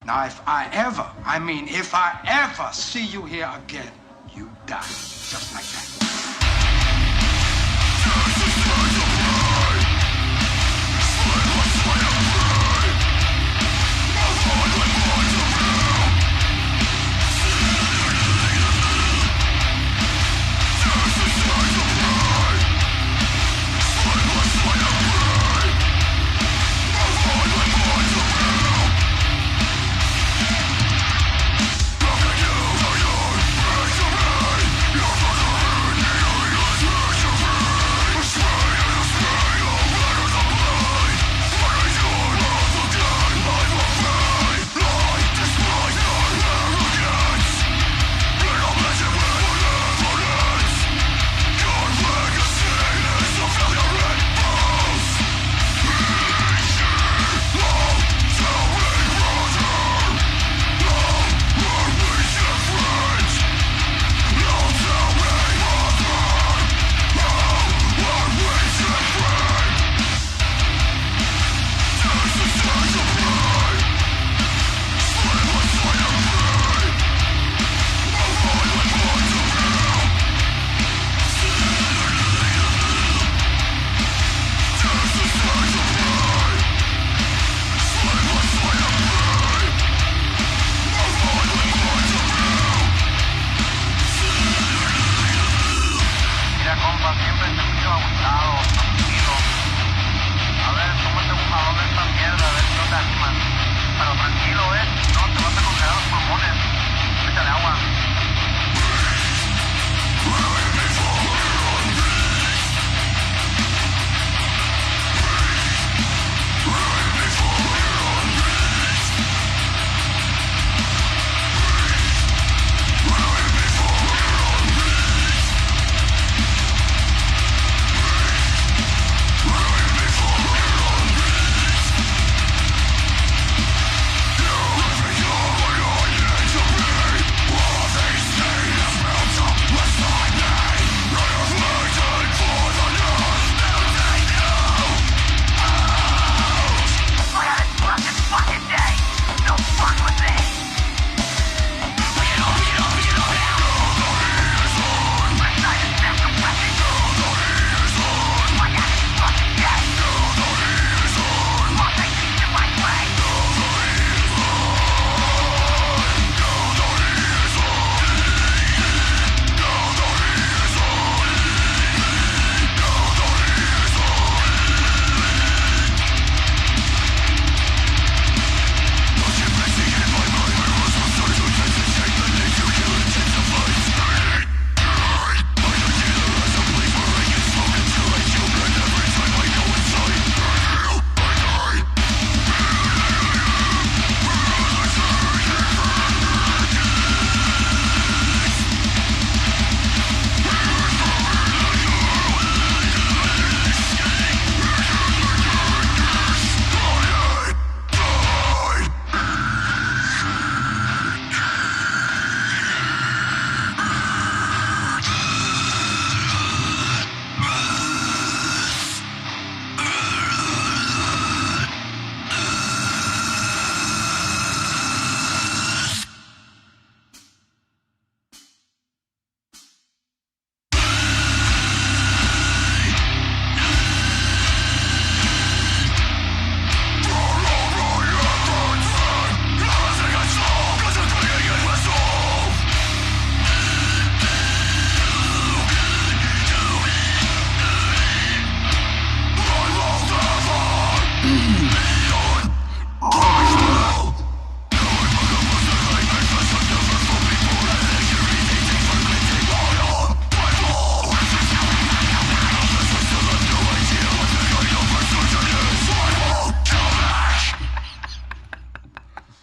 Now, if I ever see you here again, you die. Just like that.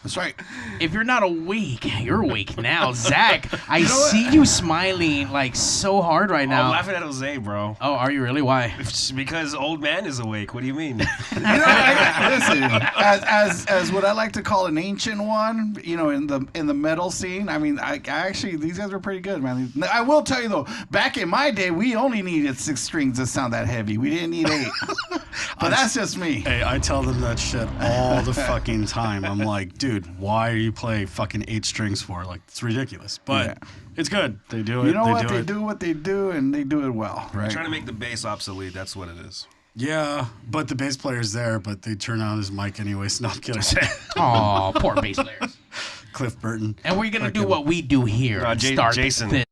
That's right. If you're not awake, you're awake now. Zack, I see you smiling like so hard right now. I'm laughing at Jose, bro. Oh, are you really? Why? It's because old man is awake. What do you mean? Listen, as what I like to call an ancient one, you know, in the metal scene. I mean, I actually these guys were pretty good, man. I will tell you though, back in my day, we only needed 6 strings to sound that heavy. We didn't need 8. But that's just me. Hey, I tell them that shit all the fucking time. I'm like, dude, dude, why do you play fucking 8 strings for? Like, it's ridiculous. But it's good. They do it. You know what? They do what they do, and they do it well, right? Trying to make the bass obsolete. That's what it is. Yeah, but the bass player's there, but they turn on his mic anyways. No, I'm kidding. Oh, poor bass players. Cliff Burton. And we're going to do what we do here. Jason. This.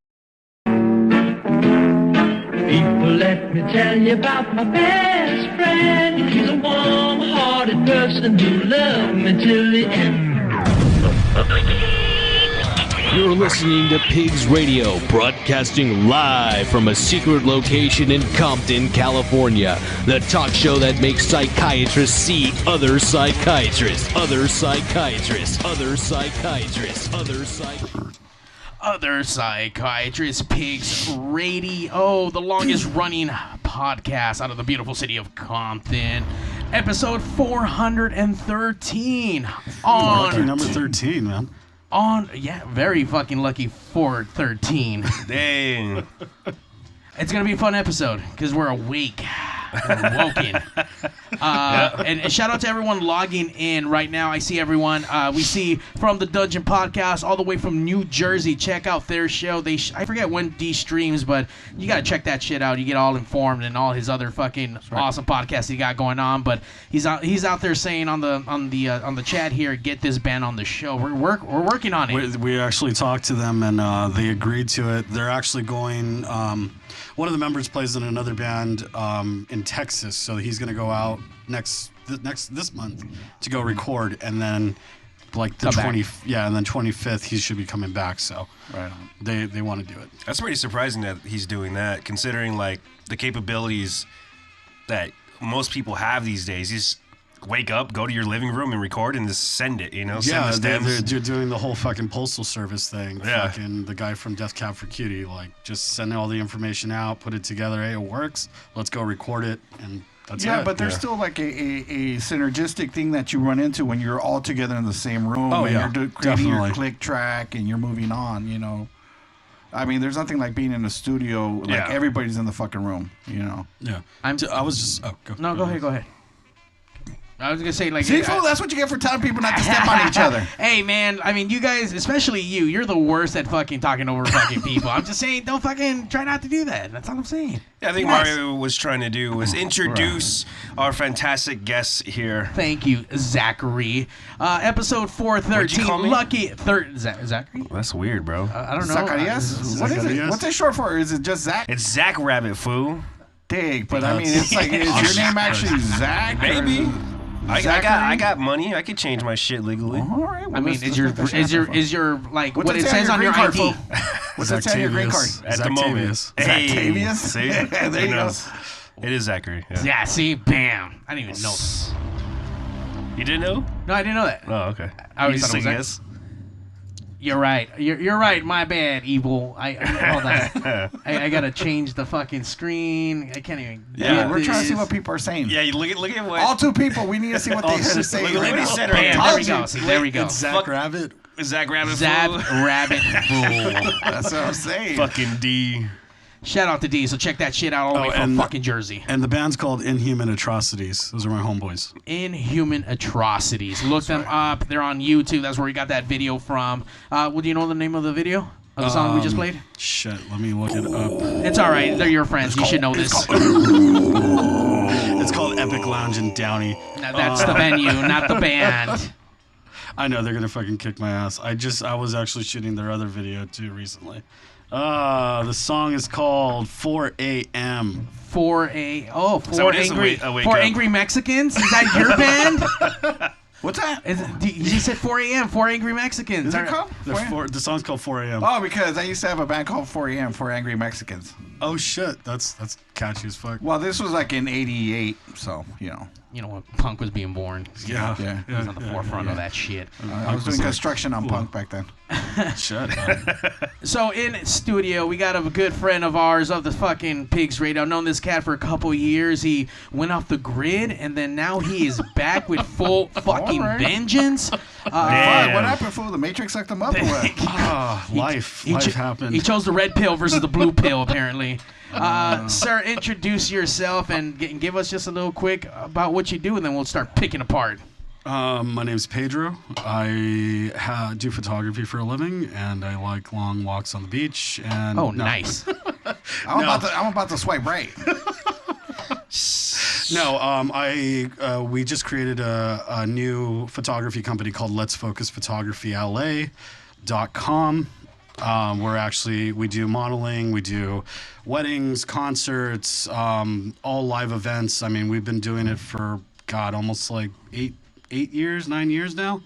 People, let me tell you about my best friend. He's a warm-hearted person who loved me till the end. You're listening to Pigs Radio, broadcasting live from a secret location in Compton, California. The talk show that makes psychiatrists see other psychiatrists, other psychiatrists, other psychiatrists, other psychiatrists. Other psychiatrists, Pigs Radio, the longest running podcast out of the beautiful city of Compton. Episode 413. Lucky number 13, man. Very fucking lucky 413. Dang. It's going to be a fun episode because we're awake. We're woken. And shout out to everyone logging in right now. I see everyone. We see from the Dungeon Podcast all the way from New Jersey. Check out their show. I forget when D streams, but you got to check that shit out. You get all informed and all his other fucking awesome podcasts he got going on. But he's out there saying on the chat here, get this band on the show. We're working on it. We actually talked to them and they agreed to it. They're actually going. One of the members plays in another band in Texas, so he's gonna go out this month to go record, and then like the 25th he should be coming back. So they want to do it. That's pretty surprising that he's doing that, considering like the capabilities that most people have these days. You just wake up, go to your living room, and record, and just send it. Yeah, send the stems. they're doing the whole fucking postal service thing. Yeah. Fucking the guy from Death Cab for Cutie, like just send all the information out, put it together. Hey, it works. Let's go record it, and that's it. Yeah, but there's still like a synergistic thing that you run into when you're all together in the same room. Oh, and yeah, you're creating definitely. your click track and you're moving on. You know, I mean, there's nothing like being in a studio. Like everybody's in the fucking room. You know. Yeah. I was just. Oh, go. No, go ahead. I was gonna say like. See, fool, that's what you get for telling people not to step on each other. Hey man, I mean you guys, especially you're the worst at fucking talking over fucking people. I'm just saying, don't fucking try not to do that. That's all I'm saying. Yeah, I think Mario was trying to do was introduce our fantastic guests here. Thank you, Zachary. Episode 413. What'd you call me? Lucky Zachary. That's weird, bro. I don't know. Zacarias? What is it? What's it short for? Is it just Zach? It's Zack Rabbit, fool. Dig, but I mean, it's like, is your name actually Zach? Maybe. I got money. I could change my shit legally. All right. Well, I mean, is your like What's what it say says on your green ID? card, What's it say on your green card? At the moment. Zactavius? See? There you go. It is Zachary. Yeah. Yeah, see, bam. I didn't even know that. You didn't know? No, I didn't know that. Oh, okay. I always You thought it was say Zach. yes? You're right. You're right. My bad, evil. Hold on. I gotta change the fucking screen. I can't even. Yeah, We're trying to see what people are saying. Yeah, look at what. All 2 people. We need to see what they are saying. Look what he said right Bam, now. there we go. See, there we go. It's Zach Rabbit. Zack Rabbit. Zap fool. Rabbit Fool. That's what I'm saying. Fucking D. Shout out to D. So check that shit out all the way from and- fucking Jersey. And the band's called Inhuman Atrocities. Those are my homeboys. Inhuman Atrocities. Look them up. They're on YouTube. That's where we got that video from. Do you know the name of the video of the song we just played? Shit, let me look it up. It's all right. They're your friends. You should know this. It's called Epic Lounge in Downey. Now, that's the venue, not the band. I know they're gonna fucking kick my ass. I was actually shooting their other video too recently. The song is called 4 a.m. 4 angry Mexicans. Is that your band? What's that? You said 4 a.m. 4 angry Mexicans. Is it called? The song's called 4 a.m. Oh, because I used to have a band called 4 a.m. for Angry Mexicans. Oh shit, that's catchy as fuck. Well, this was like in '88, so you know. You know when punk was being born. Yeah. He was on the forefront of that shit. I was doing construction on punk back then. Shut So in studio, we got a good friend of ours of the fucking Pigs Radio. I've known this cat for a couple years. He went off the grid, and then now he is back with full fucking vengeance. What happened, fool? The Matrix sucked him up or what? Life happened. He chose the red pill versus the blue pill, apparently. Sir, introduce yourself and give us just a little quick about what you do, and then we'll start picking apart. My name's Pedro. I do photography for a living, and I like long walks on the beach. And nice. I'm about to swipe right. We just created a new photography company called Let's Focus Photography LA.com. We do modeling, we do weddings, concerts, all live events. I mean, we've been doing it for almost like 9 years now,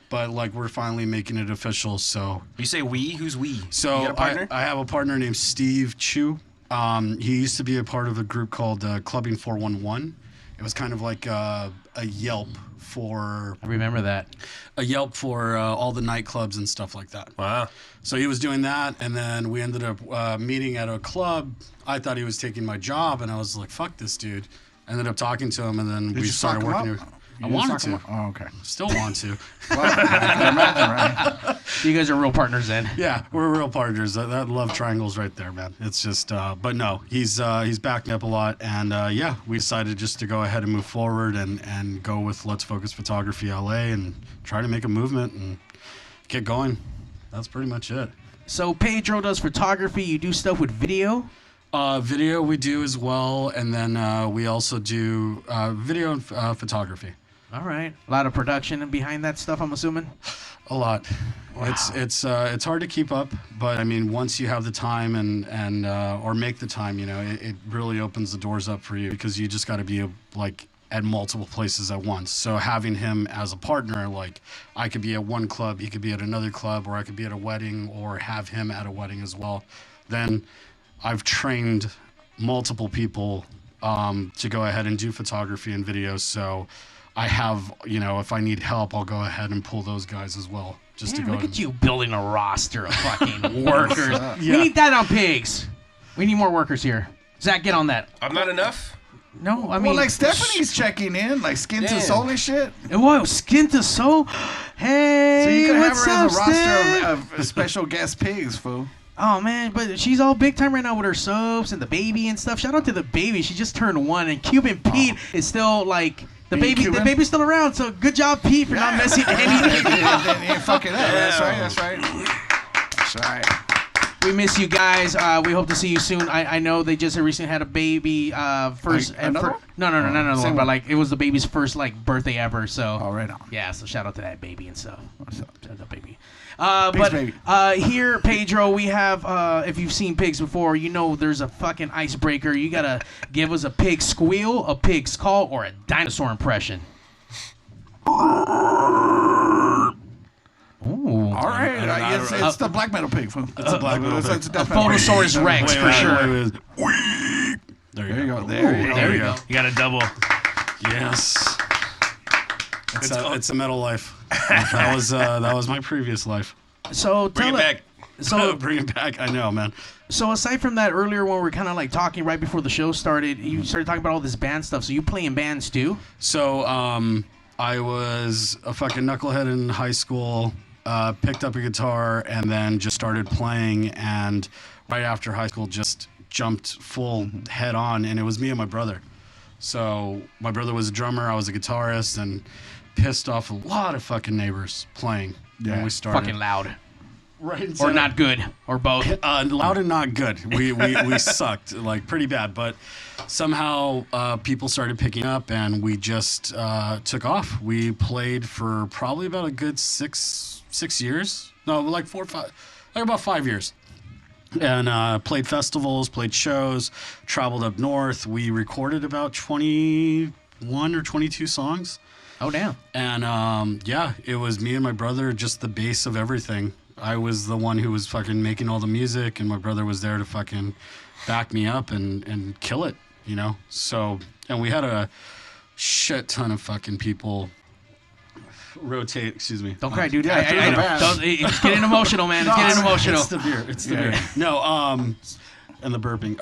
but like we're finally making it official. So you say we? Who's we? So you got a partner? I have a partner named Steve Chu. He used to be a part of a group called Clubbing 411. It was kind of like a Yelp for. I remember that. A Yelp for all the nightclubs and stuff like that. Wow. So he was doing that, and then we ended up meeting at a club. I thought he was taking my job, and I was like, "Fuck this dude." Ended up talking to him, and then we started working. I wanted to. Oh, okay. Still want to. Well, I can imagine, right? You guys are real partners then. Yeah, we're real partners. That love triangle's right there, man. It's just, but no, he's backed me up a lot, and we decided just to go ahead and move forward and go with Let's Focus Photography LA and try to make a movement and get going. That's pretty much it. So Pedro does photography. You do stuff with video. Video we do as well, and then we also do video and photography. All right, a lot of production behind that stuff, I'm assuming. A lot. Wow. It's hard to keep up, but I mean, once you have the time and or make the time, it really opens the doors up for you, because you just got to be at multiple places at once. So having him as a partner, like I could be at one club, he could be at another club, or I could be at a wedding, or have him at a wedding as well. Then I've trained multiple people to go ahead and do photography and video. So I have, if I need help, I'll go ahead and pull those guys as well. Just to go. Look at you building a roster of fucking workers. Yeah. We need that on Pigs. We need more workers here. Zach, get on that. I'm not enough. No, I mean, Well, like Stephanie's checking in, like skin to Damn. soul and shit. Whoa, skin to soul. Hey, So you can have what's her up, as a roster Steph? of special guest pigs, fool. Oh man, but she's all big time right now with her soaps and the baby and stuff. Shout out to the baby. She just turned 1, and Cuban Pete is still like the Being baby. Cuban? The baby's still around. So good job, Pete, for not messing anything. They ain't fucking up. That's right. That's right. We miss you guys. We hope to see you soon. I know they just recently had a baby. First, Like, another one? no, another Same one. But one. like it was the baby's first like birthday ever. So Oh, right on. yeah. So shout out to that baby and stuff. Shout out baby. Pigs, baby. Here, Pedro, we have. If you've seen pigs before, you know there's a fucking icebreaker. You gotta give us a pig squeal, a pig's call, or a dinosaur impression. Ooh. All right. It's the black metal pig, fool. It's a black metal pig. It's a death A metal pig. Photosaurus Rex for sure. There There you go. There you go. You got a double. Yes. It's a metal life. That was my previous life. So Bring it back. So Bring it back. I know, man. So aside from that, earlier when we were kind of like talking right before the show started, you started talking about all this band stuff. So you play in bands too? So I was a fucking knucklehead in high school. Picked up a guitar and then just started playing. And right after high school, just jumped full head on. And it was me and my brother. So my brother was a drummer. I was a guitarist, and pissed off a lot of fucking neighbors playing when we started. Fucking loud. Right. Or not good. Or both. Loud and not good. We sucked, like, pretty bad. But somehow people started picking up, and we just took off. We played for probably about a good six years. No, like 4 or 5. Like about 5 years. And played festivals, played shows, traveled up north. We recorded about 21 or 22 songs. Oh, damn. And it was me and my brother, just the base of everything. I was the one who was fucking making all the music, and my brother was there to fucking back me up and kill it, So, and we had a shit ton of fucking people rotate. Excuse me. Don't cry, dude. Yeah, It's getting emotional, man. It's getting emotional. It's the beer. It's the beer. No, and the burping.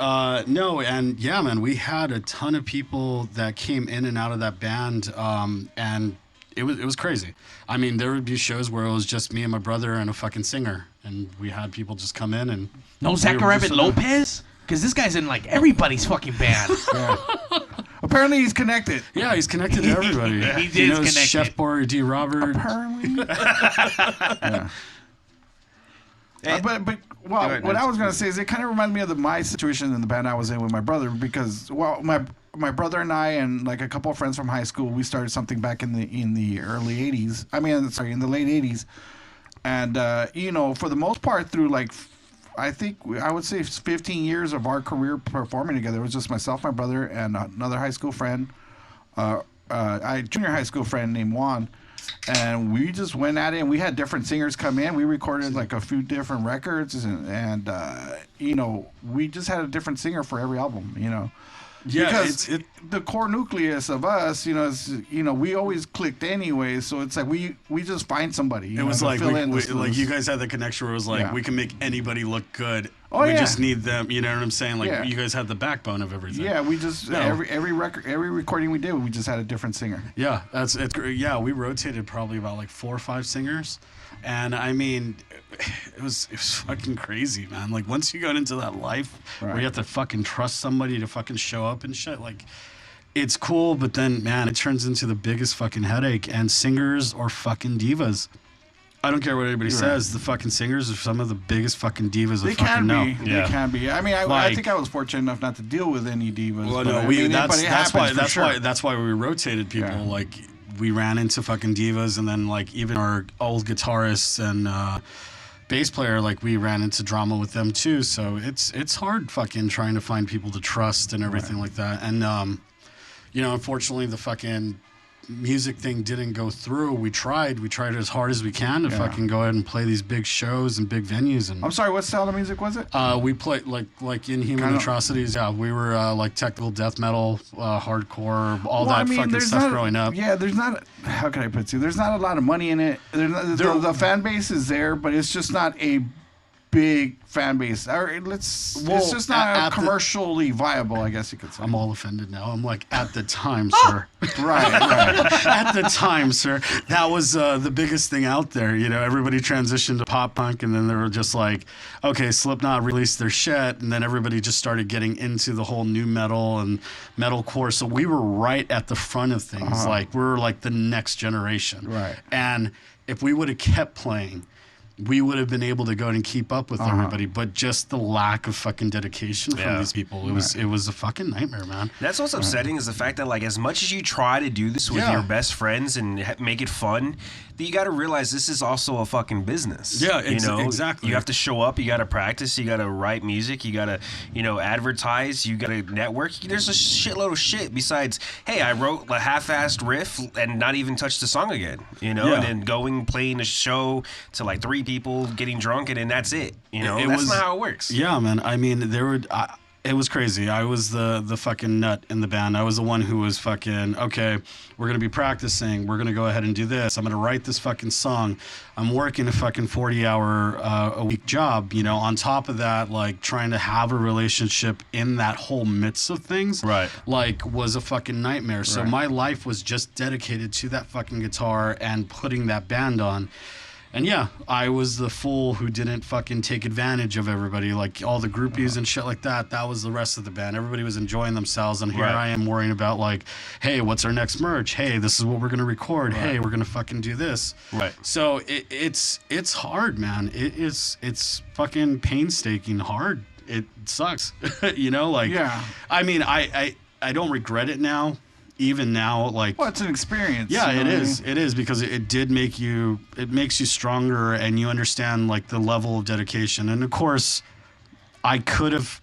No, and yeah, man, we had a ton of people that came in and out of that band, and it was crazy. I mean, there would be shows where it was just me and my brother and a fucking singer, and we had people just come in and. No Zack Lopez? Because this guy's in like everybody's fucking band. Apparently he's connected. Yeah, he's connected to everybody. He is knows connected. Chef Boyer D. Robert. Apparently. Yeah. But well, what I was gonna say is it kind of reminds me of my situation in the band I was in with my brother, because my brother and I and like a couple of friends from high school, we started something back in the early '80s. In the late '80s, and for the most part through like I would say 15 years of our career performing together. It was just myself, my brother, and another high school friend, junior high school friend named Juan. And we just went at it, and we had different singers come in. We recorded like a few different records, and we just had a different singer for every album, Yeah, because the core nucleus of us, is, we always clicked anyway. So it's like we just find somebody. It was like like you guys had the connection where it was like we can make anybody look good. Oh, we yeah. just need them. You know what I'm saying? Like Yeah. you guys had the backbone of everything. Yeah, we just every recording we did, we just had a different singer. Yeah, yeah. We rotated probably about like 4 or 5 singers, and I mean, it was fucking crazy, man. Like once you got into that life where you have to fucking trust somebody to fucking show up and shit, like it's cool, but then man, it turns into the biggest fucking headache. And singers are fucking divas. I don't care what anybody says. The fucking singers are some of the biggest fucking divas I fucking know. They can be. I mean, I think I was fortunate enough not to deal with any divas. Well, but no, that's why we rotated people. Yeah. Like we ran into fucking divas, and then like even our old guitarists and bass player, like we ran into drama with them too. So it's hard fucking trying to find people to trust and everything like that. And unfortunately, the fucking music thing didn't go through. We tried as hard as we can to fucking go ahead and play these big shows and big venues. And I'm sorry, what style of music was it? we played like Inhuman Atrocities. Yeah, we were like technical death metal, hardcore, all that fucking stuff growing up. Yeah, there's not. How can I put it to you? There's not a lot of money in it. The fan base is there, but it's just not a big fan base. It's just not commercially viable, I guess you could say. I'm all offended now. I'm like, at the time, sir. Right. At the time, sir. That was the biggest thing out there. Everybody transitioned to pop punk, and then they were just like, okay, Slipknot released their shit, and then everybody just started getting into the whole new metal and metalcore. So we were right at the front of things. Like, we were like the next generation. Right. And if we would have kept playing, we would have been able to go and keep up with everybody, but just the lack of fucking dedication from these people, it was a fucking nightmare, man. That's what's upsetting is the fact that like as much as you try to do this with your best friends and make it fun, that you got to realize this is also a fucking business. Yeah, exactly. You have to show up, you got to practice, you got to write music, you got to advertise, you got to network. There's a shitload of shit besides, hey, I wrote a half-assed riff and not even touched the song again, and then playing a show to like 3 people, getting drunk, and then that's it. That's not how it works. Yeah, man. I mean, it was crazy. I was the fucking nut in the band. I was the one who was fucking, okay, we're going to be practicing. We're going to go ahead and do this. I'm going to write this fucking song. I'm working a fucking 40-hour a week job, on top of that, like trying to have a relationship in that whole midst of things, like was a fucking nightmare. So my life was just dedicated to that fucking guitar and putting that band on. And yeah, I was the fool who didn't fucking take advantage of everybody, like all the groupies and shit like that. That was the rest of the band. Everybody was enjoying themselves, and here I am worrying about like, hey, what's our next merch? Hey, this is what we're gonna record. Hey, we're gonna fucking do this. Right. So it's hard, man. It's fucking painstaking hard. It sucks, like. Yeah. I mean, I don't regret it now. Even now, like, well, it's an experience. Yeah, it is. It is, because it did make you. It makes you stronger, and you understand like the level of dedication. And of course, I could have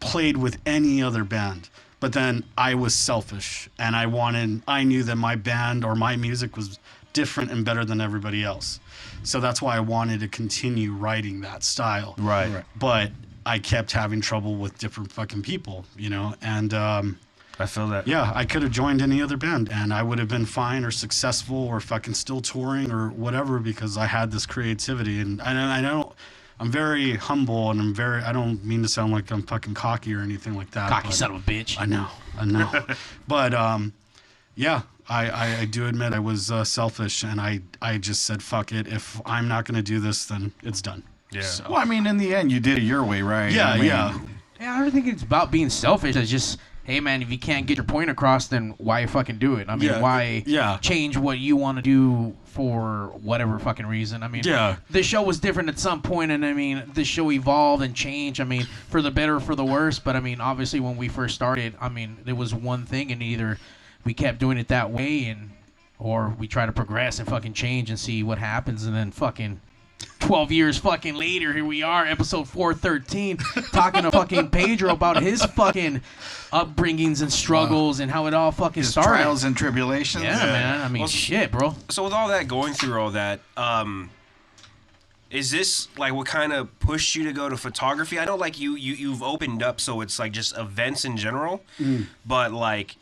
played with any other band, but then I was selfish, and I knew that my band or my music was different and better than everybody else. So that's why I wanted to continue writing that style. Right. But I kept having trouble with different fucking people, and. I feel that. Yeah, I could have joined any other band, and I would have been fine or successful or fucking still touring or whatever, because I had this creativity. And I'm very humble, and I don't mean to sound like I'm fucking cocky or anything like that. Cocky son of a bitch. I know. But yeah, I do admit I was selfish, and I just said, fuck it. If I'm not going to do this, then it's done. Yeah. So. Well, I mean, in the end, you did it your way, right? Yeah, Yeah, I don't think it's about being selfish. It's just hey man, if you can't get your point across, then why fucking do it? I mean, Yeah, why yeah. change what you want to do for whatever fucking reason? I mean, Yeah. the show was different at some point, and I mean, the show evolved and changed. I mean, for the better, for the worse. But I mean, obviously, when we first started, I mean, there was one thing, and either we kept doing it that way, or we try to progress and fucking change and see what happens, and then fucking 12 years fucking later, here we are, episode 413, talking to fucking Pedro about his fucking upbringings and struggles and how it all fucking His started. trials and tribulations. Yeah, man. I mean, Well, shit, bro. So with all that, going through all that, is this like what kind of pushed you to go to photography? I know like you've opened up, so it's like just events in general, but like,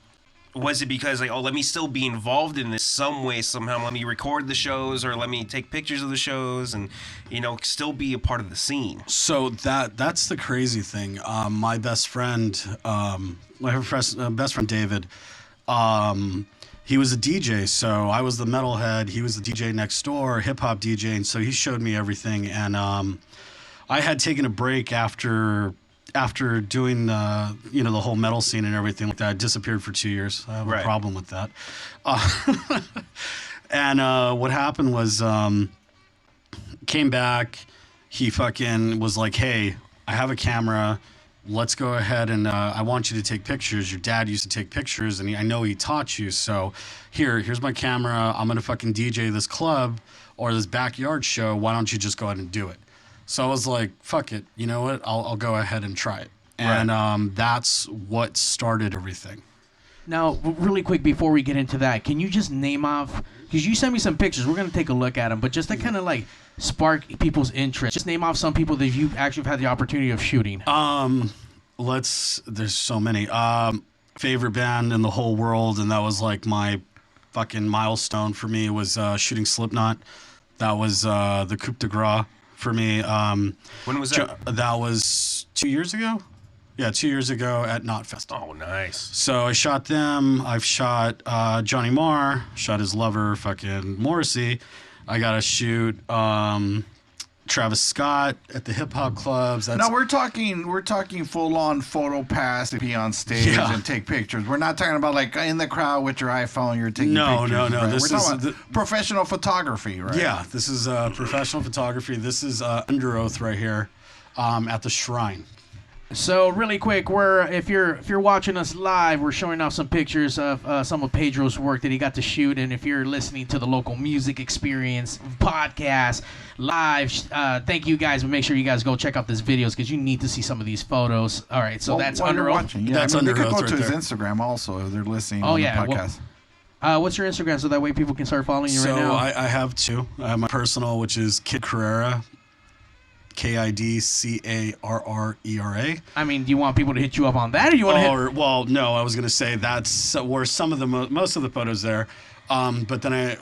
was it because like, oh, let me still be involved in this some way, somehow, let me record the shows or let me take pictures of the shows and, you know, still be a part of the scene? So that's the crazy thing. My best friend, best friend David, he was a DJ. So I was the metalhead. He was the DJ next door, hip hop DJ. And so he showed me everything. And I had taken a break after doing the whole metal scene and everything like that. I disappeared for 2 years. I have a problem with that. And what happened was came back. He fucking was like, hey, I have a camera. Let's go ahead and I want you to take pictures. Your dad used to take pictures, and I know he taught you. So here's my camera. I'm going to fucking DJ this club or this backyard show. Why don't you just go ahead and do it? So I was like, fuck it. You know what? I'll go ahead and try it. And that's what started everything. Now, really quick before we get into that, can you just name off, because you sent me some pictures, we're going to take a look at them, but just to kind of like spark people's interest, just name off some people that you actually have had the opportunity of shooting. There's so many. Favorite band in the whole world, and that was like my fucking milestone for me, was shooting Slipknot. That was the coup de grace for me. When was that? That was 2 years ago. Yeah, 2 years ago at Knotfest. Oh, nice. So I shot them. I've shot Johnny Marr, shot his lover, fucking Morrissey. I got to shoot Travis Scott at the hip hop clubs. No, we're talking full on photo pass to be on stage and take pictures. We're not talking about like in the crowd with your iPhone. You're taking pictures. No. Right? This we're is talking about professional photography, right? Yeah, this is professional photography. This is Under Oath right here at the Shrine. So really quick, if you're watching us live, we're showing off some pictures of some of Pedro's work that he got to shoot, and if you're listening to the Local Music Experience podcast live, thank you guys. But make sure you guys go check out these videos because you need to see some of these photos. All right, so that's Under Oath. Yeah, that's Under Oath. They could go right to his there. Instagram also if they're listening on the podcast. What's your Instagram so that way people can start following you So right now? I have two. I have my personal, which is Kid Carrera. KIDCARRERA. I mean, do you want people to hit you up on that, or you want to No, I was gonna say that's where some of the most of the photos there, but then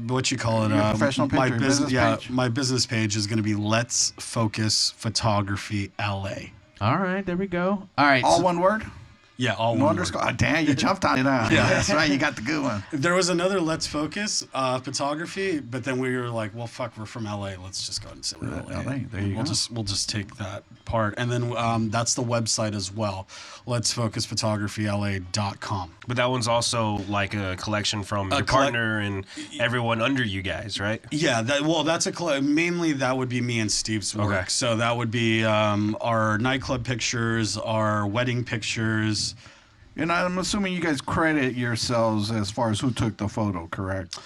what you call it? Your professional picture, my business page? My business page is gonna be Let's Focus Photography LA. All right, there we go. All right, All one word? Yeah, all No one underscore. word. Oh, damn, you jumped on it, huh? Yeah. That's right. You got the good one. There was another Let's Focus Photography, but then we were like, well, fuck, we're from LA. Let's just go ahead and say we're LA. There you go. We'll just take that part, and then that's the website as well. Let's Focus PhotographyLA.com. But that one's also like a collection from your partner and everyone under you guys, right? Yeah, that's mainly that would be me and Steve's work. Okay. So that would be our nightclub pictures, our wedding pictures. And I'm assuming you guys credit yourselves as far as who took the photo, correct?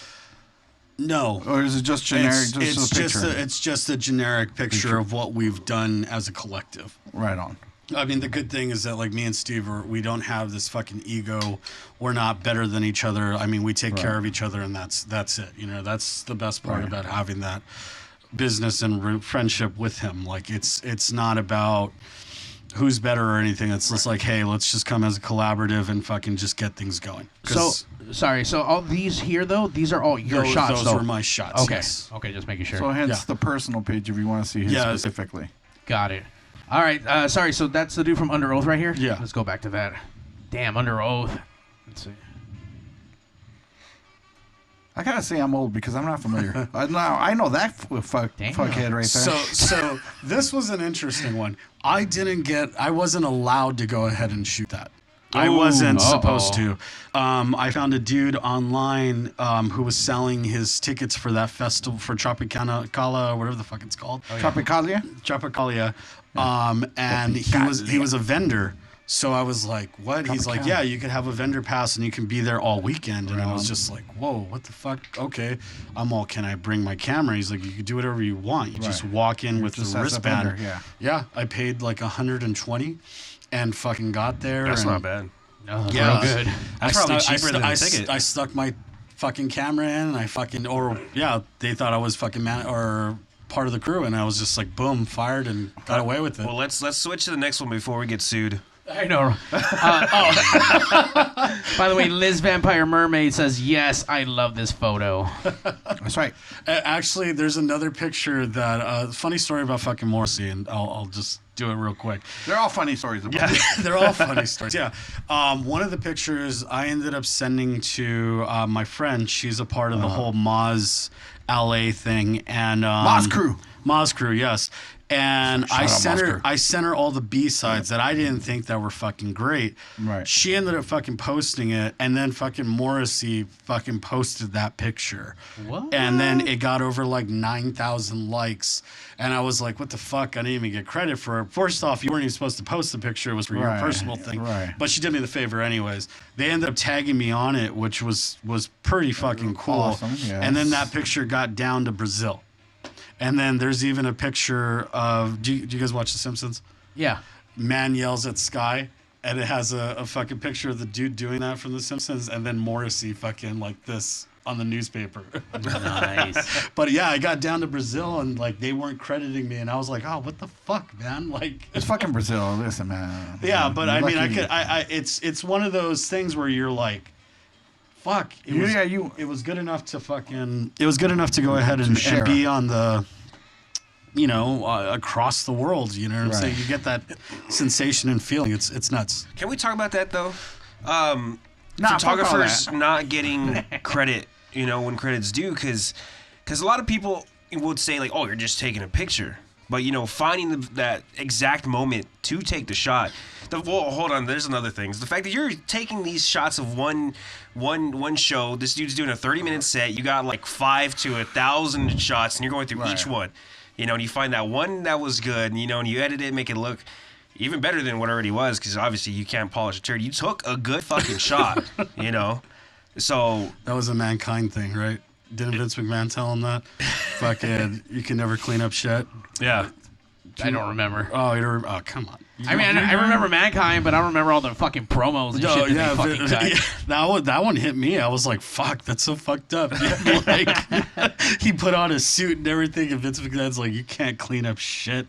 No. Or is it just generic? It's just a generic picture of what we've done as a collective. Right on. I mean, the good thing is that, like, me and Steve, we don't have this fucking ego. We're not better than each other. I mean, we take care of each other, and that's it. You know, that's the best part about having that business and friendship with him. Like, it's not about who's better or anything. It's just like, hey, let's just come as a collaborative and fucking just get things going. So all these here though, these are all your shots. Those were my shots. Okay. Yes. Okay, just making sure. So hence the personal page if you want to see his specifically. Got it. All right. Sorry. So that's the dude from Under Oath right here. Yeah. Let's go back to that. Damn, Under Oath. Let's see. I gotta say I'm old because I'm not familiar. I know that fuckhead right there. So this was an interesting one. I wasn't allowed to go ahead and shoot that. I wasn't supposed to. I found a dude online who was selling his tickets for that festival for Tropicana, whatever the fuck it's called. Tropicalia. And he was a vendor. So I was like, what? He's like, yeah, you could have a vendor pass and you can be there all weekend. And I was just like, whoa, what the fuck? Okay. I'm all, can I bring my camera? He's like, you can do whatever you want. You just walk in with the wristband. Yeah. I paid like $120 and fucking got there. That's not bad. No, that's real good. That's probably cheaper than a ticket. I stuck my fucking camera in and they thought I was fucking part of the crew. And I was just like, boom, fired and got away with it. Well, let's switch to the next one before we get sued. I know. By the way, Liz Vampire Mermaid says, yes, I love this photo. That's right. Actually, there's another picture that, funny story about fucking Morrissey, and I'll just do it real quick. They're all funny stories. They're all funny stories. Yeah. One of the pictures I ended up sending to my friend. She's a part of the whole Moz LA thing. And Moz Crew, yes. And I sent her all the B-sides that I didn't think that were fucking great. Right. She ended up fucking posting it, and then fucking Morrissey fucking posted that picture. What? And then it got over like 9,000 likes. And I was like, what the fuck? I didn't even get credit for it. First off, you weren't even supposed to post the picture. It was for your personal thing. Right. But she did me the favor anyways. They ended up tagging me on it, which was pretty fucking cool. Awesome, yes. And then that picture got down to Brazil. And then there's even a picture of... Do you guys watch The Simpsons? Yeah. Man yells at Sky, and it has a fucking picture of the dude doing that from The Simpsons, and then Morrissey fucking like this on the newspaper. Nice. But yeah, I got down to Brazil, and like they weren't crediting me, and I was like, oh, what the fuck, man? Like it's fucking Brazil. Listen, man. Yeah, but I mean, it's one of those things where you're like, fuck. It was good enough to fucking. It was good enough to go ahead and be on the, across the world. You know what I'm saying? You get that sensation and feeling. It's nuts. Can we talk about that though? Photographers not getting credit, when credit's due, because a lot of people would say like, oh, you're just taking a picture. But, finding that exact moment to take the shot. Hold on, there's another thing. The fact that you're taking these shots of one show, this dude's doing a 30-minute set, you got like 5 to 1,000 shots, and you're going through each one. And you find that one that was good, and you edit it, make it look even better than what already was, because obviously you can't polish a turd. You took a good fucking shot, So... That was a Mankind thing, right? Didn't Vince McMahon tell him that? Fucking, you can never clean up shit. Yeah. I don't remember. Oh, come on. I remember Mankind, but I don't remember all the fucking promos and shit that they fucking cut. That one hit me. I was like, fuck, that's so fucked up. Like, he put on a suit and everything, and Vince McMahon's like, you can't clean up shit,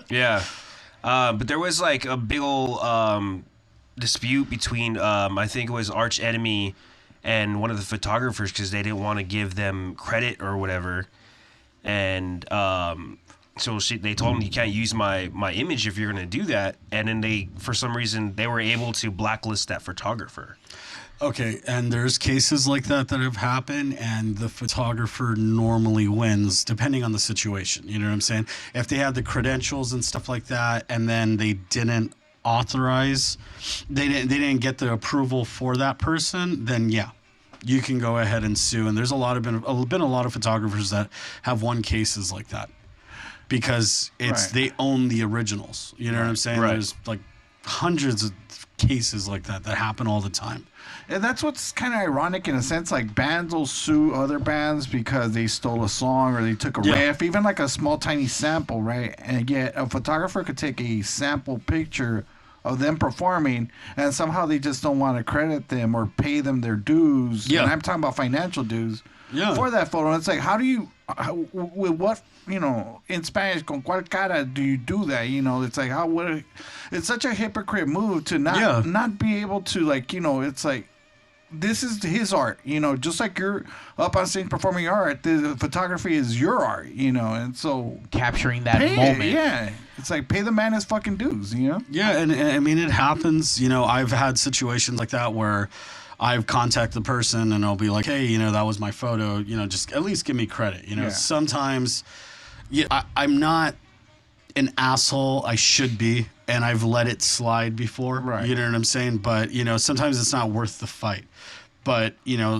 Yeah. But there was like a big ol' dispute between, I think it was Arch Enemy and one of the photographers, because they didn't want to give them credit or whatever. And so they told him, you can't use my image if you're going to do that. And then for some reason, they were able to blacklist that photographer. Okay, and there's cases like that have happened, and the photographer normally wins, depending on the situation. You know what I'm saying? If they had the credentials and stuff like that, and then they didn't authorize, they didn't get the approval for that person, then yeah, you can go ahead and sue. And there's been a lot of photographers that have won cases like that, because they own the originals. You know what I'm saying? Right. There's like hundreds of cases like that happen all the time. And that's what's kind of ironic in a sense. Like, bands will sue other bands because they stole a song or they took a riff, even like a small tiny sample, right? And yet a photographer could take a sample picture of them performing, and somehow they just don't want to credit them or pay them their dues. Yeah. And I'm talking about financial dues for that photo. And it's like, how do you, with what, in Spanish, con cuál cara do you do that? It's like, it's such a hypocrite move to not be able to, like, it's like, this is his art, just like you're up on stage performing your art, the photography is your art, and so capturing that moment. It's like, pay the man his fucking dues, Yeah, and I mean, it happens. I've had situations like that where I've contacted the person and I'll be like, hey, that was my photo, just at least give me credit. Sometimes I'm not an asshole. I should be. and I've let it slide before. Right. You know what I'm saying? But, sometimes it's not worth the fight. But,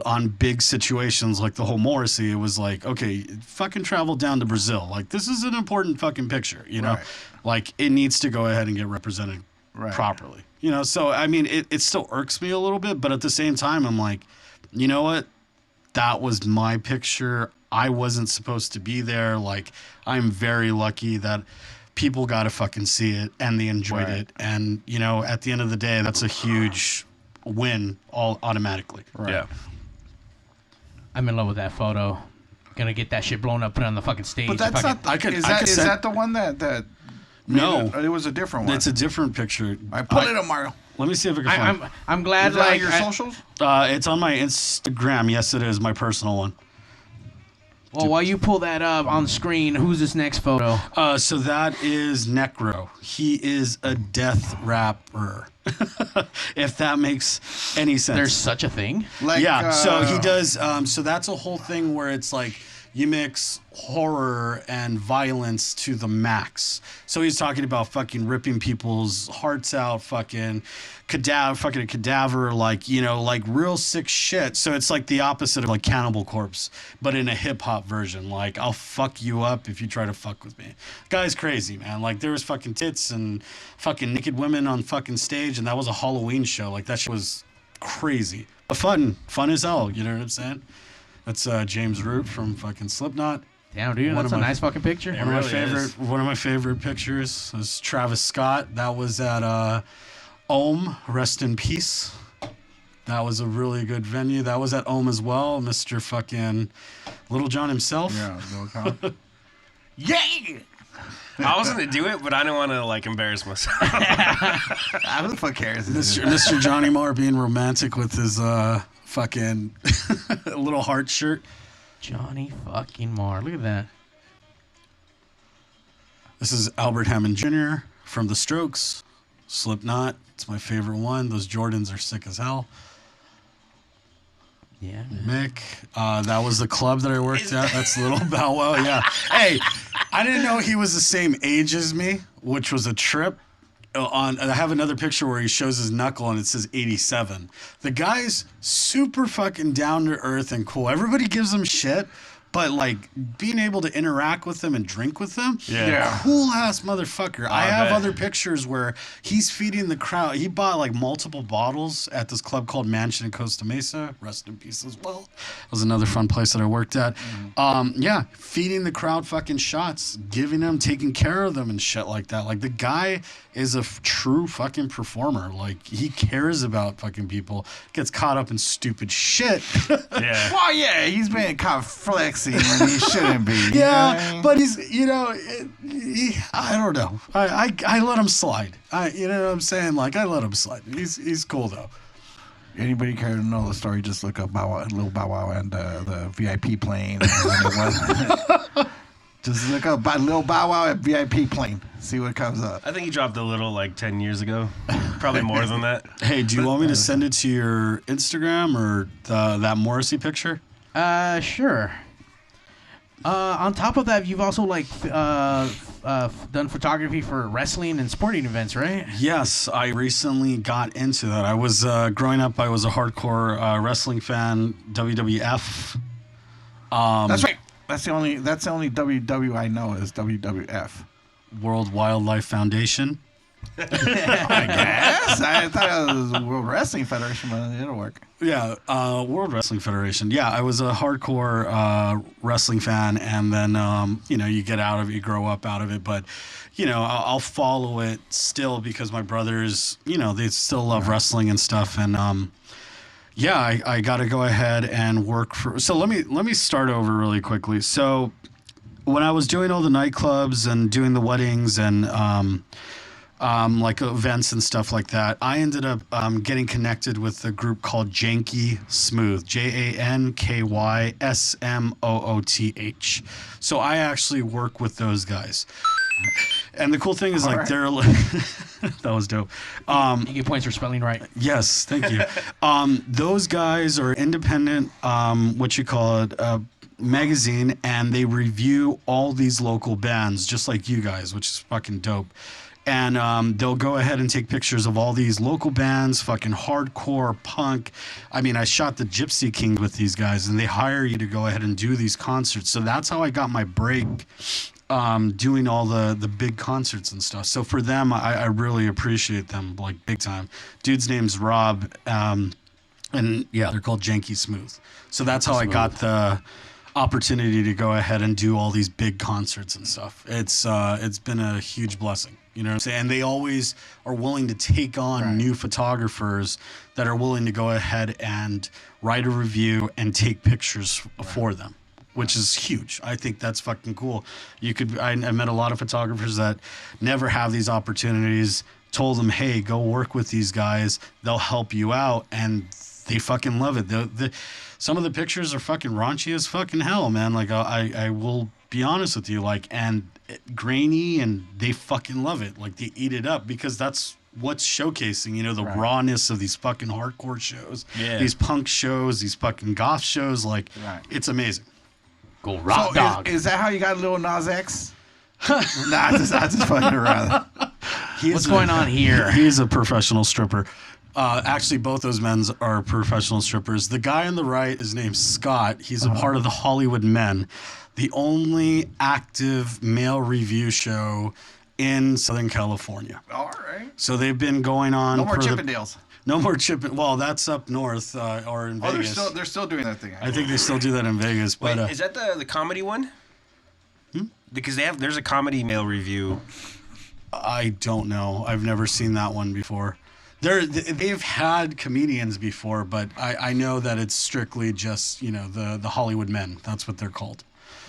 on big situations like the whole Morrissey, it was like, okay, fucking travel down to Brazil. Like, this is an important fucking picture, Right. Like, it needs to go ahead and get represented properly. So, I mean, it still irks me a little bit, but at the same time, I'm like, you know what? That was my picture. I wasn't supposed to be there. Like, I'm very lucky that people got to fucking see it and they enjoyed it. And, at the end of the day, that's a huge win all automatically. Right. Yeah. I'm in love with that photo. Gonna get that shit blown up, put it on the fucking stage. But that's not. Is that the one that? No, it was a different one. It's a different picture. I pull it up, Mario. Let me see if I can find I'm glad. Is that on Like your socials? It's on my Instagram. Yes, it is my personal one. Well, while you pull that up on the screen, who's this next photo? So that is Necro. He is a death rapper. If that makes any sense. There's such a thing. Like, Yeah, so he does. So that's a whole thing where it's like you mix horror and violence to the max. So he's talking about fucking ripping people's hearts out, fucking a cadaver, like like real sick shit. So it's like the opposite of like Cannibal Corpse, but in a hip hop version. Like, I'll fuck you up if you try to fuck with me. Guy's crazy, man. Like, there was fucking tits and fucking naked women on fucking stage, and that was a Halloween show. Like, that shit was crazy, but fun as hell. You know what I'm saying? That's James Root from fucking Slipknot. Damn, dude, that's a nice fucking picture. One of my favorite pictures is Travis Scott. That was at Ohm. Rest in peace. That was a really good venue. That was at Ohm as well. Mr. fucking Little John himself. Yeah. Yeah. I was gonna do it, but I didn't want to like embarrass myself. Who the fuck cares? Mr. Johnny Marr being romantic with his fucking little heart shirt. Johnny fucking Marr. Look at that. This is Albert Hammond Jr. from The Strokes. Slipknot. It's my favorite one. Those Jordans are sick as hell. Yeah. Mick. That was the club that I worked at. That's Little Bow Wow. Yeah. Hey, I didn't know he was the same age as me, which was a trip. I have another picture where he shows his knuckle and it says 87. The guy's super fucking down to earth and cool. Everybody gives him shit, but like being able to interact with him and drink with him, cool ass motherfucker. I have other pictures where he's feeding the crowd. He bought like multiple bottles at this club called Mansion in Costa Mesa. Rest in peace as well. It was another fun place that I worked at. Feeding the crowd fucking shots, giving them, taking care of them and shit like that. Like, the guy is a true fucking performer. Like, he cares about fucking people. Gets caught up in stupid shit. Yeah. Well, yeah, he's being caught flexing when he shouldn't be. But he's, I don't know. I let him slide. You know what I'm saying? Like, I let him slide. He's cool though. Anybody care to know the story? Just look up Little Bow Wow and the VIP plane. Just look up Little Bow Wow at VIP plane. See what comes up. I think he dropped a little like 10 years ago. Probably more than that. Hey, do you want me to send it to your Instagram or that Morrissey picture? Sure. On top of that, you've also like done photography for wrestling and sporting events, right? Yes, I recently got into that. I was growing up. I was a hardcore wrestling fan. WWF. That's right. That's the only WW I know is WWF. World Wildlife Foundation. I guess. I thought it was the World Wrestling Federation, but it'll work. Yeah, World Wrestling Federation. Yeah, I was a hardcore wrestling fan, and then you get out of it, you grow up out of it, but I'll follow it still because my brothers, they still love wrestling and stuff, and I got to go ahead and work for. So let me start over really quickly. So when I was doing all the nightclubs and doing the weddings and like events and stuff like that, I ended up getting connected with a group called Janky Smooth, JANKYSMOOTH. So I actually work with those guys. And the cool thing is, like, they're that was dope. You get points for spelling right. Yes, thank you. Those guys are independent, magazine, and they review all these local bands just like you guys, which is fucking dope. And they'll go ahead and take pictures of all these local bands, fucking hardcore punk. I mean, I shot the Gypsy King with these guys, and they hire you to go ahead and do these concerts. So that's how I got my break, doing all the big concerts and stuff. So for them, I really appreciate them, like, big time. Dude's name's Rob, and yeah, they're called Janky Smooth. So that's how I got the opportunity to go ahead and do all these big concerts and stuff. It's been a huge blessing. You know what I'm saying? And they always are willing to take on new photographers that are willing to go ahead and write a review and take pictures for them, which is huge. I think that's fucking cool. I met a lot of photographers that never have these opportunities, told them, hey, go work with these guys. They'll help you out. And they fucking love it. Some of the pictures are fucking raunchy as fucking hell, man. Like, I will be honest with you, like, and grainy, and they fucking love it. Like, they eat it up because that's what's showcasing, you know, the rawness of these fucking hardcore shows, these punk shows, these fucking goth shows. Like, it's amazing. Go rock dog. Is that how you got Lil Nas X? Nah, I just fucking around. What's going on here? He's a professional stripper. Actually, both those men are professional strippers. The guy on the right is named Scott. He's a part of the Hollywood Men, the only active male review show in Southern California. All right. So they've been going on. No more Chippendales. No more Chippendales. Well, that's up north or in Vegas. They're still doing that thing. I think they still do that in Vegas. But Wait, is that the comedy one? Because there's a comedy male review. I don't know. I've never seen that one before. They've had comedians before, but I know that it's strictly just, you know, the Hollywood Men. That's what they're called.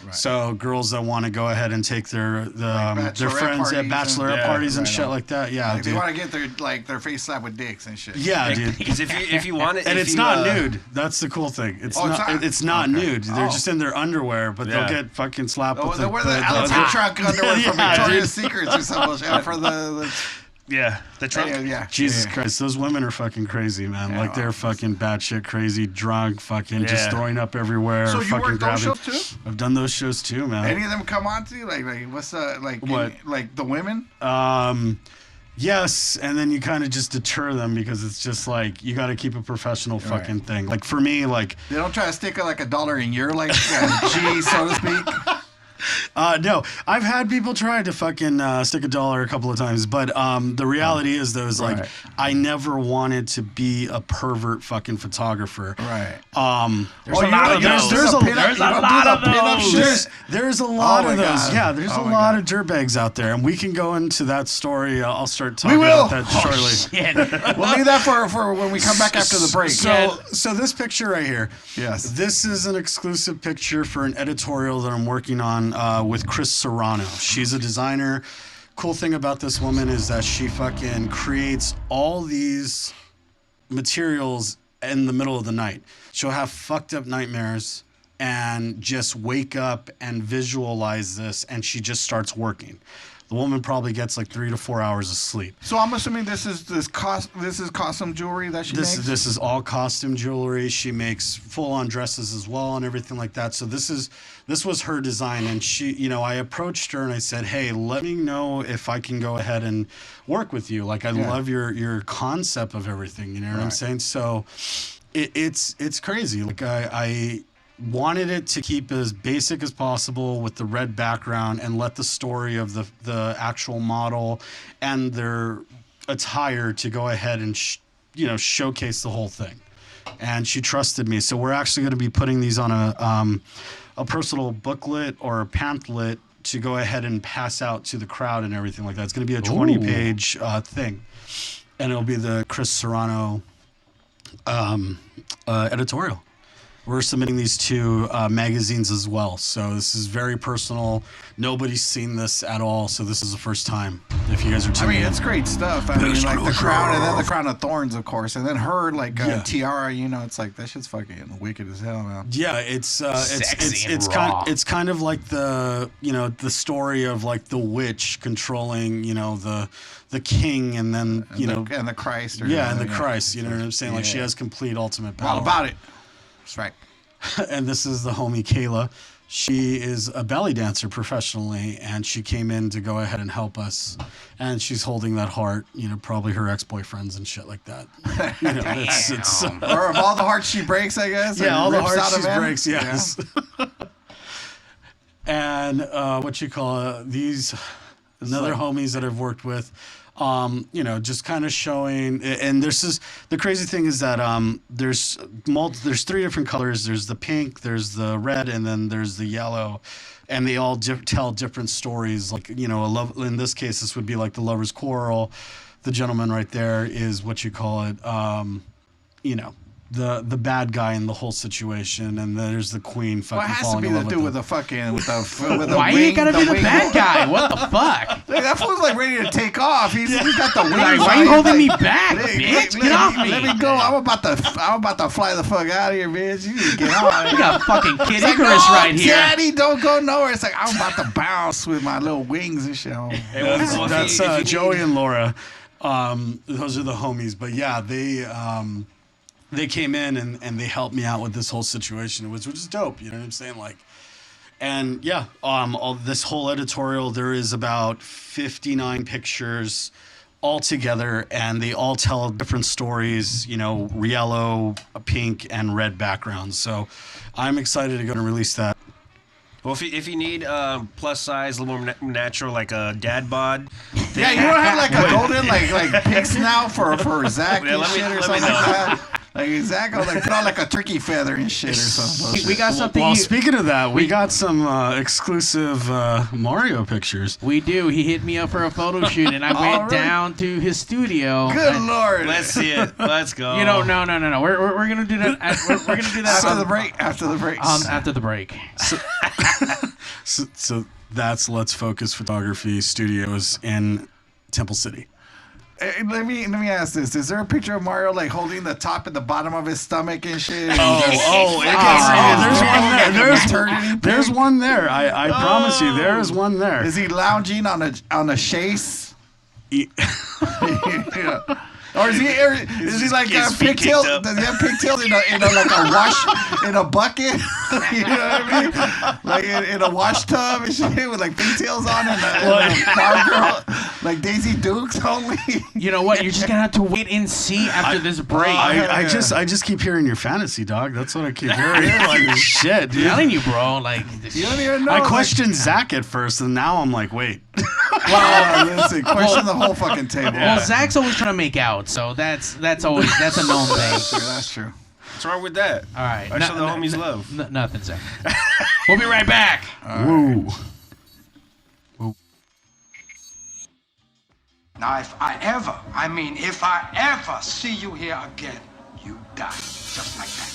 Right. So girls that want to go ahead and take their friends at bachelorette parties and shit like that. Yeah, like they want to get their face slapped with dicks and shit. Yeah, dude. Because if you want it, and it's not nude. That's the cool thing. It's not nude. They're just in their underwear, but they'll get fucking slapped with they'll wear the Alice Truck underwear from Victoria's Secrets or something for the. Yeah, the trunk. Jesus Christ, those women are fucking crazy, man. Like, they're fucking batshit crazy, drunk, fucking just throwing up everywhere. So you fucking work those shows too? I've done those shows too, man. Any of them come on to you? Like what's what? Like the women? Yes, and then you kind of just deter them because it's just like you got to keep a professional fucking thing. Like, for me, like, they don't try to stick like $1 in your like G, so to speak. No, I've had people try to fucking stick $1 a couple of times, but the reality is, though, is like I never wanted to be a pervert fucking photographer. Right. There's a lot of those. There's a lot of those. There's a lot of those. God. Yeah, there's a lot of dirtbags out there, and we can go into that story. I'll start talking about that shortly. We'll leave that for when we come back after the break. So this picture right here. Yes. This is an exclusive picture for an editorial that I'm working on with Chris Serrano. She's a designer. Cool thing about this woman is that she fucking creates all these materials in the middle of the night. She'll have fucked up nightmares and just wake up and visualize this, and she just starts working. The woman probably gets like 3 to 4 hours of sleep. So I'm assuming this is costume jewelry that she makes? This is all costume jewelry. She makes full-on dresses as well and everything like that. So this was her design, and she, you know, I approached her and I said, "Hey, let me know if I can go ahead and work with you. Like, I love your concept of everything. You know what I'm saying?" So it's crazy. Like, I wanted it to keep as basic as possible with the red background and let the story of the actual model and their attire to go ahead and showcase the whole thing. And she trusted me, so we're actually going to be putting these on a personal booklet or a pamphlet to go ahead and pass out to the crowd and everything like that. It's going to be a 20-page thing, and it'll be the Chris Serrano editorial. We're submitting these to magazines as well. So this is very personal. Nobody's seen this at all. So this is the first time. If you guys are tuning in. It's great stuff. I mean, like the crown, and then the crown of thorns, of course, and then her tiara. You know, it's like that shit's fucking wicked as hell, man. Yeah, it's raw. It's kind of like the story of like the witch controlling the king, and then and the Christ. And the Christ. You know what I'm saying? Like, she has complete ultimate power. All about it. That's right. And this is the homie Kayla. She is a belly dancer professionally, and she came in to go ahead and help us. And she's holding that heart, probably her ex-boyfriends and shit like that. It's or of all the hearts she breaks, I guess. Yeah, all the rips hearts out of she him. breaks, yes. Yeah. And these another homies that I've worked with, just kind of showing. And the crazy thing is that there's 3 different colors. There's the pink, there's the red, and then there's the yellow, and they all tell different stories. Like a love. In this case, this would be like the lover's quarrel. The gentleman right there is what you call it. The bad guy in the whole situation, and there's the queen fucking Well, it has to falling be in the love dude with with the fucking with the Why wing, you gotta the be the wing- bad guy? What the fuck? Like, that fool's like ready to take off. He's got the wings. Like, why on. you He's holding me like, back, "Hey, bitch? Get off me!" Let me go. I'm about to fly the fuck out of here, bitch. You need to get on. You got fucking Kid It's like, Icarus "No, right here. Daddy, don't go nowhere." It's like I'm about to bounce with my little wings and shit. That's Joey and Laura. Those are the homies. But yeah, they came in and they helped me out with this whole situation, which is dope. You know what I'm saying? And yeah, this whole editorial, there is about 59 pictures all together, and they all tell different stories. Yellow, pink, and red backgrounds. So I'm excited to go and release that. Well, if you need plus size, a little more natural, like a dad bod. Yeah, you don't have like a golden like pig snout for Zack Yeah, and let me- shit or let me something know. like that. Like Zack will put on like a turkey feather and shit or something. We got something. Well, speaking of that, we got some exclusive Mario pictures. We do. He hit me up for a photo shoot, and I went right. down to his studio. Good lord! Let's see it. Let's go. No. We're gonna do that. We're gonna do that After the break. After the break. After the break. So that's Let's Focus Photography Studios in Temple City. Let me ask this: is there a picture of Mario like holding the top and the bottom of his stomach and shit? There's one there. I promise you, there is one there. Is he lounging on a chaise? Yeah. Or is he like his feet pigtails? kicked up. Does he have pigtails in like a wash in a bucket? You know what I mean? Like in a wash tub and shit with like pigtails on and a bar girl, like Daisy Dukes only. You know what? You're just gonna have to wait and see after this break. I just keep hearing your fantasy, dog. That's what I keep hearing. Like shit, dude. telling you, bro. Like, You don't even know. I questioned Zack at first, and now I'm like, wait. Listen, question the whole fucking table. well, Zach's always trying to make out, so that's a known thing. That's true. What's wrong with that? All right. I show the homies love. Nothing, Zach. We'll be right back. Woo. Now, if I ever see you here again, you die. Just like that.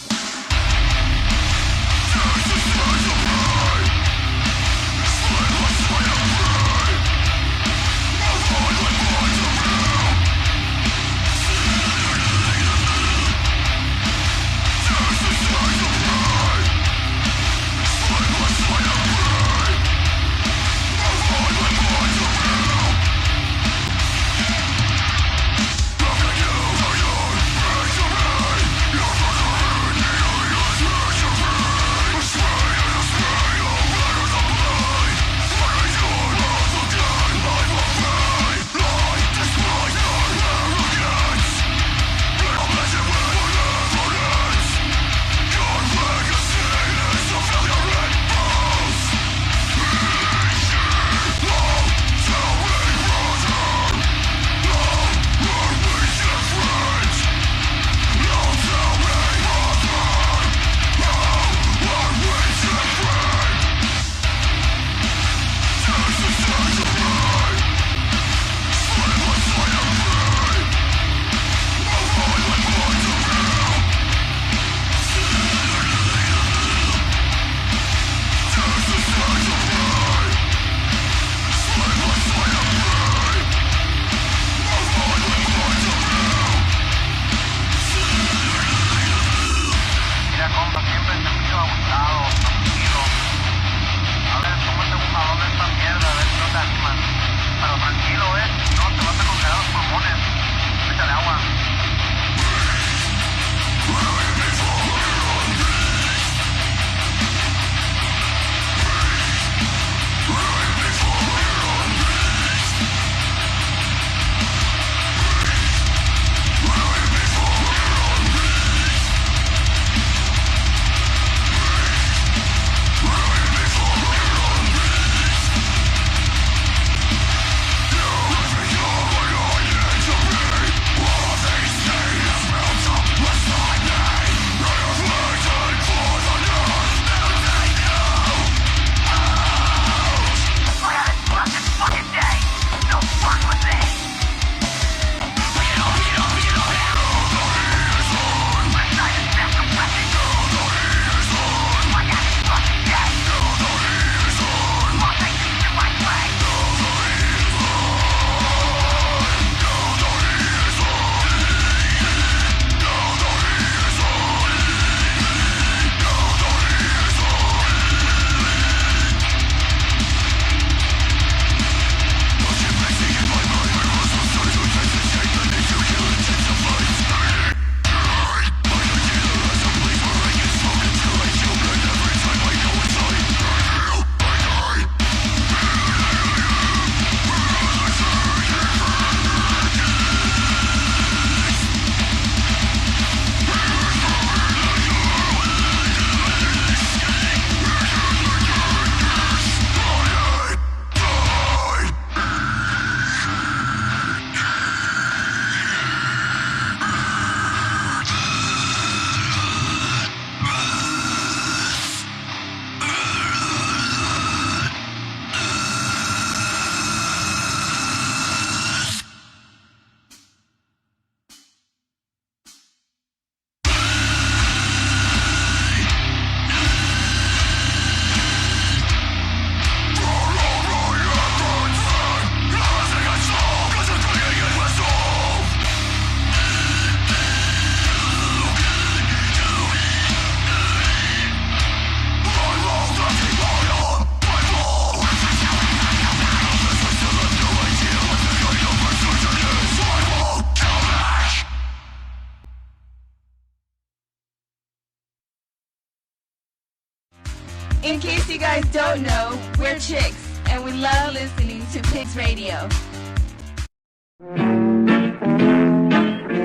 In case you guys don't know, we're chicks, and we love listening to Pigs Radio.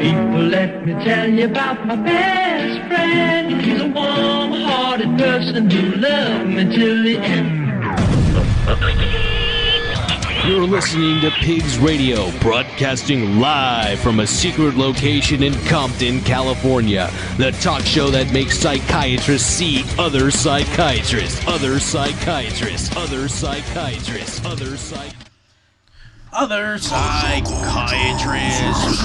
People, let me tell you about my best friend. He's a warm-hearted person who loved me till the end. You're listening to Pigs Radio, broadcasting live from a secret location in Compton, California. The talk show that makes psychiatrists see other psychiatrists, other psychiatrists, other psychiatrists, other psychiatrists. Other psychiatrists.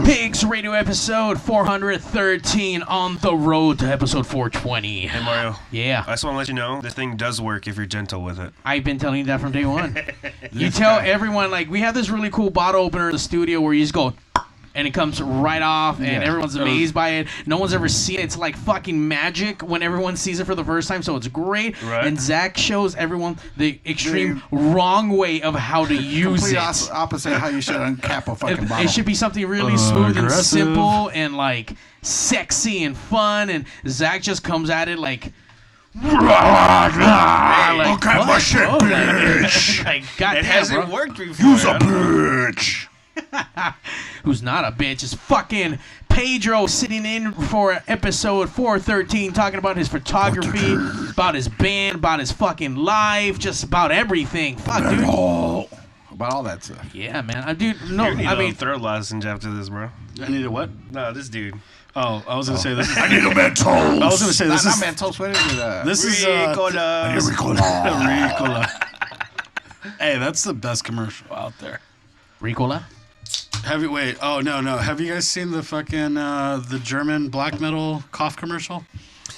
Pigs Radio episode 413 on the road to episode 420. Hey, Mario. Yeah. I just want to let you know, this thing does work if you're gentle with it. I've been telling you that from day one. You tell everyone, like, we have this really cool bottle opener in the studio where you just go, and it comes right off, and everyone's amazed by it. No one's ever seen it. It's like fucking magic when everyone sees it for the first time, so it's great. Right. And Zack shows everyone the extreme wrong way of how to use Complete it. opposite how you should uncap a fucking bottle. It should be something really smooth and Aggressive. simple and like sexy and fun, and Zack just comes at it like Uncap my shit, bro, bitch. like It goddamn, hasn't bro. worked before. You's a bitch. Who's not a bitch is fucking Pedro, sitting in for episode 413, talking about his photography, about his band, about his fucking life, just about everything. Fuck, dude. About all that stuff. Yeah, man. Dude, no, You need I a mean, throat lozenge after this, bro. I need a what? No, this dude. Oh, I was gonna say this. I need a Mentos. I was gonna say this Not is Mentos. What is it? this is I need Ricola. Ricola. Hey, that's the best commercial out there. Ricola? Have you wait? Oh no. Have you guys seen the fucking the German black metal cough commercial?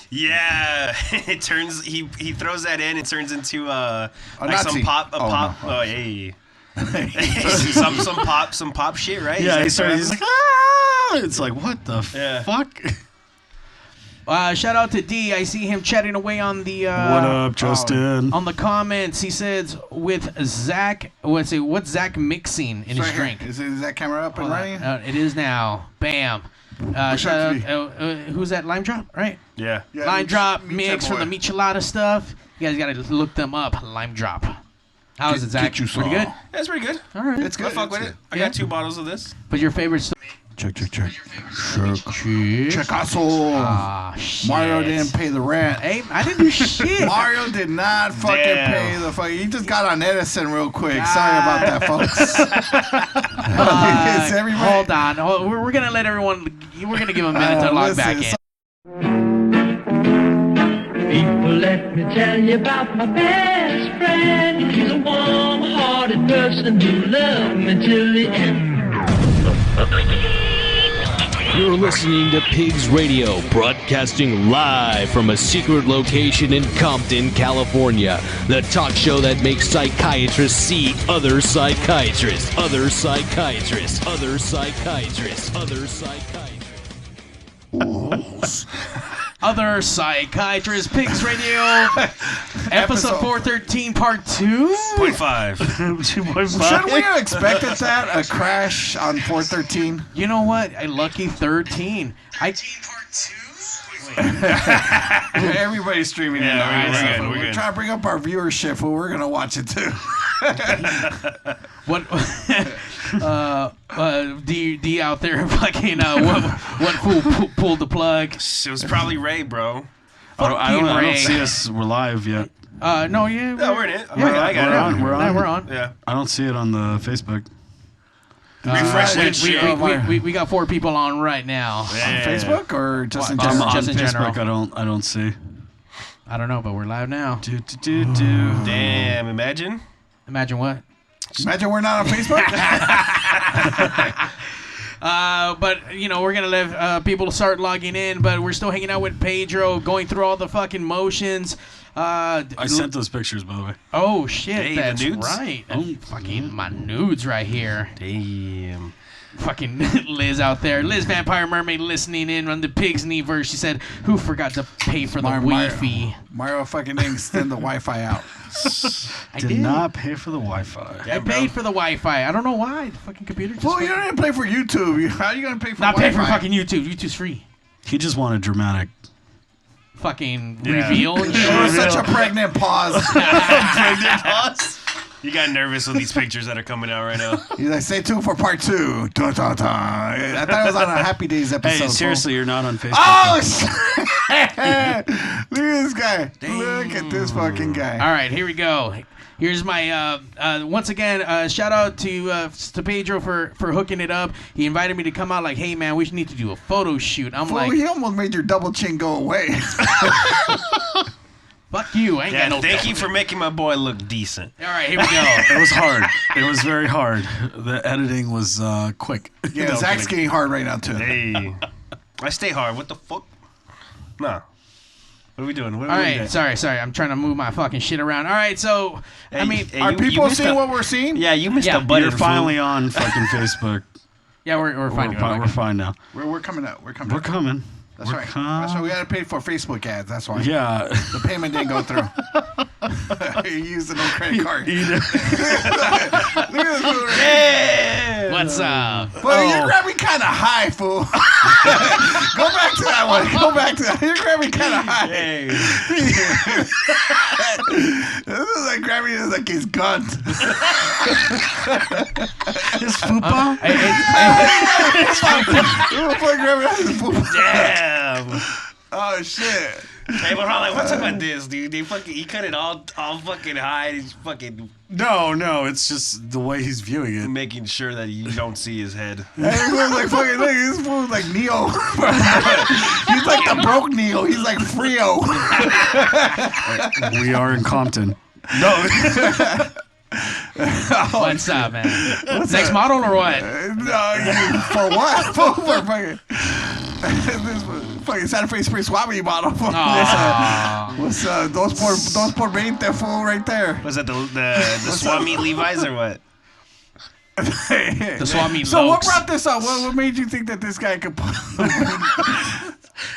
Yeah, it turns. He throws that in. It turns into like Nazi. some pop. Oh, pop. no. Oh, hey. some pop shit, right? Yeah, He's he's like, ah! It's like, what the Yeah. fuck? Shout out to D. I see him chatting away on the What up, Justin? on the comments. He says with Zack, what's Zack mixing in his Right here. drink? Is that camera up and running? It is now. Bam. Shout out. Who's that? Lime Drop, right? Yeah. Yeah, Lime Drop Meat mix Boy. from the Michelada stuff. You guys gotta look them up. Lime Drop. How is it, Zack? Get you Pretty some. good. That's pretty good. All right. It's good. I fuck with it's it. I got 2 bottles of this. But your favorite stuff? Check. Check. Check-asso. Ah, shit. Mario didn't pay the rent. Hey, I didn't do shit. Mario did not fucking Damn. pay the fucking. He just got on Edison real quick. Sorry about that, folks. Is everybody? Hold on. We're gonna let everyone. We're gonna give them a minute to log back in. People, let me tell you about my best friend. He's a warm-hearted person who loved me till the end. You're listening to Pigs Radio, broadcasting live from a secret location in Compton, California. The talk show that makes psychiatrists see other psychiatrists, other psychiatrists, other psychiatrists, other psychiatrists. Other psychiatrists, Pigs Radio, episode 413, part 2. 0.5. Should we have expected that? A crash on 413? You know what? A lucky 13. Everybody's streaming Yeah, in. we're Alright, good, so we're we're good. trying to bring up our viewership, but we're gonna watch it too. What? D out there, fucking. What fool pulled the plug? It was probably Ray, bro. I don't Ray. see us. We're live yet. No, yeah. No, we're in it. Yeah, I got we're it. on. We're on. We're on. Yeah. I don't see it on the Facebook. Refresh that shit. We got 4 people on right now. Yeah. Facebook or just in Just- general? on just in Facebook, general. I don't see. I don't know, but we're live now. Do. Damn, imagine. Imagine what? Imagine we're not on Facebook. But you know, we're gonna let people start logging in, but we're still hanging out with Pedro, going through all the fucking motions. I sent those pictures, by the way. Oh shit, Hey, the that's nudes? right. Fucking my nudes right here. Damn. Fucking Liz out there, Liz Vampire Mermaid, listening in on the Pigs Verse. She said, "Who forgot to pay for the Wi-Fi?" Mario fucking didn't extend the Wi-Fi out. I Did not pay for the Wi-Fi. I paid for the Wi-Fi. I don't know why. The fucking computer just. Well, you didn't pay for YouTube. How are you gonna pay for not Wi-Fi? pay for fucking YouTube. YouTube's free. He just wanted dramatic. fucking reveal and shit. It was such a pregnant pause. Pregnant pause. You got nervous with these pictures that are coming out right now. He's like, stay tuned for part 2. Dun, dun, dun. I thought it was on a Happy Days episode. Hey, seriously, you're not on Facebook. Oh, shit. Look at this guy. Damn. Look at this fucking guy. All right, here we go. Here's my once again shout out to Pedro for hooking it up. He invited me to come out like, hey man, we need to do a photo shoot. I'm like, he almost made your double chin go away. fuck you. I ain't got no. Thank you for making my boy look decent. All right, here we go. It was hard. It was very hard. The editing was quick. Yeah, No, Zach's getting hard right now too. Hey, I stay hard. What the fuck? Nah. What are we doing? What All are we right, doing? sorry. I'm trying to move my fucking shit around. All right, so I mean, Are people seeing what we're seeing? Yeah, you missed Yeah. a button. You're finally on fucking Facebook. yeah, we're fine. We're fine now. We're coming out. We're coming. We're coming. That's We're right. That's why we got to pay for Facebook ads. That's why. Yeah. The payment didn't go through. You used an old credit card. Look at this fool right here. What's up? But you're grabbing kind of high, fool. Go back to that one. Go back to that. You're grabbing kind of high. Hey. This is like grabbing it like his gun. His fupa? Damn. Oh shit. Hey, but hold on, what's up with this, dude? He cut it all fucking high. He's fucking No, it's just the way he's viewing it. making sure that you don't see his head. This fool's like fucking look, this fool's like Neo. He's like the broke Neo. He's like Frio. We are in Compton. What's up, man? Next model or what? No, for what? For fucking this fucking Santa Fe Spring Swami bottle. What's those poor 20 fool right there? Was that the Swami Levi's or what? The Swami So what Lokes. brought this up? What made you think that this guy could pull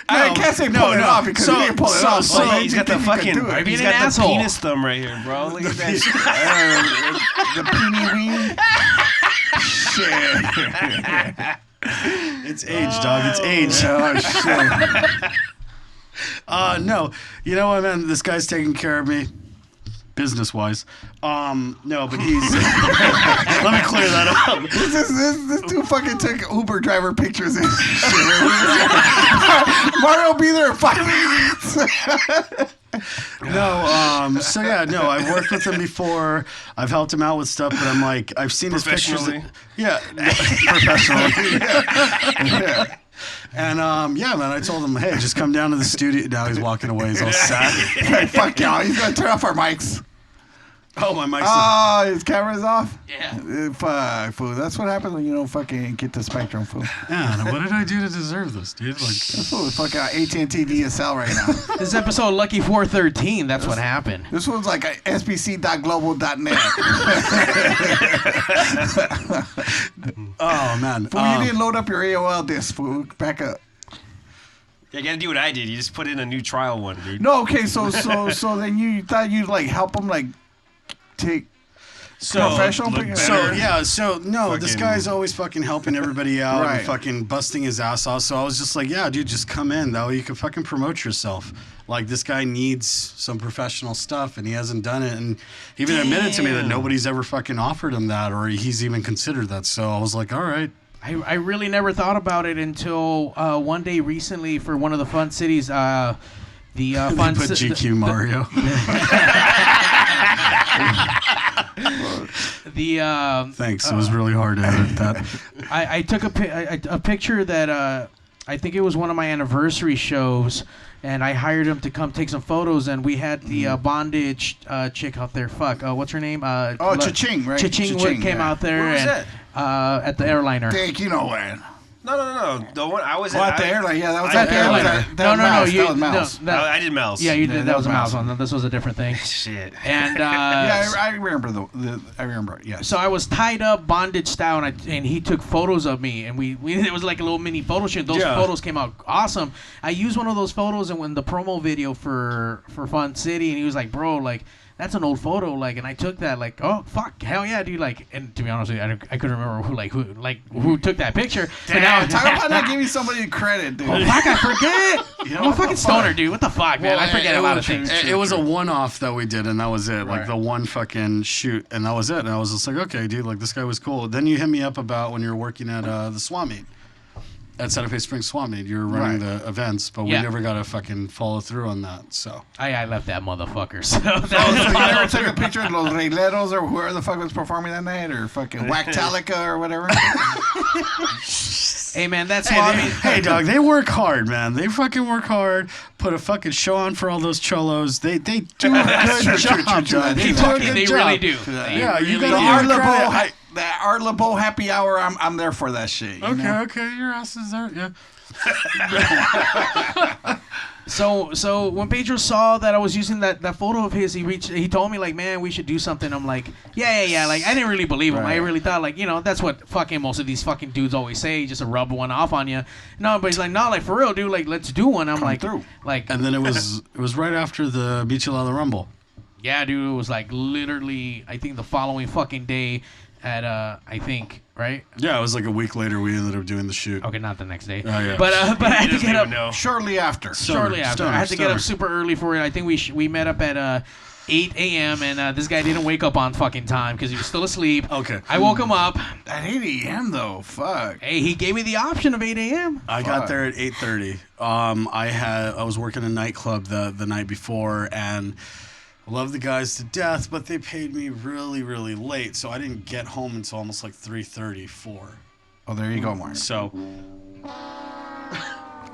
I can't say pull it off because he didn't pull it off. So What made he's you got the think he could fucking do it? Maybe he's an got the asshole. penis thumb right here, bro. Look at that shit. The peenie ween. Shit. It's age, dog. It's age. Oh shit. No. You know what, man? This guy's taking care of me. Business-wise. No, but he's... Let me clear that up. This dude fucking took Uber driver pictures and shit. Mario will be there in 5 minutes. So yeah, no, I've worked with him before. I've helped him out with stuff, but I'm like, I've seen his pictures. Professionally? Yeah, professionally. Yeah. And yeah, man, I told him, hey, just come down to the studio. Now he's walking away. He's all sad. Like, fuck y'all. He's gonna turn off our mics. Oh, my mic's Oh, his camera's off? Yeah. Fuck, fool. That's what happens when you don't fucking get the Spectrum, fool. Man, what did I do to deserve this, dude? Like, This fool is fucking AT&T DSL right now. This is episode Lucky 413. That's what happened. This one's like sbc.global.net. oh man, Fool, you didn't load up your AOL disk, fool. Back up. Yeah, you gotta do what I did. You just put in a new trial one, dude. No, okay, so then you thought you'd like help him like take professional look pictures? better. No, this Fucking- guy's always fucking helping everybody out Right. and fucking busting his ass off. So I was just like, yeah, dude, just come in. That way you can fucking promote yourself. Like, this guy needs some professional stuff, and he hasn't done it. And he even admitted to me that nobody's ever fucking offered him that, or he's even considered that. So I was like, all right. I really never thought about it until one day recently for one of the fun cities. The fun Put GQ Mario. Thanks. It was really hard to edit that. I took a picture that I think it was one of my anniversary shows, and I hired him to come take some photos, and we had the bondage chick out there. What's her name? Cha-Ching, right? Cha-Ching Cha-Ching, came yeah. out there Where was and at the airliner. Dick, you know when. No. The one I was Oh, at the airline, yeah, that was at the airline. No. That was Mouse. I did Mel's. Yeah, you did. Yeah, That was a Mouse. mouse one. This was a different thing. Shit. And Yeah, I remember I remember. Yes. so I was tied up bondage style, and he took photos of me, and we it was like a little mini photo shoot. Those Yeah. photos came out awesome. I used one of those photos and when the promo video for Fun City, and he was like, bro, like that's an old photo, like, and I took that, like, oh fuck, hell yeah, dude, like, and to be honest with you, I couldn't remember who took that picture. Damn, but now, talk about not giving somebody credit, dude. oh, fuck, I forget. You know, I'm a what fucking the fuck? stoner, dude. What the fuck, man? I forget a lot of things. It was a one-off that we did, and that was it. Like Right. the one fucking shoot, and that was it. And I was just like, okay, dude, like this guy was cool. Then you hit me up about when you were working at the swap meet. At Santa Fe Springs swap meet, you were running Right. the events, but we Yeah. never got to fucking follow through on that. So I left that motherfucker. So that So was you my ever old- took a picture of Los Regleros or whoever the fuck was performing that night, or fucking Whack-Talica or whatever? Hey man, that's hey, why I mean, hey, dog, they work hard, man. They fucking work hard. Put a fucking show on for all those cholos. They do a good job, dog. They They do a fucking, good they job. really do. Yeah, you The gotta Art give credit. LeBeau, that Art LeBeau happy hour, I'm there for that shit. You know? Okay, your ass is there. Yeah. So when Pedro saw that I was using that photo of his, he told me like, man, we should do something. I'm like, yeah. Like I didn't really believe him. I Right. really thought like, you know, that's what fucking most of these fucking dudes always say, just to rub one off on you. No, but he's like, no, like for real, dude, like let's do one. I'm like, through. like, And then it was right after the Beachilada Rumble. yeah, dude, it was like literally, I think the following fucking day at I think, right? Yeah, it was like a week later. We ended up doing the shoot. Okay, not the next day. Oh, yeah. But I He had to doesn't get up even know. Shortly after. shortly after. I had to get up super early for it. I think we met up at 8 a.m. and this guy didn't wake up on fucking time because he was still asleep. Okay. I woke him up. At 8 a.m. though, fuck. Hey, he gave me the option of 8 a.m. I got there at 8:30. I was working a nightclub the night before, and I love the guys to death, but they paid me really, really late, so I didn't get home until almost like 3:30, 4. Oh, there you go, Mark. So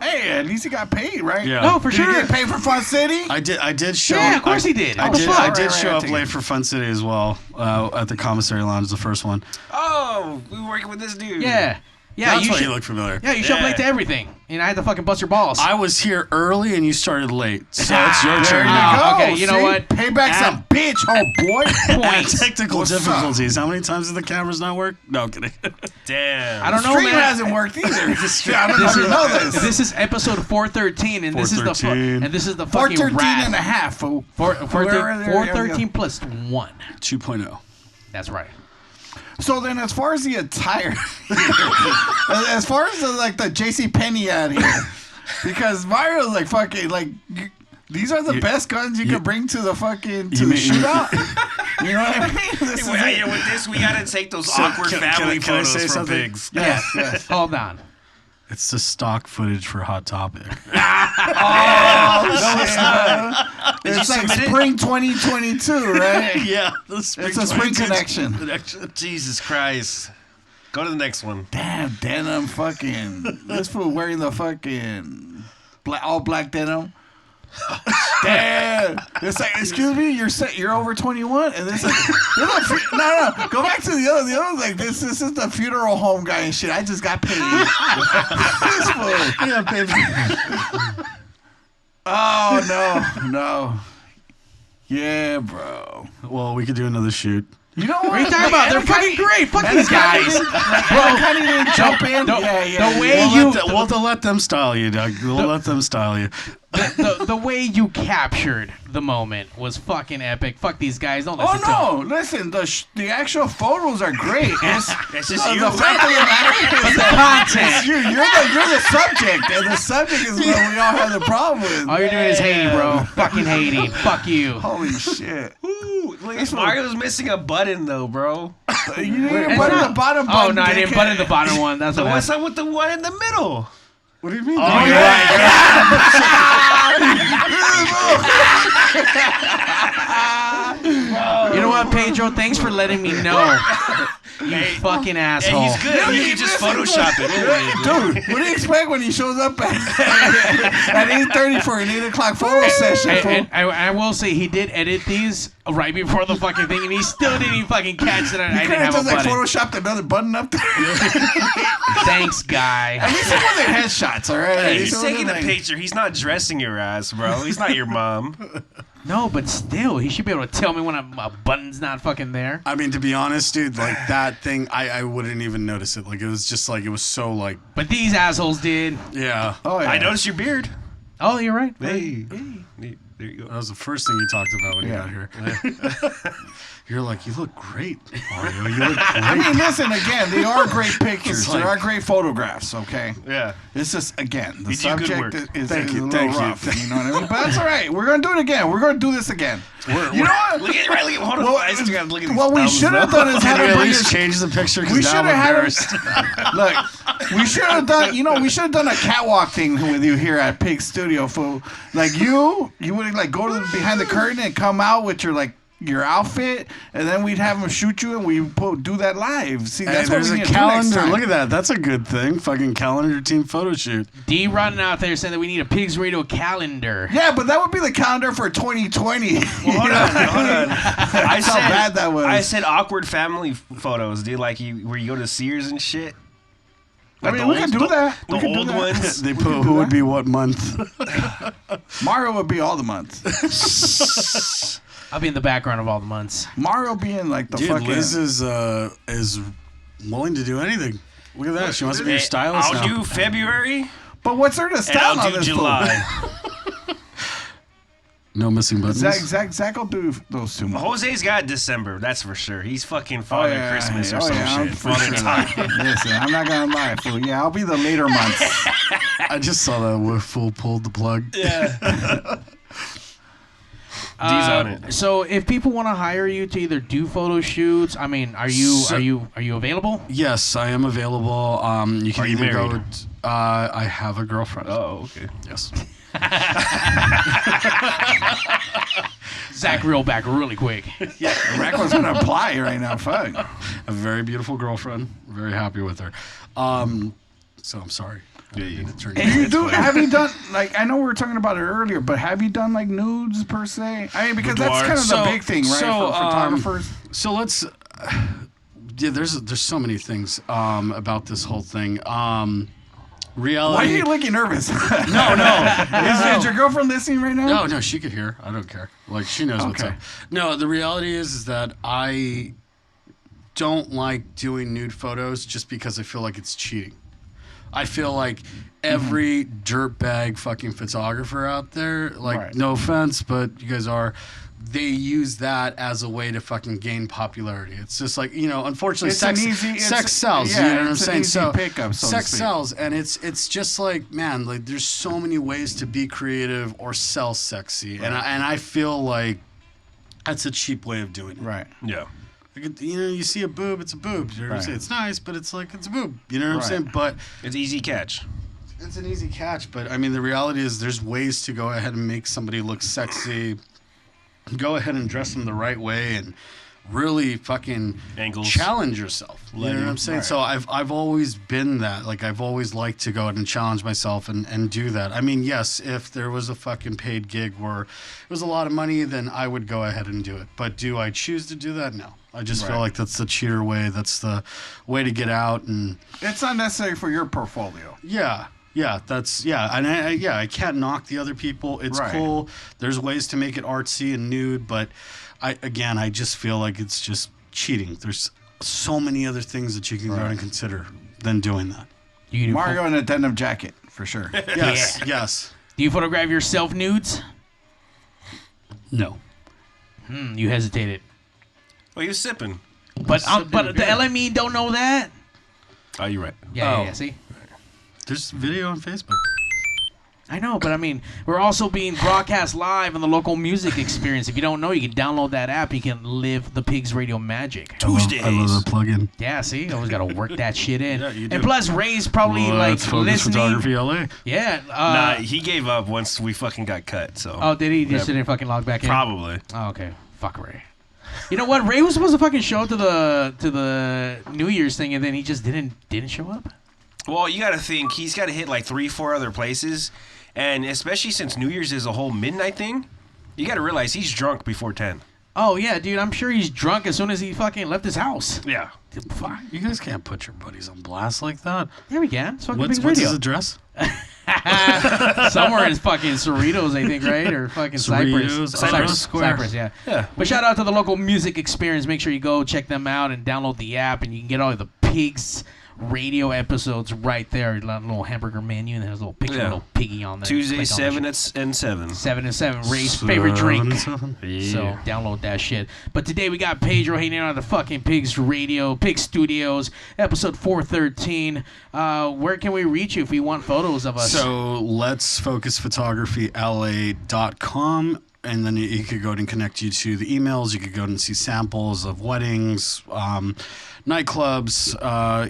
Hey, at least he got paid, right? yeah. No, for Did sure. he get paid for Fun City? I did show. Yeah, of course he did. I What the did. fuck? I did Right, show right, up take late it. for Fun City as well at the Commissary Lounge, the first one. Oh, we were working with this dude. Yeah. Yeah, That's you why should, you look familiar. yeah, you show up Yeah. late to everything. And I had to fucking bust your balls. I was here early and you started late, so it's your turn There you now. go. okay, you know See? what? Payback's a bitch, oh boy. And Points. technical What's up? difficulties. How many times did the cameras not work? No, I'm kidding. Damn. I don't know, Stream man. hasn't worked either. I don't know if you know this. This is episode 413, and this is the 413. fucking 413 wrap. and a half, fool. 413 plus 1. 2.0. That's right. So then, as far as the attire, as far as the JCPenney out here, because Mario's like fucking like these are the best guns you could bring to the fucking to the shootout. You know what I mean? This is it. With this, we gotta take those So, awkward can I family say photos from something? Pigs. Yes, yes. Hold on. It's the stock footage for Hot Topic. It's like spring 2022, right? Yeah, It's a spring connection. Jesus Christ. Go to the next one. Damn, denim fucking. This fool wearing the fucking all black denim. Damn. It's like, excuse me, you're over 21? And it's like, no, go back to the other. The other like, this is the funeral home guy and shit. I just got paid. This fool. Yeah, baby. Oh, no. Yeah, bro. Well, we could do another shoot. You know what? What are you talking about? They're fucking great. Fuck these guys. Bro, kind of didn't jump in. The way We'll let them style you, Doug. We'll let them style you. the way you captured the moment was fucking epic. Fuck these guys. Don't listen to them. Oh no! Listen, the actual photos are great. It's just you. The fact of the matter is The that content. it's you're the subject, and the subject is what we all have the problem with. All you're doing is hating, bro. Fucking hating. Fuck you. Holy shit! Ooh, look at Mario's missing a button though, bro. You didn't put in the bottom Oh button. no, I didn't dickhead. put in the bottom one. That's So what what's happened. up with the one in the middle? What do you mean? Oh, you're right. You know what, Pedro? Thanks for letting me know. You fucking asshole. Hey, he's good. You can just Photoshop it. Dude, what do you expect when he shows up at 8:30 for an 8 o'clock photo session? fool? And I will say he did edit these right before the fucking thing, and he still didn't even fucking catch that I You didn't could have have a just like button. photoshopped another button up there. Thanks, guy. At least it wasn't headshots, all right? At Hey, least he's it wasn't taking a like- picture. He's not dressing your ass, bro. He's not your mom. No, but still, he should be able to tell me when a button's not fucking there. I mean, to be honest, dude, like that thing, I wouldn't even notice it. Like, it was just like, it was so like, But these assholes did. yeah. Oh, yeah. I noticed your beard. Oh, you're right. Hey. There you go. That was the first thing you talked about when you got here. You're like, you look great, Mario. You look great. I mean, listen, again, they are great pictures. Like, they are great photographs, okay? Yeah. It's just, again, the You do good subject work. is Thank a you, little thank you. rough. You know what I mean? But that's all right. We're going to do it again. We're going to do this again. You know what? Look at hold on. I still gotta look at these What we thumbs, should have though. done is Can had we him at bring least his... change the picture? We Because should now I'm have had embarrassed. Look, we should have done, we should have done a catwalk thing with you here at Pig Studio, fool. Like you would like go to behind the curtain and come out with your outfit, and then we'd have them shoot you, and we do that live. See, Hey, that's what there's we a need to do next calendar. time. Look at that. That's a good thing. Fucking calendar team photo shoot. D running out there saying that we need a Pigs Radio calendar. Yeah, but that would be the calendar for 2020. Well, hold on. That's how bad that was. I said awkward family photos, dude. Like where you go to Sears and shit. I mean, we can do that. The We can do old that. ones. They put who would be what month. Mario would be all the months. I'll be in the background of all the months. Mario being like the Dude, fucking... Liz is willing to do anything. Look at that. She wants to be your stylist I'll now. do February, But what's there to and stand on I'll do this July. No missing buttons. Zach will do those 2 months. Jose's got December, that's for sure. He's fucking Father Christmas or some shit. For Father sure. Time. Listen, I'm not gonna lie, fool. Yeah, I'll be the later months. I just saw that where Fool pulled the plug. Yeah. D's on it. So if people want to hire you to either do photo shoots, I mean, are you available? Yes, I am available. You can Are you either go. married? I have a girlfriend. Oh, okay. Yes. Zach reeled back really quick. Rack was gonna apply right now. Fuck. A very beautiful girlfriend. Very happy with her. So I'm sorry. Yeah, you Have you done, like, I know we were talking about it earlier, but have you done like nudes per se? I mean, because that's kind of the big thing, right? For photographers. So let's. Yeah, there's so many things about this whole thing. Reality. Why are you looking nervous? No. Is your girlfriend listening right now? No, she could hear. I don't care. Like, she knows what's Okay. up. No, the reality is that I don't like doing nude photos just because I feel like it's cheating. I feel like every dirtbag fucking photographer out there, like, Right. no offense, but you guys are, they use that as a way to fucking gain popularity. It's just like, unfortunately, It's an sex easy- it's- sex sells. yeah, You know what I'm it's an saying? easy So pickup, so to sex speak. sells, and it's just like, man, like, there's so many ways to be creative or sell sexy, and I feel like that's a cheap way of doing it. Right. Yeah. Like, you see a boob, it's a boob. You know what I'm Right. saying? It's nice, but it's like, it's a boob. You know what I'm Right. saying? But It's easy catch. it's an easy catch. But I mean, the reality is there's ways to go ahead and make somebody look sexy. Go ahead and dress them the right way and really fucking Angles. challenge yourself. You know what I'm saying? Right. So I've always been that. Like, I've always liked to go out and challenge myself and do that. I mean, yes, if there was a fucking paid gig where it was a lot of money, then I would go ahead and do it. But do I choose to do that? No. I just feel Right. like that's the cheater way. That's the way to get out. And It's not necessary for your portfolio. I can't knock the other people. It's Right. cool. There's ways to make it artsy and nude, but I just feel like it's just cheating. There's so many other things that you can go out and consider than doing that. You do Mario in a denim jacket, for sure. Yes, yes. Do you photograph yourself nudes? No. You hesitated. Well, you're sipping. But the LME don't know that. Oh, you're right. Yeah, see? There's video on Facebook. I know, but I mean, we're also being broadcast live on the local music experience. If you don't know, you can download that app. You can live the Pigs Radio magic. Tuesdays. I love the plug-in. Yeah, see? Always got to work that shit in. Yeah, you do. And plus, Ray's probably Let's Focus listening. Photography LA. Yeah. Nah, he gave up once we fucking got cut. So. Oh, did he? Just didn't fucking log back in? Probably. Oh, okay. Fuck Ray. You know what? Ray was supposed to fucking show up to the New Year's thing, and then he just didn't show up. Well, you got to think he's got to hit like 3-4 other places, and especially since New Year's is a whole midnight thing, you got to realize he's drunk before 10. Oh yeah, dude. I'm sure he's drunk as soon as he fucking left his house. Yeah. Fuck. You guys can't put your buddies on blast like that. Here we can. It's fucking What's Pigs Radio. his address? Somewhere in fucking Cerritos, I think, right? Or fucking Cerritos, Cypress. Cypress Square. Cypress, yeah. Yeah. But shout out to the local music experience. Make sure you go check them out and download the app, and you can get all the Pigs radio episodes right there. A little hamburger menu, and there's a little picture of a little piggy on there. Tuesday 7 and 7. 7 and 7. Ray's favorite drink. Yeah. So download that shit. But today we got Pedro hanging out at the fucking Pigs Radio, Pig Studios, episode 413. Where can we reach you if we want photos of us? So let's focus photographyla.com. And then you could go and connect you to the emails. You could go and see samples of weddings, nightclubs,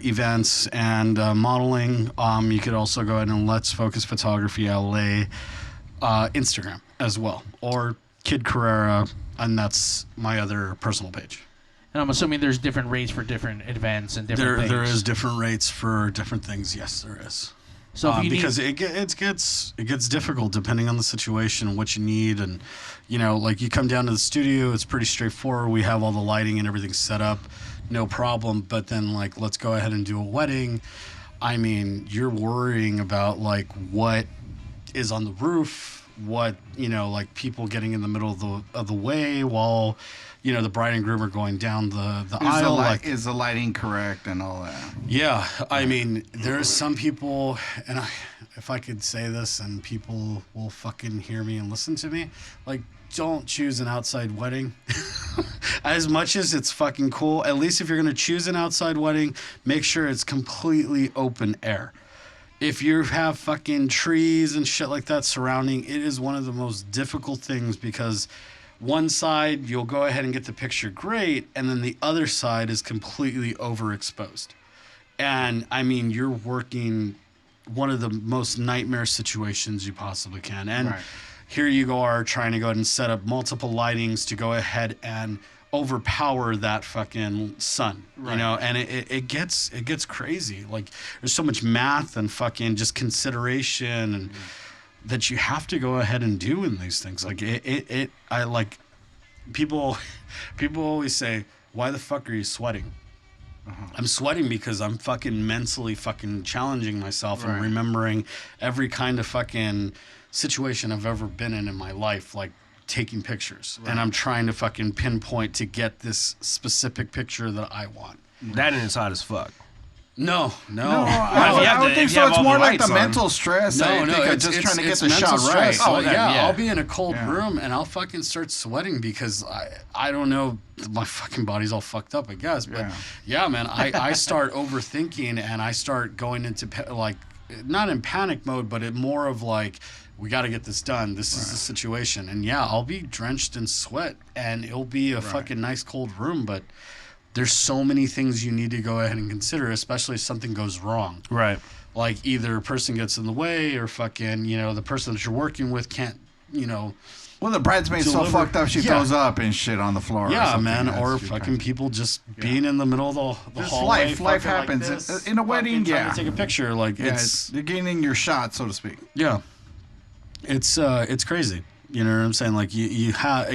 events, and modeling. You could also go ahead and Let's Focus Photography LA Instagram as well, or Kid Carrera, and that's my other personal page. And I'm assuming there's different rates for different events and different things. There is different rates for different things. Yes, there is. So if you because it gets difficult depending on the situation, what you need, and like you come down to the studio, it's pretty straightforward. We have all the lighting and everything set up, no problem. But then let's go ahead and do a wedding. I mean, you're worrying about what is on the roof, what people getting in the middle of the way while the bride and groom are going down the aisle. Is the lighting correct and all that? Yeah, I mean, there's some people, and if I could say this and people will fucking hear me and listen to me, don't choose an outside wedding. As much as it's fucking cool, at least if you're going to choose an outside wedding, make sure it's completely open air. If you have fucking trees and shit like that surrounding, it is one of the most difficult things because one side, you'll go ahead and get the picture great, and then the other side is completely overexposed. And, I mean, you're working one of the most nightmare situations you possibly can. And here you are trying to go ahead and set up multiple lightings to go ahead and overpower that fucking sun, and it gets crazy. There's so much math and fucking just consideration and that you have to go ahead and do in these things. People always say, why the fuck are you sweating? I'm sweating because I'm fucking mentally fucking challenging myself and remembering every kind of fucking situation I've ever been in my life, taking pictures. And I'm trying to fucking pinpoint to get this specific picture that I want. That and it's hot as fuck. No, I would think so. It's more like the mental stress. No, it's just trying to get the shot right. I'll be in a cold room and I'll fucking start sweating because I don't know, my fucking body's all fucked up, I guess. But man, I start overthinking and I start going into not in panic mode, but more of we got to get this done. This is the situation. And I'll be drenched in sweat and it'll be a fucking nice cold room, but there's so many things you need to go ahead and consider, especially if something goes wrong. Right. Either a person gets in the way or fucking, the person that you're working with can't, Well, the bridesmaid's so fucked up she throws up and shit on the floor. Yeah, man. Or fucking people just being in the middle of the hallway. Life happens. In a wedding, trying to take a picture. You're gaining your shot, so to speak. Yeah. It's crazy. You know what I'm saying? You have,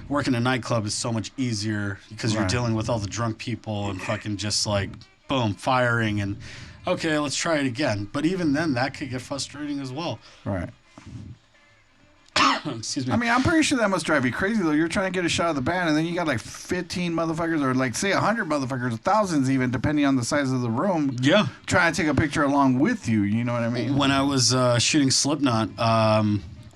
working a nightclub is so much easier because you're dealing with all the drunk people and fucking just boom, firing and okay, let's try it again. But even then, that could get frustrating as well. Right. Excuse me. I mean, I'm pretty sure that must drive you crazy though. You're trying to get a shot of the band, and then you got 15 motherfuckers, or say 100 motherfuckers, thousands even, depending on the size of the room. Yeah. Trying to take a picture along with you. You know what I mean? When I was shooting Slipknot,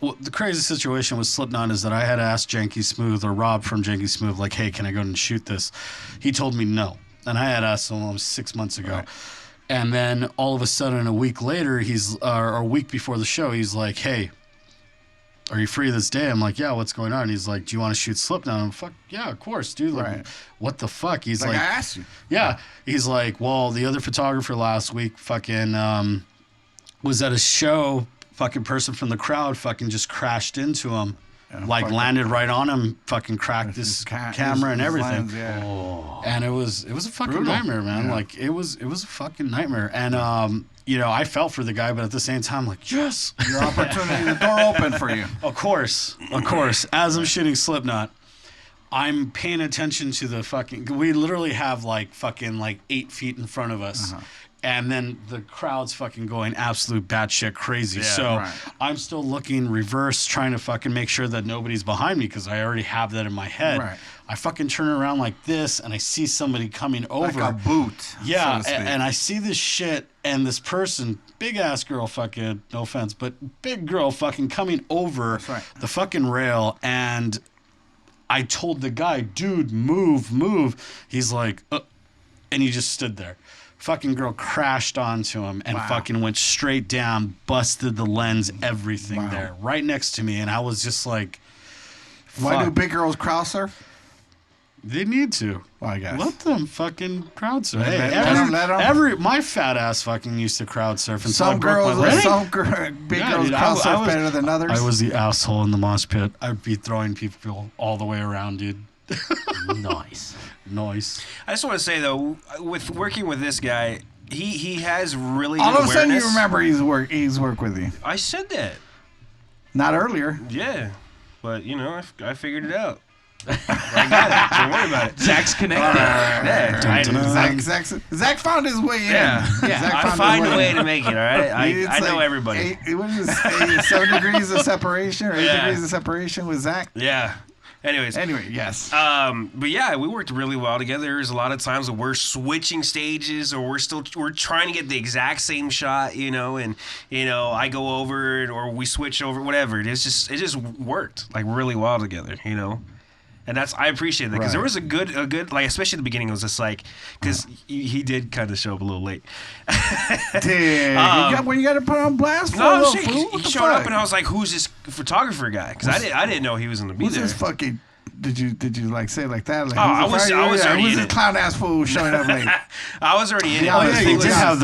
well, the crazy situation with Slipknot is that I had asked Janky Smooth or Rob from Janky Smooth, hey, can I go and shoot this? He told me no, and I had asked him almost 6 months ago. Right. And then all of a sudden, a week later, or a week before the show, he's like, hey, are you free this day? I'm like, yeah, what's going on? He's like, do you want to shoot Slipknot? I'm fuck, yeah, of course, dude. What the fuck? He's like, I asked you. Yeah. He's like, well, the other photographer last week fucking was at a show, fucking person from the crowd fucking just crashed into him. Landed right on him, fucking cracked his camera and everything. Lens, And it was a fucking nightmare, man. Yeah. It was a fucking nightmare. And I felt for the guy, but at the same time, yes, your opportunity, the door open for you. Of course. As I'm shooting Slipknot, I'm paying attention to the fucking. We literally have 8 feet in front of us. And then the crowd's fucking going absolute batshit crazy. Yeah, so I'm still looking reverse, trying to fucking make sure that nobody's behind me because I already have that in my head. Right. I fucking turn around like this and I see somebody coming over. Like a boot. Yeah, so to speak. and I see this shit and this person, big ass girl fucking, no offense, but big girl fucking coming over the fucking rail. And I told the guy, dude, move. He's like, and he just stood there. Fucking girl crashed onto him and fucking went straight down, busted the lens, everything there, right next to me. And I was just like, why do big girls crowd surf? They need to. Well, I guess. Let them fucking crowd surf. Let Every my fat ass fucking used to crowd surf. And some girls, big girls crowd surf better than others. I was the asshole in the mosh pit. I'd be throwing people all the way around, dude. Nice. I just want to say though, with working with this guy, he has really all good of a sudden awareness. you remember he's worked with you. I said that. Not earlier. Yeah, but you know I figured it out. I got it. Don't worry about it. Zack's connected. Zach found his way in. Yeah. I find a way to make it. All right. I know everybody. What is it, 7 degrees of separation or 8 degrees of separation with Zach? Yeah. Anyway, yes. But yeah, we worked really well together. There's a lot of times where we're switching stages or we're trying to get the exact same shot, and I go over or we switch over, whatever. It just worked like really well together, And I appreciate that because there was a good like, especially at the beginning, it was just like, because he did kind of show up a little late. When you got to put on blast for no, he showed up and I was like, who's this photographer guy? Because I didn't know he was going to be there. Who's this fucking... Did you like say it like that? Like, I was already who's in this it. clown ass fool showing up late? I was already in it. Oh yeah, you did have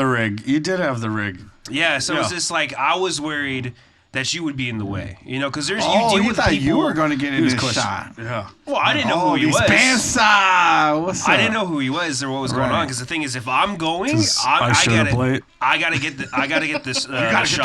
the rig. Yeah, so it was just like I was worried that you would be in the way, because there's you you deal with thought people. you were going to get in this shot. Yeah. Well, I didn't know who he was. What's up? I didn't know who he was or what was going on because the thing is, if I'm going, I gotta get this. You gotta get the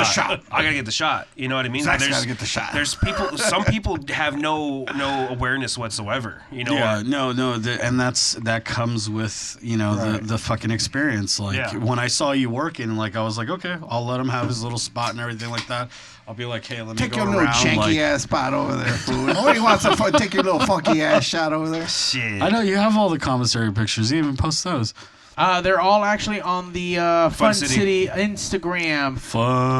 shot. I gotta get the shot. You know what I mean? Zach's gotta get the shot. There's people. Some people have no awareness whatsoever. Yeah, and that comes with the fucking experience. Like when I saw you working, like I was like, okay, I'll let him have his little spot and everything like that. I'll be like, hey, let me take go your around. little janky ass spot over there, fool. Nobody wants to take your little funky ass shot over there. Shit. I know you have all the commissary pictures. You even post those. They're all actually on the Fun City Instagram.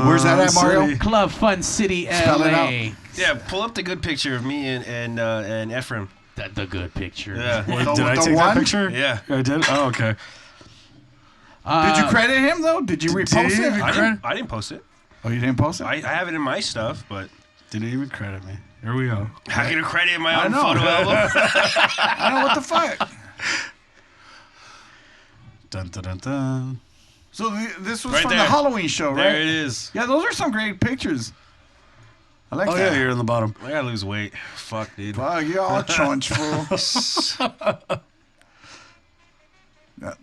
Where's that at, Mario? Club Fun City Spell it out. LA. Yeah, pull up the good picture of me and Ephraim. The good picture. Yeah. Did I take that picture? Yeah. I did? Oh, okay. Did you credit him, though? Did you repost it? I didn't post it. Oh, you didn't post it? I have it in my stuff, but... Didn't even credit me. Here we go. How can I credit my own photo album? I know, what the fuck? Dun, dun, dun, dun. So this was Right from there. the Halloween show, right? There it is. Yeah, those are some great pictures. I like that. Oh, yeah, you're in the bottom. I gotta lose weight. Fuck, dude. Fuck, you're all chunch, fool. Yeah.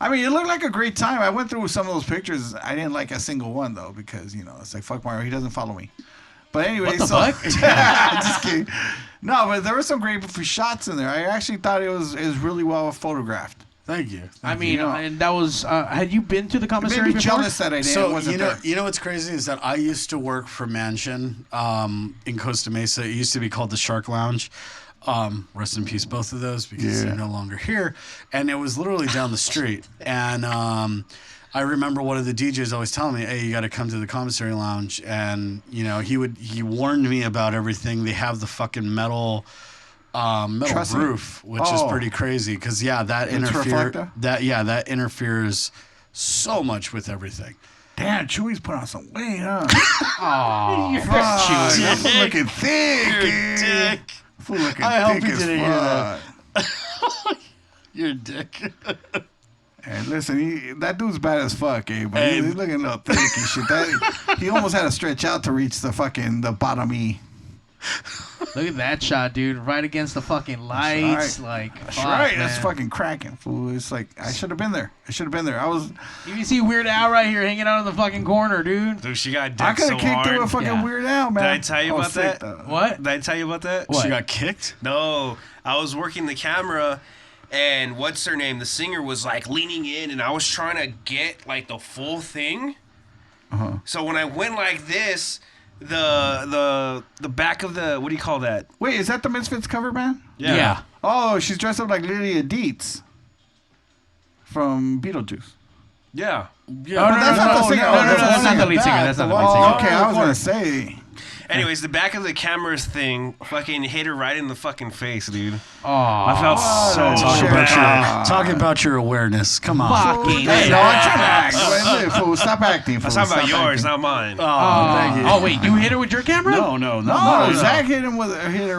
I mean, it looked like a great time. I went through some of those pictures. I didn't like a single one, though, because, it's like, fuck Mario, he doesn't follow me. But anyway, What the fuck? Just kidding. No, but there were some great shots in there. I actually thought it was really well photographed. Thank you. And that was. Had you been to the It commissary made me before? jealous that I didn't. So wasn't there. you know what's crazy is that I used to work for Mansion in Costa Mesa. It used to be called the Shark Lounge. Rest in peace, both of those, because they're no longer here. And it was literally down the street. And I remember one of the DJs always telling me, "Hey, you got to come to the commissary lounge." And he warned me about everything. They have the fucking metal roof, which is pretty crazy because that interferes so much with everything. Damn, Chewy's put on some weight, huh? Aw, Fuck, that fool looking thick, dude. Fool looking I hope thick he as didn't hear fuck. You're a dick. And listen, that dude's bad as fuck, but he's looking a little thick and shit. He almost had to stretch out to reach the bottom E. look at that shot, dude! Right against the fucking lights, That's right. That's fucking cracking, fool. It's like I should have been there. I was. You can see Weird Al right here hanging out in the fucking corner, dude. Dude, she got I dicked could so have kicked hard. through a fucking Weird Al, man. Did I tell you about that? What? Did I tell you about that? What? She got kicked? No, I was working the camera, and what's her name? The singer was like leaning in, and I was trying to get like the full thing. So when I went like this, the back of the, what do you call that? Wait, is that the Misfits cover band? Yeah. Oh, she's dressed up like Lydia Dietz from Beetlejuice. Yeah. Yeah, but that's not the singer. No, that's not the lead singer. That's not the lead singer. Oh, okay, I was gonna say. Anyways, the back of the camera's thing fucking hit her right in the fucking face, dude. Oh, I felt so bad. Talking about your awareness. Come on. fucking Hey, no, I'm trying to act. Wait, fool, stop acting. I'm Fool. talking about Stop yours, acting. not mine. Thank you. Oh, wait, you hit her with your camera? No. No, Zack hit her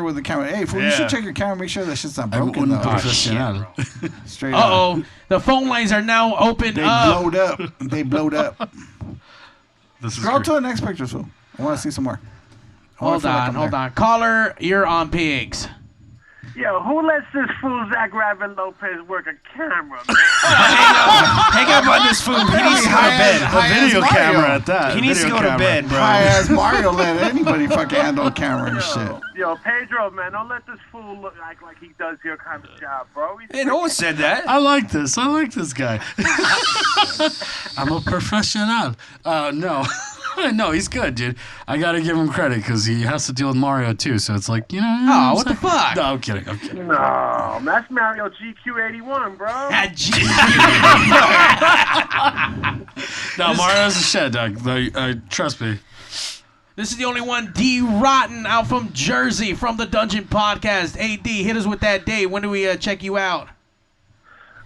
with the camera. Hey, fool, you Yeah. should check your camera. Make sure that shit's not I broken. wouldn't Though. professional. Straight up. Uh-oh. The phone lines are now open They up. blowed up. They blowed up. This is Scroll great. to the next picture, fool. I want to see some more. Hold on. Caller, you're on Pigs. Yo, who lets this fool Zack Rabbit Lopez work a camera, man? Hang up on this fool. He needs to go to bed. A video camera at that. He needs to Video go to camera. bed, bro. High ass Mario let anybody fucking handle a camera and shit. Yo, Pedro, man, don't let this fool look like he does your kind of job, bro. He's Hey, no one said that. I like this. I like this guy. I'm a professional. No. No, he's good, dude. I gotta give him credit because he has to deal with Mario too. So it's like, you know. Oh, what the fuck? No, I'm kidding. No, that's Mario GQ81, bro. No, Mario's a shit, dog. Trust me. This is the only one, D Rotten, out from Jersey, from the Dungeon Podcast. AD, hit us with that date. When do we check you out?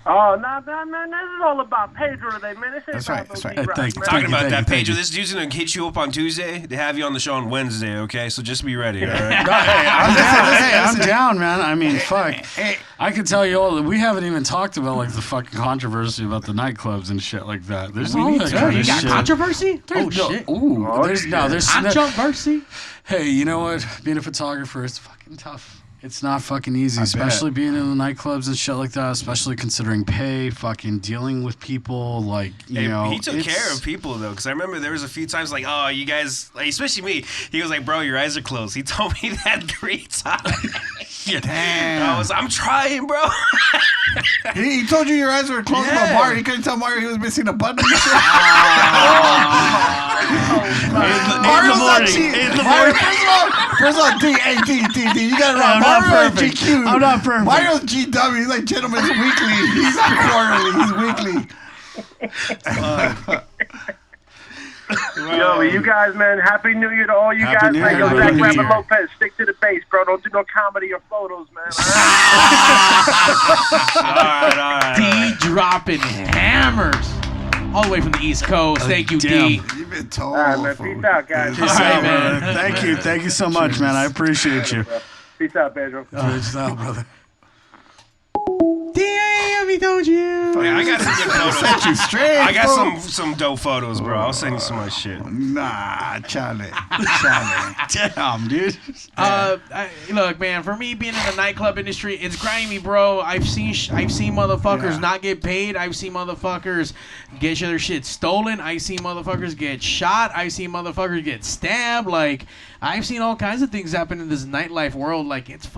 Oh, nah, man, this is all about Pedro today, man. This ain't That's about right, that's no right. D-Rock, Thank you. man. Talking about Thank that, you, thank Pedro. you. This dude's gonna hit you up on Tuesday to have you on the show on Wednesday, okay? So just be ready, all right? I'm down, man. I mean, fuck. I can tell you all. We haven't even talked about like the fucking controversy about the nightclubs and shit like that. There's all that kind You of got shit. controversy? There's Oh, shit. There's Controversy? Hey, you know what? Being a photographer is fucking tough. It's not fucking easy, especially being in the nightclubs and shit like that, especially considering pay, fucking dealing with people, like, you know. He took care of people, though, because I remember there was a few times like, oh, you guys, like, especially me, he was like, bro, your eyes are closed. He told me that 3 times. Damn. I'm trying, bro. He told you your eyes were closed Yeah. by Mario. He couldn't tell Mario he was missing a button. Mario's not cheating. First of all, D. You got it wrong. I'm not Mario is perfect. GQ. I'm not perfect. Mario's GW. He's like Gentleman's Weekly. He's not quarterly. He's weekly. Yo, you guys, man, Happy New Year to all you Happy guys. New Man, Year, yo, brother. Zack New Rabbit Year. Lopez, stick to the base, bro. Don't do no comedy or photos, man. All right. D dropping hammers. All the way from the East Coast. Thank you, D. You've been told. All right, man. Peace out, guys. Peace All right, out, man. brother. Thank you so much, man. I appreciate you. Peace out, Pedro. Peace out, brother. Damn, he told you. Yeah, I got some good photos. Set you straight. I got fool. some dope photos, bro. I'll send you some of my shit. Nah, Charlie. Damn, dude. Look, man. For me, being in the nightclub industry, it's grimy, bro. I've seen motherfuckers not get paid. I've seen motherfuckers get their shit stolen. I've seen motherfuckers get shot. I've seen motherfuckers get stabbed. Like, I've seen all kinds of things happen in this nightlife world. Like, it's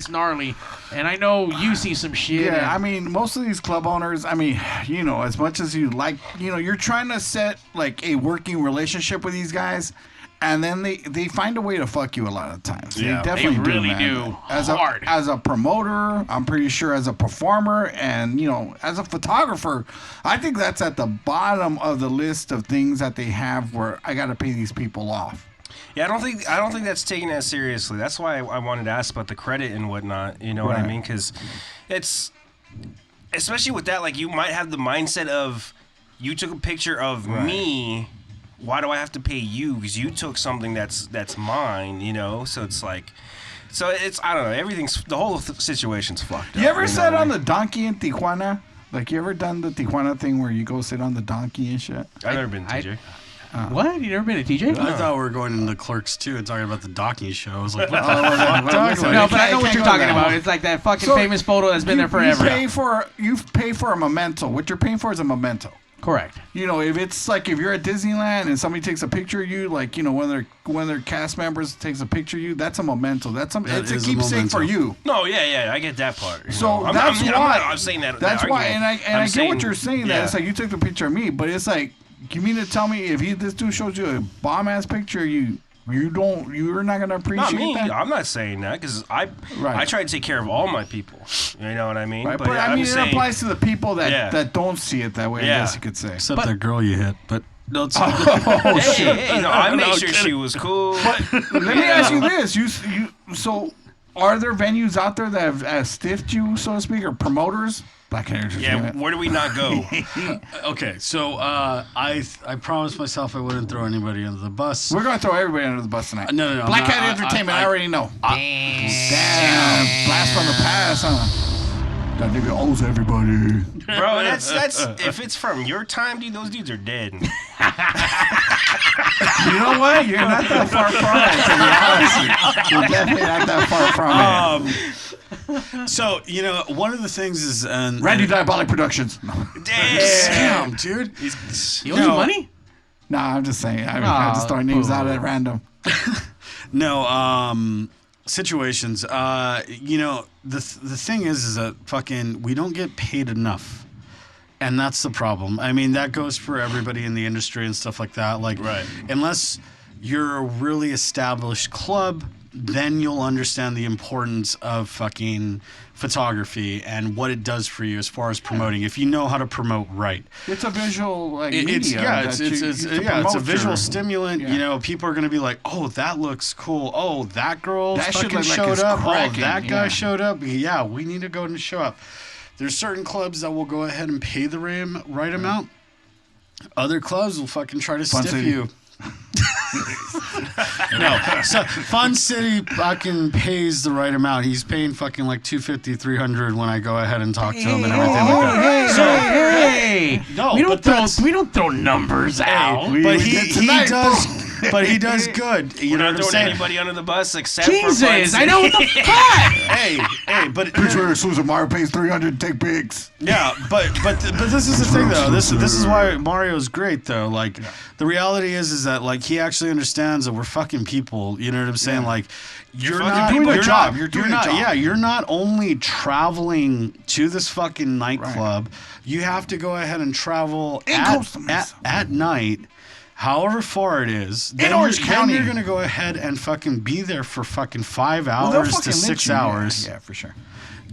gnarly. And I know you see some shit. Yeah, I mean, most of these club owners, I mean, you know, as much as you like, you know, you're trying to set like a working relationship with these guys, and then they find a way to fuck you a lot of times. Yeah, they definitely they really do, man. do. As Hard. a promoter, I'm pretty sure as a performer, and you know, as a photographer, I think that's at the bottom of the list of things that they have where I got to pay these people off. Yeah, I don't think that's taken as seriously. That's why I wanted to ask about the credit and whatnot. You know what I Right. mean? Because it's, especially with that, like, you might have the mindset of, you took a picture of me. Why do I have to pay you? Because you took something that's mine. You know, so it's like, I don't know. The whole situation's fucked up. You ever know sat what I on mean? the donkey in Tijuana? Like, you ever done the Tijuana thing where you go sit on the donkey and shit? I've never been, TJ. What? You never been to TJ? I thought we were going into Clerks too and talking about the docking show. I was like, what the Oh, fuck, dog? listen, No, you but I know can't what you're go talking there. about. It's like that fucking So, famous photo that's been there forever. You pay for a memento. What you're paying for is a memento. Correct. You know, if it's like if you're at Disneyland and somebody takes a picture of you, like, you know, one of their cast members takes a picture of you, that's a memento. It's a keepsake for you. No, yeah, I get that part. So that's why I'm saying that. That's that why, argument. and I get what you're saying. Yeah. That it's like you took the picture of me, but it's like, you mean to tell me if this dude shows you a bomb ass picture, you're not gonna appreciate that? I'm not saying that because I try to take care of all my people. You know what I mean? Right, but I mean, it applies to the people that don't see it that way. Yeah. I guess you could say. Except that girl you hit, but no, it's hey, no, I made sure she was cool. But let me ask you this: so are there venues out there that have stiffed you, so to speak, or promoters? Black Entertainment. Yeah, where do we not go? Okay, so I promised myself I wouldn't throw anybody under the bus. We're gonna throw everybody under the bus tonight. No. Black Cat Entertainment. I already know. Damn. Blast from the past, huh? That nigga owes everybody. Bro, that's if it's from your time, dude, those dudes are dead. You know what? You're not that far from it, to be honest. You're definitely not that far from it. So, you know, one of the things is... Randy Diabolic Productions. Damn, dude. You owe you money? Nah, I'm just saying. I'm just throwing names out at random. No, situations. You know, the thing is that fucking we don't get paid enough. And that's the problem. I mean, that goes for everybody in the industry and stuff like that. Like, unless you're a really established club, then you'll understand the importance of fucking photography and what it does for you as far as promoting. If you know how to promote right, it's a visual media. It's a visual stimulant. You know, people are gonna be like, "Oh, that looks cool. Oh, that girl fucking showed up. Oh, that guy showed up. Yeah, we need to go and show up." There's certain clubs that will go ahead and pay the right amount. Other clubs will fucking try to stiff you. No, so Fun City fucking pays the right amount. He's paying fucking like $250, $300 when I go ahead and talk to him and everything like that. No, we don't throw numbers out. But he does. But he does good. You know what I'm saying? Anybody under the bus except Jesus, for Fun City. I know what the fuck. Hey, but Susan Mario pays $300 to take pics. Yeah, but this is the thing though. This is why Mario's great though. Like the reality is that like he actually understands that we're fucking people. You know what I'm saying? Like you're not doing a job. You're not only traveling to this fucking nightclub. You have to go ahead and travel at night. However far it is, in Orange County, you're gonna go ahead and fucking be there for fucking 5 hours to 6 hours. Yeah, for sure.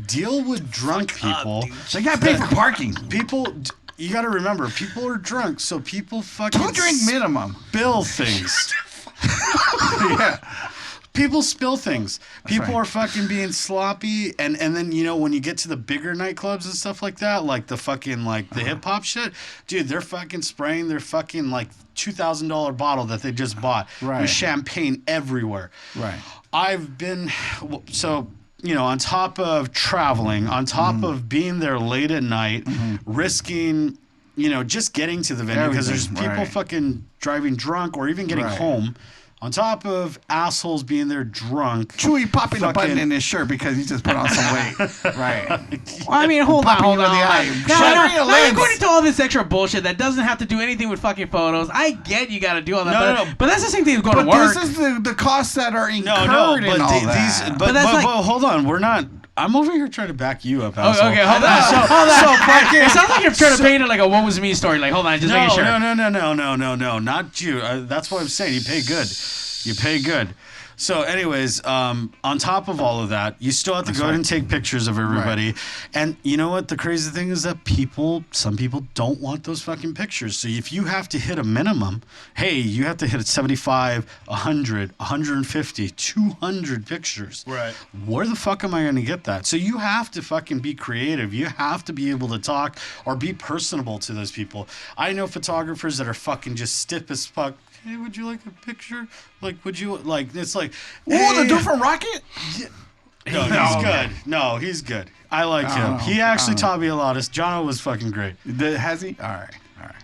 Deal with drunk people. They got paid for parking. People, you got to remember, people are drunk, so people fucking 2 drink minimum. Spill things. Yeah. People spill things. People are fucking being sloppy, and then you know when you get to the bigger nightclubs and stuff like that, like the fucking like the hip hop shit, dude, they're fucking spraying their fucking like $2,000 bottle that they just bought with champagne everywhere. Right. I've been so. You know, on top of traveling, on top of being there late at night, risking, you know, just getting to the venue because there's people fucking driving drunk or even getting home. On top of assholes being there drunk. Chewy popping a button in his shirt because he just put on some weight. Right. Well, I mean, hold on. Now, according to all this extra bullshit that doesn't have to do anything with fucking photos, I get you got to do all that. But that's the same thing as going to work. But this is the costs that are incurred in all that. But hold on. We're not... I'm over here trying to back you up. Okay, hold on. It sounds like you're trying to paint it like a "what was me" story. Like, hold on, just making sure. No, not you. That's what I'm saying. You pay good. You pay good. So, anyways, on top of all of that, you still have to go ahead and take pictures of everybody. And you know what? The crazy thing is that some people don't want those fucking pictures. So if you have to hit a minimum, hey, you have to hit 75, 100, 150, 200 pictures. Right. Where the fuck am I going to get that? So you have to fucking be creative. You have to be able to talk or be personable to those people. I know photographers that are fucking just stiff as fuck. Hey, would you like a picture? Like, would you like? It's like, oh, the dude from Rocket. Yeah. No, he's good. No, he's good. I like him. He actually taught me a lot. Jono was fucking great. Has he? All right.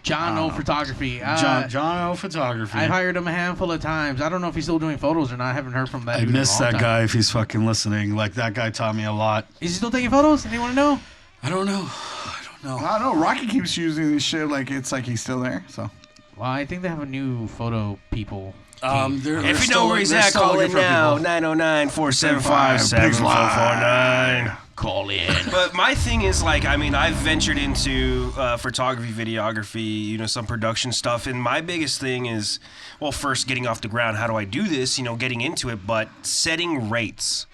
Jono Photography. Jono Photography. I hired him a handful of times. I don't know if he's still doing photos or not. I haven't heard from that. I miss that guy if he's fucking listening. Like, that guy taught me a lot. Is he still taking photos? Anyone know? I don't know. No. I don't know. Rocky keeps using this shit like it's like he's still there. So. Well, I think they have a new photo people. If you know where he's at, call in now. 909-475-7449. Call in. But my thing is, like, I mean, I've ventured into photography, videography, you know, some production stuff. And my biggest thing is, well, first getting off the ground. How do I do this? You know, getting into it, but setting rates.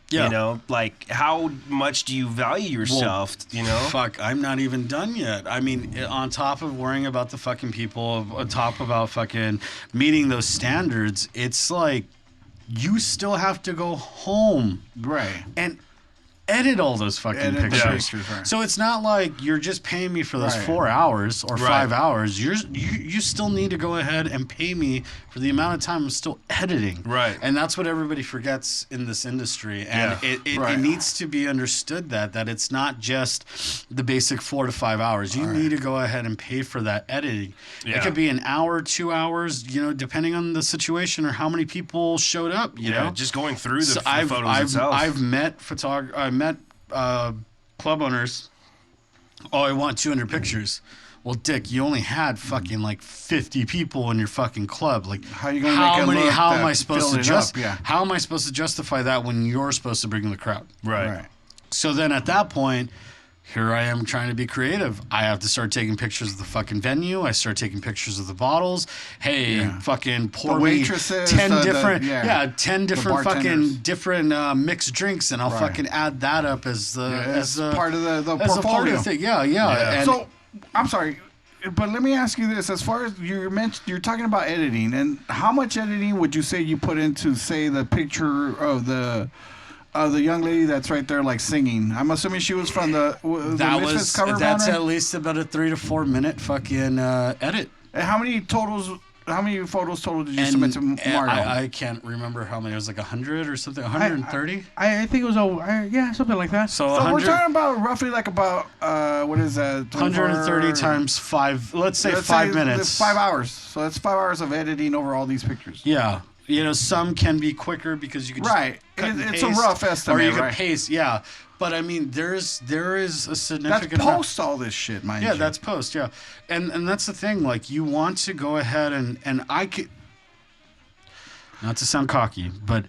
Yeah. You know, like, how much do you value yourself, you know? Fuck, I'm not even done yet. I mean, on top of worrying about the fucking people, on top about fucking meeting those standards, it's like you still have to go home. Right. And edit all those fucking pictures. Right. So it's not like you're just paying me for those 4 hours or 5 hours. You still need to go ahead and pay me for the amount of time I'm still editing. Right. And that's what everybody forgets in this industry. And it needs to be understood that it's not just the basic 4 to 5 hours. You need to go ahead and pay for that editing. Yeah. It could be an hour, 2 hours, you know, depending on the situation or how many people showed up, you know? Just going through the I've photos itself. I've met club owners. Oh, I want 200 pictures. Well, Dick, you only had fucking like 50 people in your fucking club. Like, how are you gonna make it look How am that I supposed to build it up? How am I supposed to justify that when you're supposed to bring the crowd? Right. So then at that point, here I am trying to be creative. I have to start taking pictures of the fucking venue. I start taking pictures of the bottles. Hey, fucking pour the me waitresses, 10 the different, 10 different fucking different mixed drinks, and I'll fucking add that up as the part of the as portfolio. a part of the thing. Yeah. And so I'm sorry, but let me ask you this: as far as you're talking about editing, and how much editing would you say you put into, say, the picture of the young lady that's right there, like singing? I'm assuming she was from the Misfits cover band, that's right? at least about a 3 to 4 minute fucking edit. And how many photos total did you submit to Mario? I can't remember how many. It was like 100 or something. 130. I think it was something like that. So we're talking about roughly like about what is that? 130 times 5. Let's say 5 minutes. It's 5 hours. So that's 5 hours of editing over all these pictures. Yeah. You know, some can be quicker because you can just cut and it's paste, a rough estimate, or you can paste. Yeah, but I mean, there is a significant. That's post all this shit, mind you. Yeah, that's post. Yeah, and that's the thing. Like, you want to go ahead and I could, not to sound cocky, but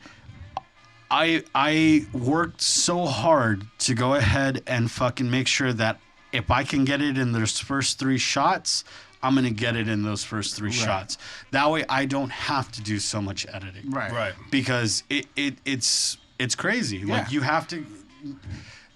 I worked so hard to go ahead and fucking make sure that if I can get it in those first 3 shots, I'm going to get it in those first 3 shots. That way I don't have to do so much editing. Right. Because it's crazy. Yeah. Like, you have to,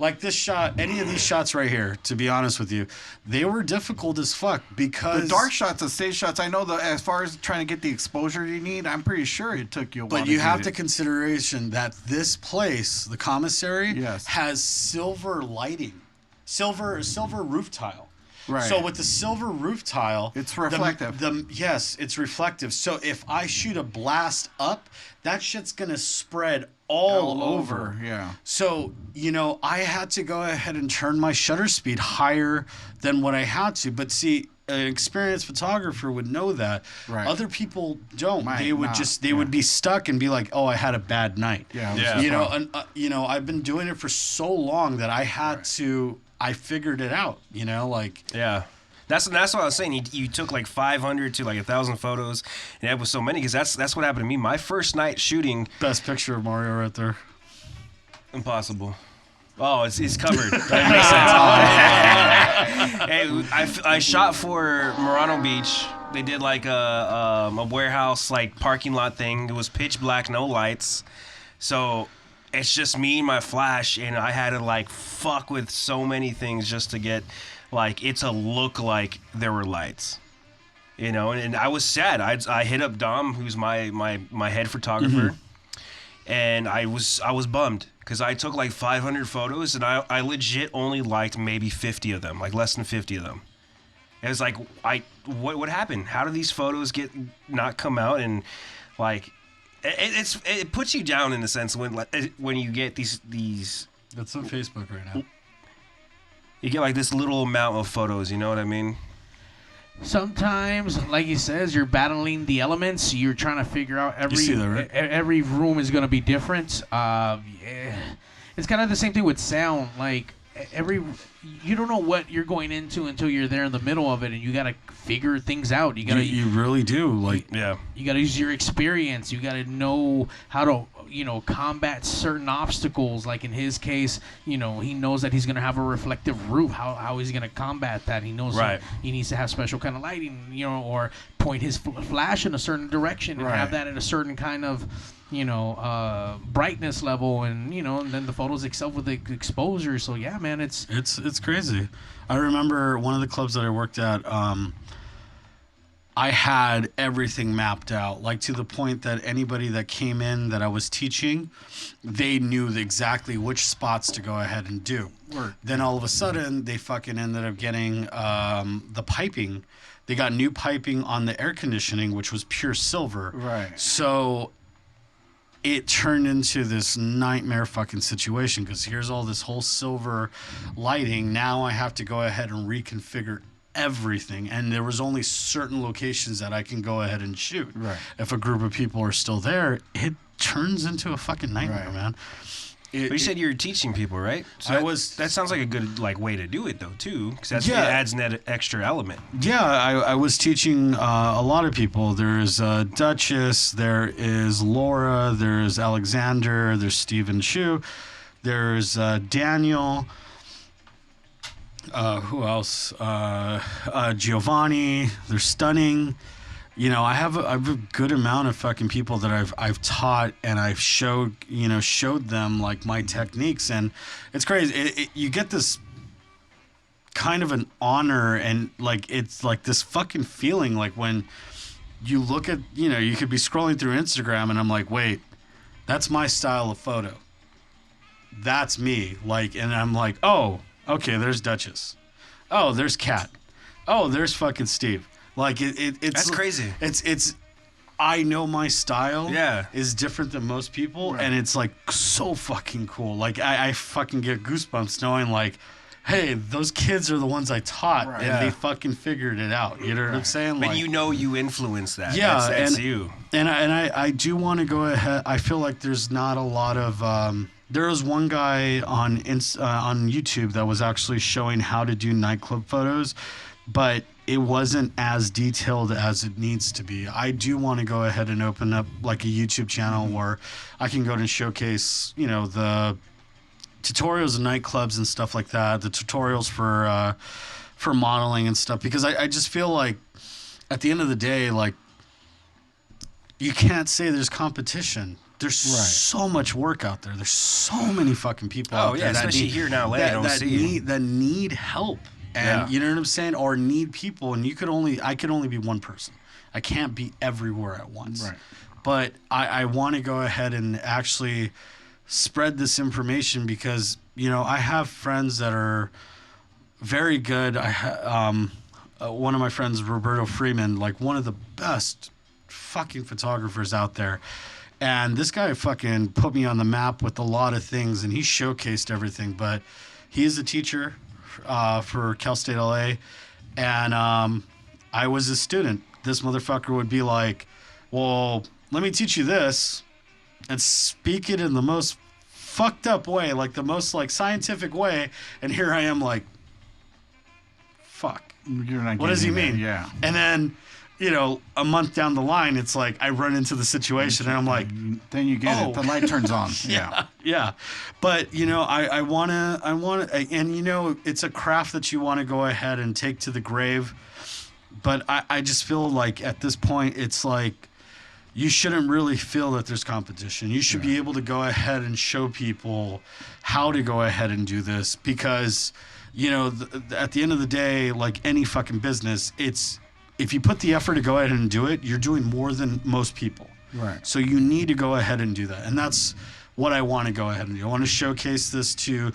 like this shot, any of these shots right here, to be honest with you, they were difficult as fuck because the dark shots, the stage shots, I know as far as trying to get the exposure you need, I'm pretty sure it took you a while. But you have to consideration that this place, the commissary, Yes. has silver lighting, silver roof tile. Right. So with the silver roof tile, It's reflective. Yes, it's reflective. So if I shoot a blast up, that shit's gonna spread all over. Yeah. So, you know, I had to go ahead and turn my shutter speed higher than what I had to. But see, an experienced photographer would know that. Right. Other people don't. Might they would not, would be stuck and be like, "Oh, I had a bad night." Yeah. You know, and I've been doing it for so long that I had to. I figured it out. You know, like. Yeah. That's what I was saying. You took like 500 to like 1,000 photos, and that was so many because that's what happened to me. My first night shooting. Best picture of Mario right there. Impossible. Oh, it's covered. That makes sense. Hey, I shot for Murano Beach. They did like a warehouse like parking lot thing. It was pitch black, no lights. So it's just me and my flash, and I had to like fuck with so many things just to get like it to look like there were lights. You know, and I was sad. I hit up Dom, who's my head photographer, and I was bummed. Because I took like 500 photos, and I legit only liked maybe 50 of them, like less than 50 of them. It was like, what happened? How do these photos not come out? And like, it puts you down in a sense when you get these. That's on Facebook right now. You get like this little amount of photos. You know what I mean? Sometimes, like he says, you're battling the elements. You're trying to figure out every room is going to be different. Yeah. It's kind of the same thing with sound. Like you don't know what you're going into until you're there in the middle of it, and you got to figure things out. You really do. Like, you got to use your experience. You got to know how to, combat certain obstacles. Like in his case, he knows that he's going to have a reflective roof. How he's going to combat that? He knows he needs to have special kind of lighting, or point his flash in a certain direction and have that at a certain kind of, brightness level, and and then the photos itself with the exposure. So yeah, man, it's crazy. I remember one of the clubs that I worked at. I had everything mapped out, like to the point that anybody that came in that I was teaching, they knew exactly which spots to go ahead and do. Then all of a sudden, they fucking ended up getting the piping. They got new piping on the air conditioning, which was pure silver. Right. So it turned into this nightmare fucking situation, because here's all this whole silver lighting. Now I have to go ahead and reconfigure everything, and there was only certain locations that I can go ahead and shoot. Right. If a group of people are still there, it turns into a fucking nightmare, man. But you said you were teaching people, right? So that sounds like a good way to do it though too, because it adds an extra element. Yeah, I was teaching a lot of people. There's Duchess, there is Laura, there's Alexander, there's Stephen Chu, there's Daniel. Who else? Giovanni. They're stunning. I have a good amount of fucking people that I've taught, and I've showed them like my techniques, and it's crazy. You get this kind of an honor, and like it's like this fucking feeling, like when you look at you could be scrolling through Instagram, and I'm like, wait, that's my style of photo. That's me. And I'm like, oh. Okay, there's Duchess. Oh, there's Kat. Oh, there's fucking Steve. Like it's that's crazy. It's I know my style is different than most people, and it's like so fucking cool. Like I fucking get goosebumps knowing like, hey, those kids are the ones I taught, and they fucking figured it out. You know what I'm saying? But you influence that. Yeah, that's you. And I do want to go ahead. I feel like there's not a lot of. There was one guy on YouTube that was actually showing how to do nightclub photos, but it wasn't as detailed as it needs to be. I do want to go ahead and open up like a YouTube channel where I can go and showcase, the tutorials of nightclubs and stuff like that, the tutorials for modeling and stuff, because I just feel like at the end of the day, like, you can't say there's competition. There's so much work out there. There's so many fucking people out there especially here in LA that need help. And you know what I'm saying? Or need people, and I could only be one person. I can't be everywhere at once. Right. But I want to go ahead and actually spread this information, because I have friends that are very good. One of my friends, Roberto Freeman, like one of the best fucking photographers out there. And this guy fucking put me on the map with a lot of things, and he showcased everything. But he is a teacher for Cal State LA, and I was a student. This motherfucker would be like, well, let me teach you this, and speak it in the most fucked up way, like the most like scientific way. And here I am like, fuck. You're not what does he mean? Yeah. And then, a month down the line, it's like I run into the situation, and I'm like, then you get it. The light turns on. Yeah. But I want to, and it's a craft that you want to go ahead and take to the grave. But I just feel like at this point, it's like you shouldn't really feel that there's competition. You should be able to go ahead and show people how to go ahead and do this, because at the end of the day, like any fucking business, if you put the effort to go ahead and do it, you're doing more than most people. Right. So you need to go ahead and do that. And that's what I want to go ahead and do. I want to showcase this to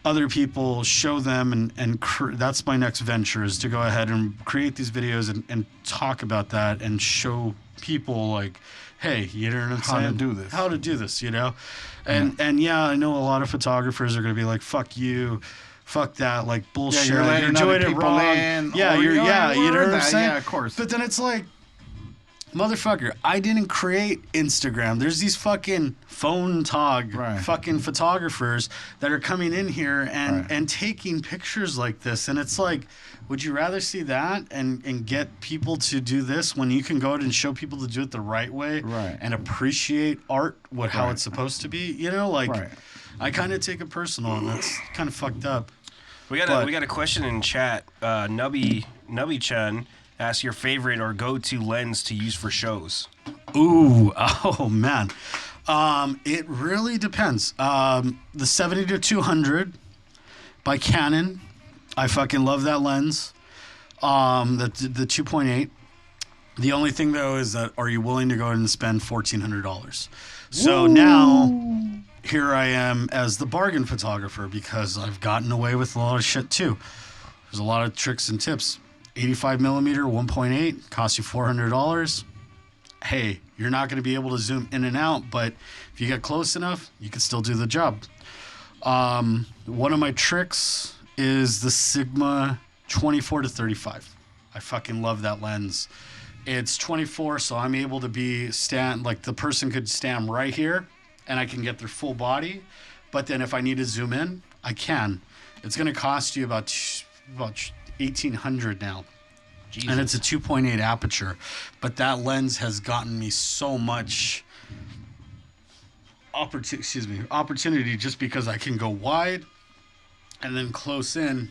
other people, show them, and that's my next venture, is to go ahead and create these videos and talk about that and show people like, hey, you know what I'm saying? How to do this, And I know a lot of photographers are going to be like, fuck you. Fuck that, like bullshit. Yeah, you're doing it wrong. You know what I'm saying? Yeah, of course. But then it's like, motherfucker, I didn't create Instagram. There's these fucking fucking photographers that are coming in here and taking pictures like this. And it's like, would you rather see that and get people to do this when you can go out and show people to do it the right way and appreciate art, how it's supposed to be? You know, like, I kind of take it personal, and that's kind of fucked up. We got a question in chat. Nubby-chan ask your favorite or go-to lens to use for shows. Ooh, oh man. It really depends. The 70-200 by Canon. I fucking love that lens. The 2.8. The only thing though is that, are you willing to go ahead and spend $1,400? So now here I am as the bargain photographer, because I've gotten away with a lot of shit too. There's a lot of tricks and tips. 85 millimeter 1.8 costs you $400. Hey, you're not going to be able to zoom in and out, but if you get close enough, you can still do the job. One of my tricks is the Sigma 24-35. I fucking love that lens. It's 24, so I'm able to the person could stand right here and I can get their full body. But then if I need to zoom in, I can. It's going to cost you about $1,800 now. Jesus. And it's a 2.8 aperture. But that lens has gotten me so much opportunity just because I can go wide and then close in,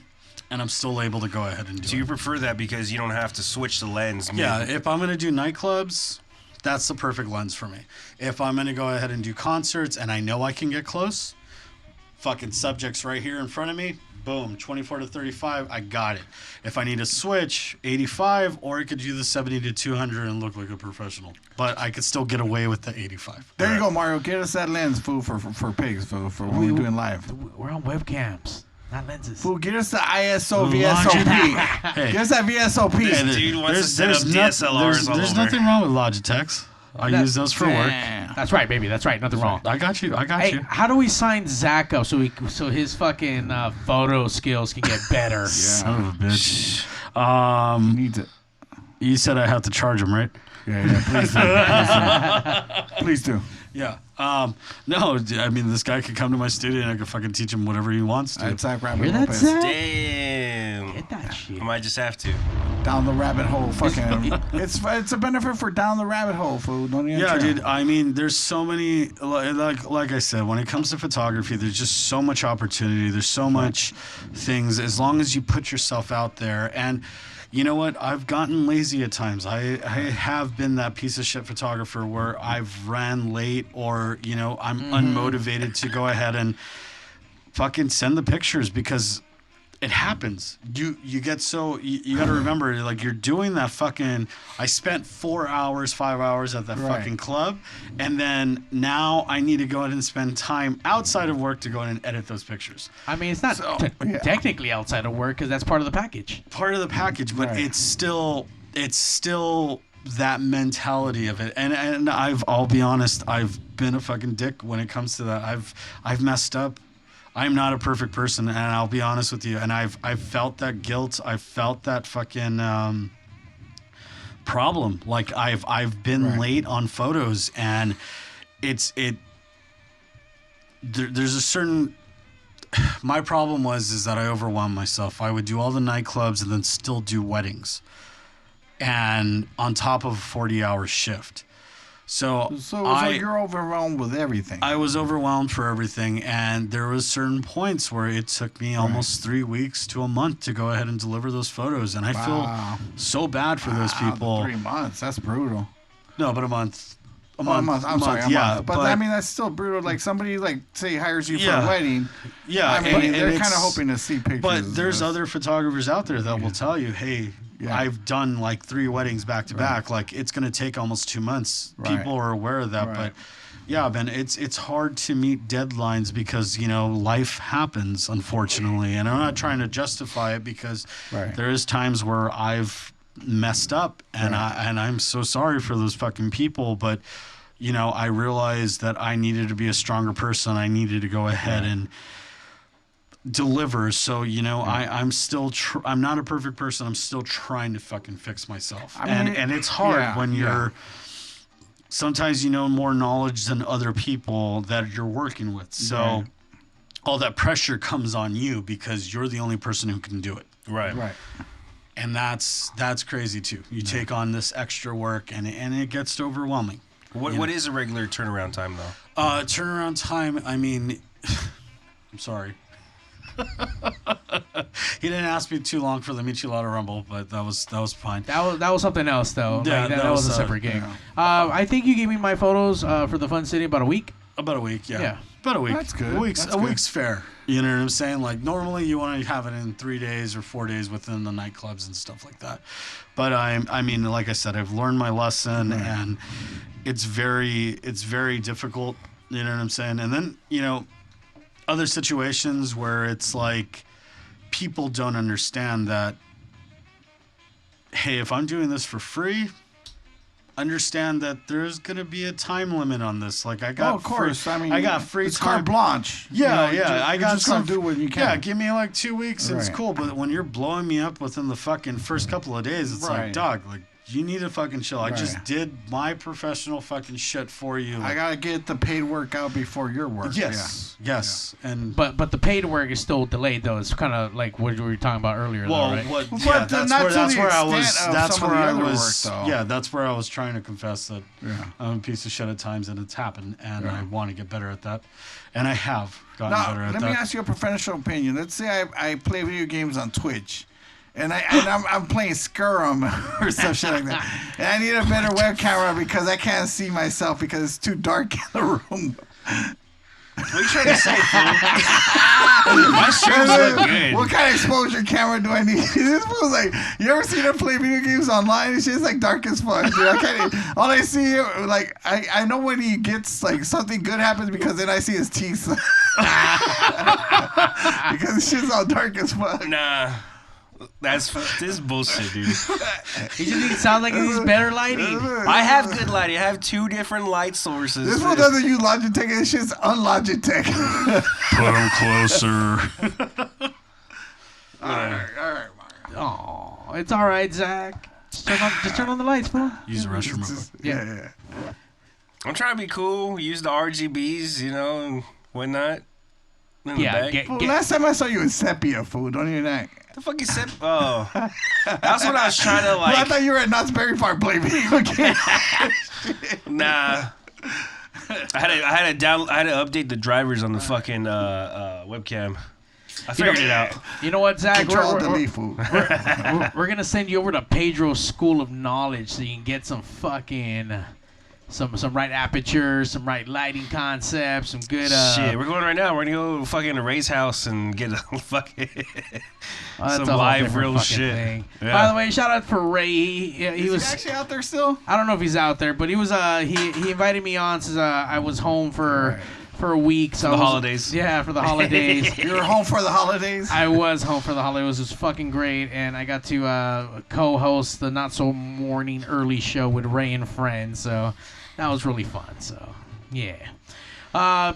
and I'm still able to go ahead and do it. So you prefer that because you don't have to switch the lens? Yeah, if I'm going to do nightclubs, that's the perfect lens for me. If I'm going to go ahead and do concerts and I know I can get close, fucking subjects right here in front of me, boom, 24-35, I got it. If I need to switch, 85, or I could do the 70-200 and look like a professional. But I could still get away with the 85. There you go, Mario. Get us that lens, fool, for Pigs, fool, for when we're doing live. We're on webcams, not lenses. Fool, get us the ISO VSOP. Hey. Get us that VSOP. Hey, dude wants to set up DSLRs all There's over. nothing wrong with Logitechs. I use those for work. That's right, baby. That's right. Nothing wrong. I got you. Hey, how do we sign Zack up so his fucking photo skills can get better? Son of a bitch. You need to. You said I have to charge him, right? Yeah, please do. Yeah. No, I mean, this guy could come to my studio and I could fucking teach him whatever he wants to. Zack Hear that, Lopez. Zack? Damn. Get that shit. I might just have to. Down the rabbit hole, fucking. it's a benefit for down the rabbit hole, fool. Don't you? Yeah, dude. I mean, there's so many. Like I said, when it comes to photography, there's just so much opportunity. There's so much things. As long as you put yourself out there, and you know what? I've gotten lazy at times. I have been that piece of shit photographer where I've ran late, or I'm unmotivated to go ahead and fucking send the pictures because it happens. You get so you got to remember, like, you're doing that fucking. I spent 4 hours, 5 hours at that fucking club, and then now I need to go ahead and spend time outside of work to go ahead and edit those pictures. I mean, it's not technically outside of work because that's part of the package. Part of the package, but it's still that mentality of it. And I'll be honest, I've been a fucking dick when it comes to that. I've messed up. I'm not a perfect person, and I'll be honest with you. And I've felt that guilt. I've felt that fucking problem. Like I've been late on photos, and there's a certain. My problem is that I overwhelmed myself. I would do all the nightclubs and then still do weddings, and on top of a 40-hour shift. So you're overwhelmed with everything. I was overwhelmed for everything, and there was certain points where it took me almost 3 weeks to a month to go ahead and deliver those photos, and I feel so bad for those people. 3 months, that's brutal. No, but a month. A month. I'm sorry, a month. But I mean, that's still brutal. Like, somebody, like, say, hires you for a wedding. Yeah, I mean, they're kind of hoping to see pictures. But there's other photographers out there that will tell you, hey, I've done like 3 weddings back to back. Like, it's going to take almost 2 months. People are aware of that. But yeah, man, it's hard to meet deadlines because, life happens, unfortunately. And I'm not trying to justify it because there is times where I've messed up, and I'm so sorry for those fucking people. But, I realized that I needed to be a stronger person. I needed to go ahead and delivers. So, you know, I'm still, I'm not a perfect person. I'm still trying to fucking fix myself. And it's hard when you're, sometimes you know more knowledge than other people that you're working with. So all that pressure comes on you because you're the only person who can do it. Right. And that's crazy too. You take on this extra work and it gets overwhelming. What is a regular turnaround time though? Turnaround time, I mean, I'm sorry. He didn't ask me too long for the Michelada Rumble, but that was fine. That was something else though. Yeah, that was a separate gig. Yeah. I think you gave me my photos for the Fun City about a week. About a week, yeah. Yeah. About a week. That's good. A week's That's good. fair. You know what I'm saying? Like normally you want to have it in 3 days or 4 days within the nightclubs and stuff like that. But I mean, like I said, I've learned my lesson and it's very difficult. You know what I'm saying? And then, you know, other situations where it's like people don't understand that, hey, if I'm doing this for free, understand that there's going to be a time limit on this. Like I got of course. I mean, I got free it's time. carte blanche. Yeah, You know, I you're got just gonna do what you can. Yeah, give me like 2 weeks and it's Right. cool. But when you're blowing me up within the fucking first couple of days, it's like, Right. dog, like you need to fucking chill. I just Right. did my professional fucking shit for you. I gotta get the paid work out before your work. yes, and But the paid work is still delayed though. It's kind of like what we were talking about earlier. well, though, right? what? But Yeah, then that's not where to that's the where I extent was. of That's some of where the I other was. work, though. Yeah, that's where I was trying to confess that Yeah. I'm a piece of shit at times, and it's happened, and I want to get better at that, and I have gotten Now, better at let that. me ask you a professional opinion. Let's say I play video games on Twitch, and I'm playing Skyrim or some shit like that, and I need a better web camera because I can't see myself because it's too dark in the room. What are you trying to say, fool? My streams look good. What kind of exposure camera do I need? This feels like, you ever seen him play video games online? It's just like dark as fuck, dude. I can't, all I see, like, I know when he gets, like, something good happens because then I see his teeth. Because the shit's all dark as fuck. Nah. This is bullshit, dude. He just needs sound like he needs better lighting. I have good lighting. I have 2 different light sources. This one doesn't use Logitech. This shit's unlogitech. Put him closer. all right, Mario. Oh, it's all right, Zach. Just turn on the lights, fool. Use the restroom real quick. Yeah. I'm trying to be cool. Use the RGBs, you know, and whatnot. In the back. Well, last time I saw you in sepia, fool. Don't even act. The fuck you said? Oh, that's what I was trying to Well, I like. thought you were at Knott's Berry Farm playing video games. Nah. I had to update the drivers on the fucking webcam. I figured it out. You know what, Zach? Control delete, fool. We're gonna send you over to Pedro's School of Knowledge so you can get some fucking some right aperture, some right lighting concepts, some good Shit, we're going right now. We're gonna go to fucking Ray's house and get a fucking that's some a whole live different real fucking shit. thing. Yeah. By the way, shout out for Ray. He was actually out there still? I don't know if he's out there, but he was he invited me on since I was home for a week. So For the holidays. Yeah, for the holidays. You were home for the holidays? I was home for the holidays. It was fucking great, and I got to co-host the Not So Morning Early show with Ray and friends. So that was really fun. So yeah.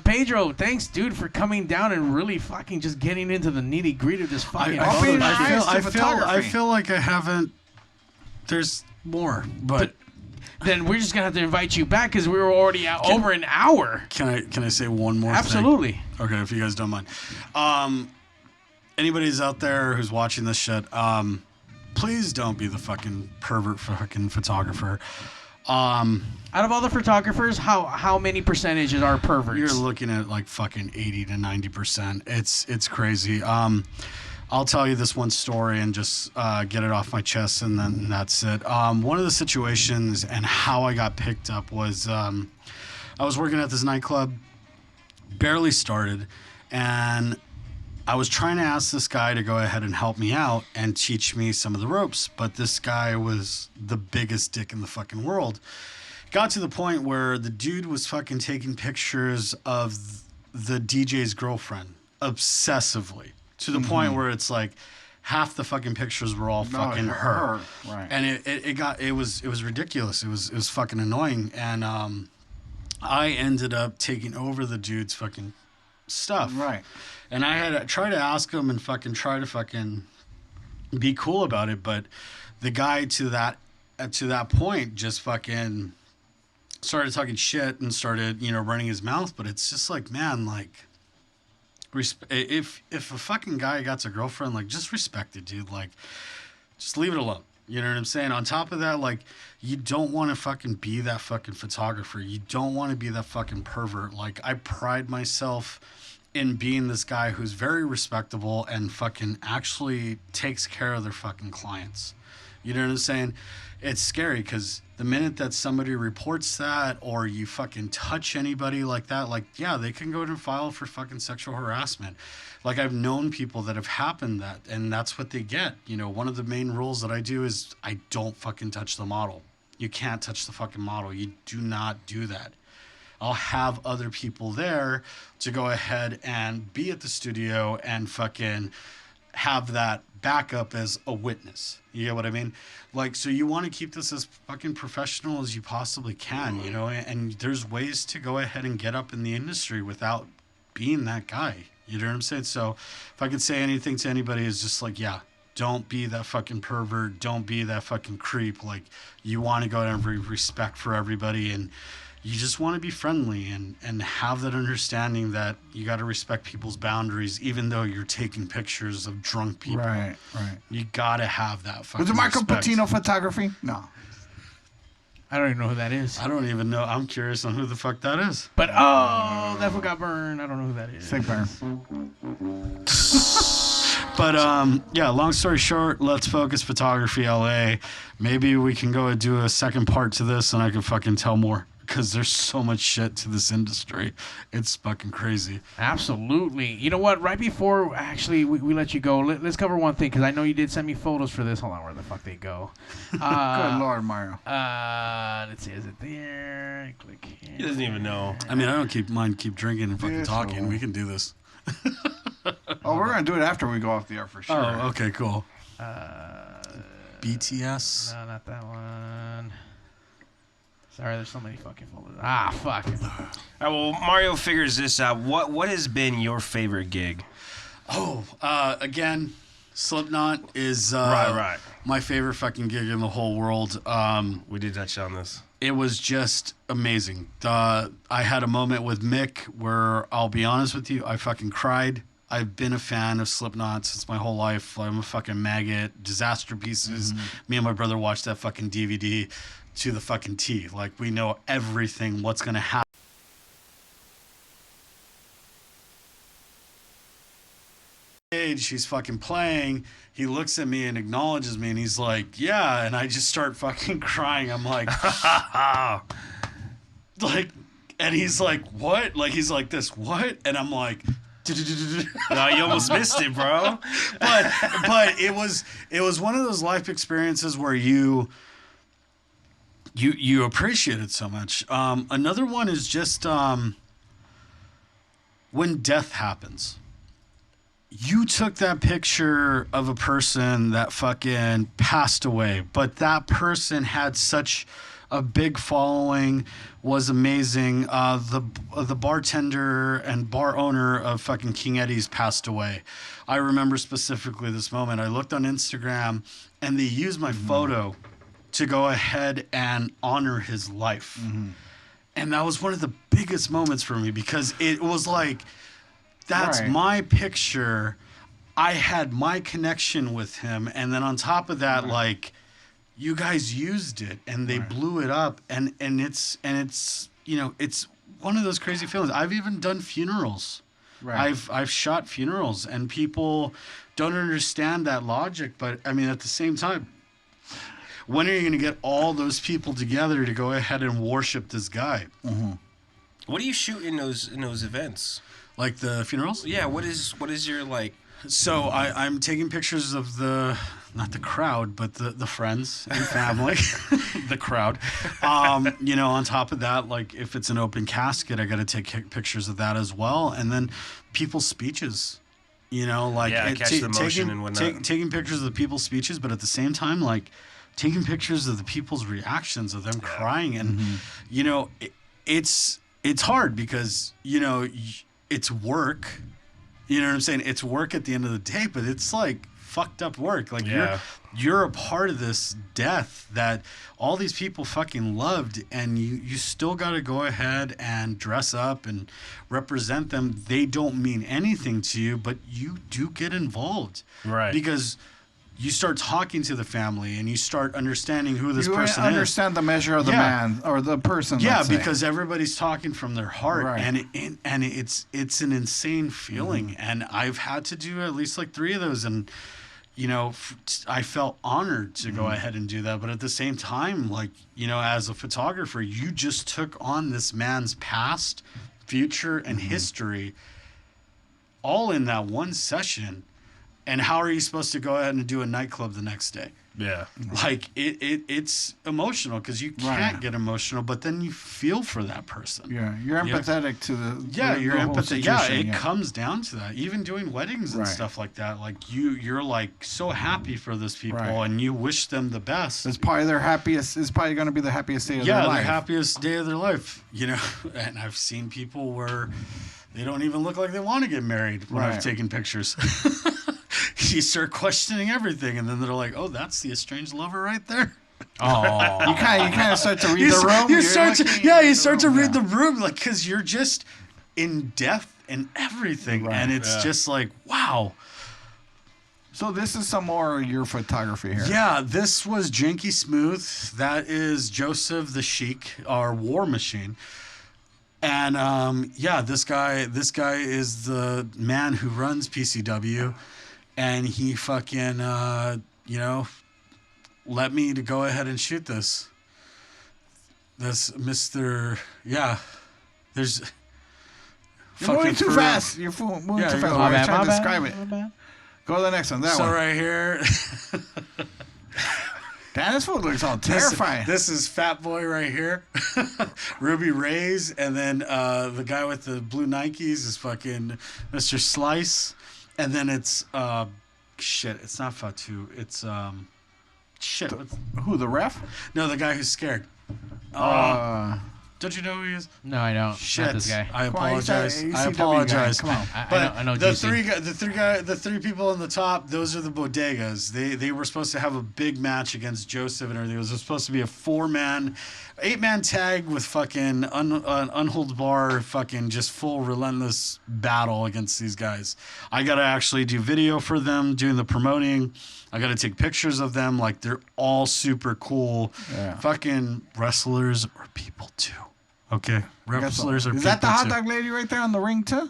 Pedro, thanks, dude, for coming down and really fucking just getting into the nitty gritty of this fucking. I feel like I haven't. There's more, but then we're just gonna have to invite you back because we were already over an hour. Can I say one more Absolutely. thing? Okay, if you guys don't mind. Anybody's out there who's watching this shit, please don't be the fucking pervert fucking photographer. Out of all the photographers, how many percentages are perverts? You're looking at like fucking 80 to 90%. It's crazy. I'll tell you this one story and just get it off my chest, and then that's it. One of the situations and how I got picked up was I was working at this nightclub, barely started, and I was trying to ask this guy to go ahead and help me out and teach me some of the ropes, but this guy was the biggest dick in the fucking world. Got to the point where the dude was fucking taking pictures of the DJ's girlfriend obsessively, to the point where it's like half the fucking pictures were all fucking her. Right. And it was ridiculous. It was fucking annoying. And I ended up taking over the dude's fucking stuff. Right. And I had tried to ask him and try to be cool about it, but the guy to that point just fucking started talking shit and started, running his mouth. But it's just like, man, like, if a fucking guy got a girlfriend, like, just respect it, dude. Like, just leave it alone. You know what I'm saying? On top of that, like, you don't want to fucking be that fucking photographer. You don't want to be that fucking pervert. Like, I pride myself in being this guy who's very respectable and fucking actually takes care of their fucking clients. You know what I'm saying? It's scary because the minute that somebody reports that or you fucking touch anybody like that, like, yeah, they can go and file for fucking sexual harassment. Like, I've known people that have happened that, and that's what they get. One of the main rules that I do is I don't fucking touch the model. You can't touch the fucking model. You do not do that. I'll have other people there to go ahead and be at the studio and fucking have that backup as a witness. You get what I mean? Like, so you want to keep this as fucking professional as you possibly can, and there's ways to go ahead and get up in the industry without being that guy. You know what I'm saying? So if I could say anything to anybody, is just like, yeah, don't be that fucking pervert. Don't be that fucking creep. Like, you want to go ahead and have respect for everybody, and you just want to be friendly and have that understanding that you got to respect people's boundaries, even though you're taking pictures of drunk people. Right. You got to have that fucking Was it Michael respect. Patino photography? No. I don't even know who that is. I don't even know. I'm curious on who the fuck that is. But, that one got burned. I don't know who that is. Sick burn. But, yeah, long story short, Let's Focus Photography LA. Maybe we can go and do a second part to this and I can fucking tell more. Because there's so much shit to this industry. It's fucking crazy. Absolutely. You know what? Right before, actually, we let you go, let's cover one thing, because I know you did send me photos for this. Hold on, where the fuck they go? Good Lord, Mario. Let's see. Is it there? Click here. He doesn't even know. I mean, I don't keep drinking and fucking talking. so- We can do this. Oh, we're going to do it after we go off the air for sure. Oh, okay, cool. BTS. No, not that one. Sorry, there's so many fucking folders. Ah, fuck. All right, well, Mario figures this out. What has been your favorite gig? Oh, again, Slipknot is Right. my favorite fucking gig in the whole world. We did touch on this. It was just amazing. I had a moment with Mick where, I'll be honest with you, I fucking cried. I've been a fan of Slipknot since my whole life. I'm a fucking maggot. Disaster Pieces. Me and my brother watched that fucking DVD to the fucking T. Like, we know everything, what's going to happen. He's fucking playing. He looks at me and acknowledges me, and he's like, yeah. And I just start fucking crying. I'm like, like, and he's like, what? Like, he's like this, what? And I'm like, No, you almost missed it, bro. but it was one of those life experiences where you appreciate it so much. Another one is just when death happens. You took that picture of a person that fucking passed away, but that person had such a big following, was amazing. The bartender and bar owner of fucking King Eddie's passed away. I remember specifically this moment. I looked on Instagram and they used my photo to go ahead and honor his life. And that was one of the biggest moments for me, because it was like, that's Right. my picture. I had my connection with him. And then on top of that, like, you guys used it and they blew it up. And it's, you know, it's one of those crazy feelings. I've even done funerals. Right. I've shot funerals, and people don't understand that logic. But I mean, at the same time, when are you going to get all those people together to go ahead and worship this guy? What do you shoot in those events? Like the funerals? Yeah, what is your like? So I'm taking pictures of not the crowd, but the friends and family, the crowd. You know, on top of that, like, if it's an open casket, I got to take pictures of that as well. And then people's speeches, you know, like, catch the emotion and whatnot. Taking pictures of the people's speeches, but at the same time, like, taking pictures of the people's reactions of them crying. And, you know, it's hard because, you know, it's work. You know what I'm saying? It's work at the end of the day, but it's like fucked up work. Like you're a part of this death that all these people fucking loved, and you still got to go ahead and dress up and represent them. They don't mean anything to you, but you do get involved. Right. Because you start talking to the family and you start understanding who this person is. You understand the measure of the man or the person. Yeah, because everybody's talking from their heart, and it's an insane feeling. And I've had to do at least like 3 of those, and you know, I felt honored to go ahead and do that. But at the same time, like, you know, as a photographer, you just took on this man's past, future, and history all in that one session. And how are you supposed to go ahead and do a nightclub the next day? Yeah. Like, it's emotional because you can't get emotional, but then you feel for that person. Yeah, you're empathetic to the you're empathetic. Yeah, it yeah. comes down to that. Even doing weddings and stuff like that, like you're like so happy for those people and you wish them the best. It's probably their happiest. It's probably going to be the happiest day of their life. Yeah, their happiest day of their life. You know, and I've seen people where they don't even look like they want to get married when I've taken pictures. You start questioning everything, and then they're like, "Oh, that's the estranged lover right there." Oh, you kind of start to read the room. You start to read the room, like, because you're just in depth and everything, and it's just like, wow. So this is some more of your photography here. Yeah, this was Janky Smooth. That is Joseph the Sheik, our war machine. And this guy is the man who runs PCW. And he fucking, let me to go ahead and shoot this. This Mr. Yeah. There's... You're moving too fast. You're moving too fast. I'm trying to describe it. Go to the next one. That one. So right here... Damn, this food looks all terrifying. This is Fat Boy right here. Ruby Ray's. And then the guy with the blue Nikes is fucking Mr. Slice. And then it's it's not Fatu. It's who, the ref? No, the guy who's scared. Don't you know who he is? No, I don't. Shit, not this guy. I apologize. I apologize. Come on. I know the three people on the top, those are the bodegas. They were supposed to have a big match against Joseph and everything. It was supposed to be a 8-man tag with fucking unhold bar, fucking just full relentless battle against these guys. I gotta actually do video for them, doing the promoting. I gotta take pictures of them. Like, they're all super cool. Yeah. Fucking wrestlers are people too. Okay, wrestlers are people too. Is that the hot dog lady right there on the ring too?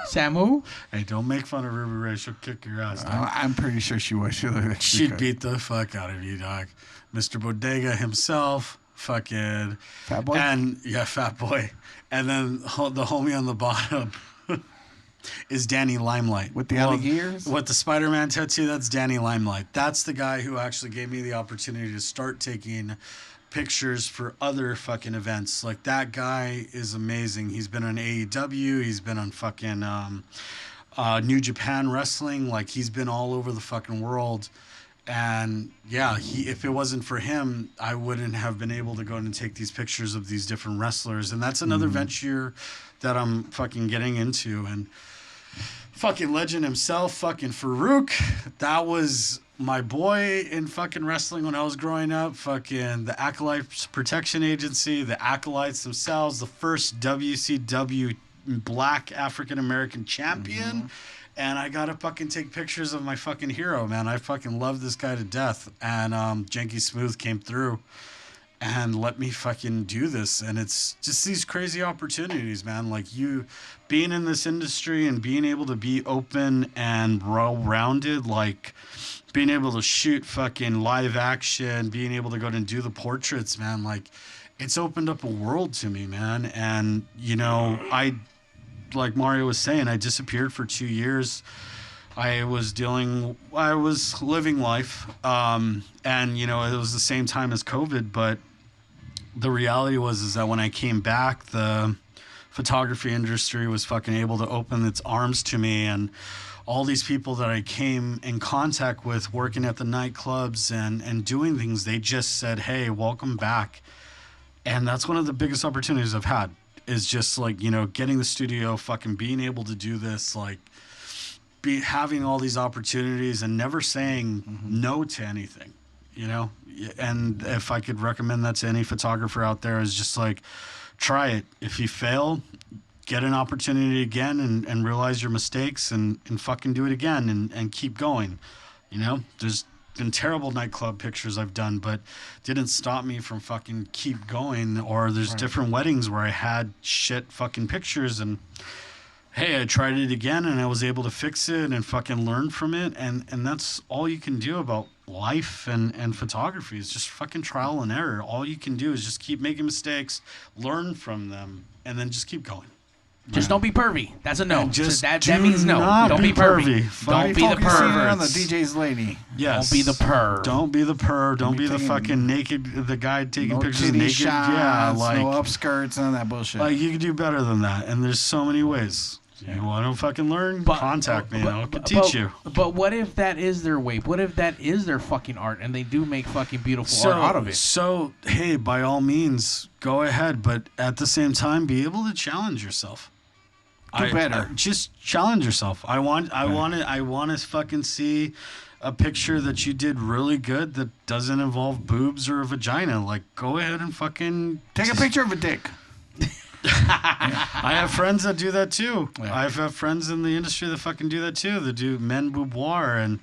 Samu? Hey, don't make fun of Ruby Ray. She'll kick your ass. I'm pretty sure she was. She'd beat the fuck out of you, dog. Mr. Bodega himself, fucking Fat Boy, Fat Boy, and then the homie on the bottom is Danny Limelight with the ears, with the Spider-Man tattoo. That's Danny Limelight. That's the guy who actually gave me the opportunity to start taking pictures for other fucking events. Like, that guy is amazing. He's been on AEW. He's been on fucking New Japan Wrestling. Like, he's been all over the fucking world. And yeah, if it wasn't for him, I wouldn't have been able to go and take these pictures of these different wrestlers. And that's another venture that I'm fucking getting into. And fucking legend himself, fucking Farouk, that was my boy in fucking wrestling when I was growing up. Fucking the Acolytes Protection Agency, the Acolytes themselves, the first WCW Black African American champion. And I gotta fucking take pictures of my fucking hero, man. I fucking love this guy to death. And Janky Smooth came through and let me fucking do this. And it's just these crazy opportunities, man. Like, you being in this industry and being able to be open and well-rounded, like being able to shoot fucking live action, being able to go and do the portraits, man. Like, it's opened up a world to me, man. And, you know, like Mario was saying, I disappeared for 2 years. I was living life. And, you know, it was the same time as COVID, but the reality is that when I came back, the photography industry was fucking able to open its arms to me, and all these people that I came in contact with working at the nightclubs and doing things, they just said, hey, welcome back. And that's one of the biggest opportunities I've had. is just like, getting the studio, fucking being able to do this, like having all these opportunities and never saying no to anything, And if I could recommend that to any photographer out there, is just like, try it. If you fail, get an opportunity again and realize your mistakes and fucking do it again and keep going. There's been terrible nightclub pictures I've done, but didn't stop me from fucking keep going. Or there's different weddings where I had shit fucking pictures and hey, I tried it again and I was able to fix it and fucking learn from it. And that's all you can do about life and photography is just fucking trial and error. All you can do is just keep making mistakes, learn from them, and then just keep going. Just don't be pervy. That's a no. That means no. Don't be pervy. Don't be the pervert. On the DJ's lady. Yes. Don't be the perv. Don't be the perv. Don't be the fucking naked. The guy taking pictures naked. Shots, no upskirts, none of that bullshit. Like you can do better than that, and there's so many ways. You want to fucking learn? Contact me. I can teach you. But what if that is their way? What if that is their fucking art, and they do make fucking beautiful art out of it? So hey, by all means, go ahead. But at the same time, be able to challenge yourself. Do better. Just challenge yourself. I want to fucking see a picture that you did really good that doesn't involve boobs or a vagina. Like, go ahead and fucking take a picture of a dick. I have friends that do that too. Yeah. I've had friends in the industry that fucking do that too. That do men boudoir, and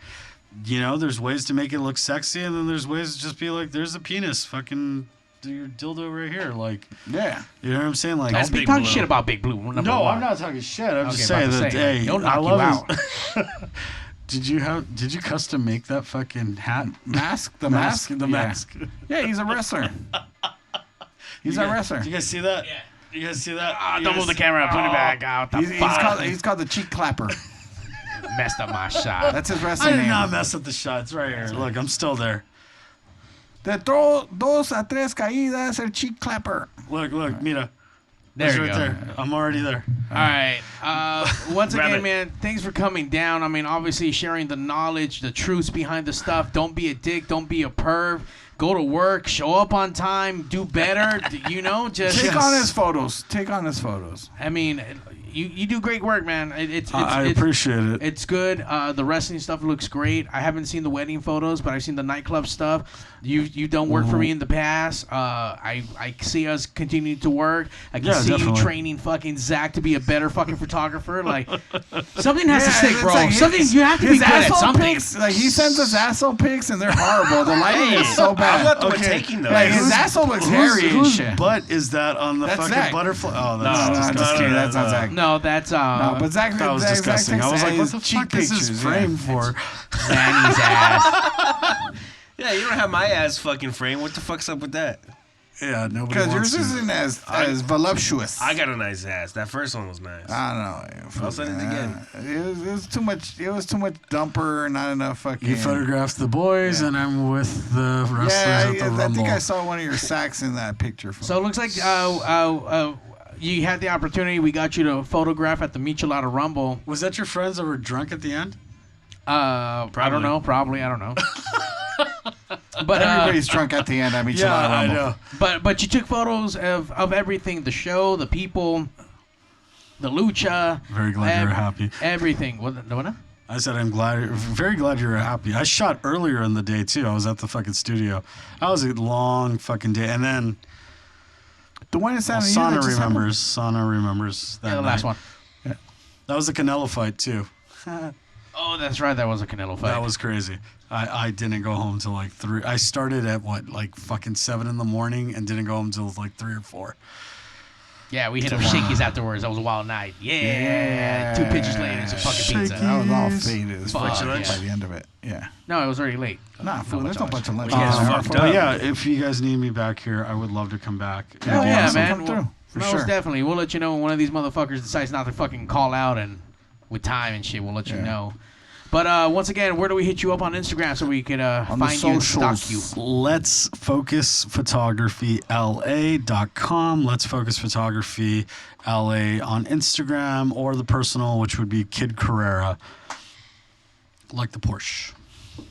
there's ways to make it look sexy, and then there's ways to just be like, there's a penis, fucking. Do your dildo right here, like yeah, you know what I'm saying? Like, don't be talking shit about Big Blue. No, I'm not talking shit. I'm just saying that. Hey, he'll knock you out. Did you custom make that fucking hat mask? The mask. Yeah, he's a wrestler. He's a wrestler. Did you guys see that? Yeah. You guys see that? Don't move the camera. Put it back out. He's called the cheek clapper. Messed up my shot. That's his wrestling name. I did not mess up the shot. It's right here. Look, I'm still there. De dos a tres caídas, el cheek clapper. Look, mira. There you right go. There. I'm already there. All right. Once again, man, thanks for coming down. I mean, obviously sharing the knowledge, the truths behind the stuff. Don't be a dick. Don't be a perv. Go to work. Show up on time. Do better. Just take on his photos. I mean, you do great work, man. I appreciate it. It's good. The wrestling stuff looks great. I haven't seen the wedding photos, but I've seen the nightclub stuff. You've done work for me in the past. I see us continuing to work. I can see you training fucking Zack to be a better fucking photographer. Like something has to stick, bro. Like you have to be good at something. Pics, like he sends us asshole pics and they're horrible. The lighting is so bad. I'm not the one taking those. Like his asshole looks hairy and whose shit. butt is that on the fucking Zack. Butterfly? Oh, No, that's just kidding. That's not Zack. No, that's No, but Zack. that was disgusting. I was like, what the fuck is this frame for? Danny's ass. Yeah, you don't have my ass fucking frame. What the fuck's up with that? Yeah, nobody Because wants yours isn't as voluptuous. I got a nice ass. That first one was nice. I don't know. I'll send it again. It was too much. It was too much dumper. Not enough fucking. You photographed the boys, and I'm with the wrestlers at the Rumble. I think I saw one of your sacks in that picture. So it looks like you had the opportunity. We got you to photograph at the Michelada Rumble. Was that your friends that were drunk at the end? I don't know. Probably. I don't know. But everybody's drunk at the end. I mean, yeah, I know. But you took photos of everything: the show, the people, the lucha. Very glad you're happy. Everything. What? I said very glad you're happy. I shot earlier in the day too. I was at the fucking studio. That was a long fucking day, and then the one in Sana remembers that the last one. Yeah. That was the Canelo fight too. Oh, that's right. That was a Canelo fight. That was crazy. I didn't go home till like 3. I started at fucking 7 in the morning and didn't go home till like 3 or 4. Yeah, we hit up Shakey's afterwards. That was a wild night. Yeah. 2 pitches later and some fucking pizza. That was all faded as Fuck, fuck yeah. by the end of it. Yeah. No, it was already late. Nah, fool. There's no bunch of lunch. But yeah, if you guys need me back here, I would love to come back. Oh, yeah, man. Come through. For Most sure. definitely. We'll let you know when one of these motherfuckers decides not to fucking call out and with time and shit. We'll let you know. But once again, where do we hit you up on Instagram so we can find you and stalk you? Let's Focus Photography LA.com. Let's Focus Photography LA on Instagram or the personal, which would be Kid Carrera, like the Porsche.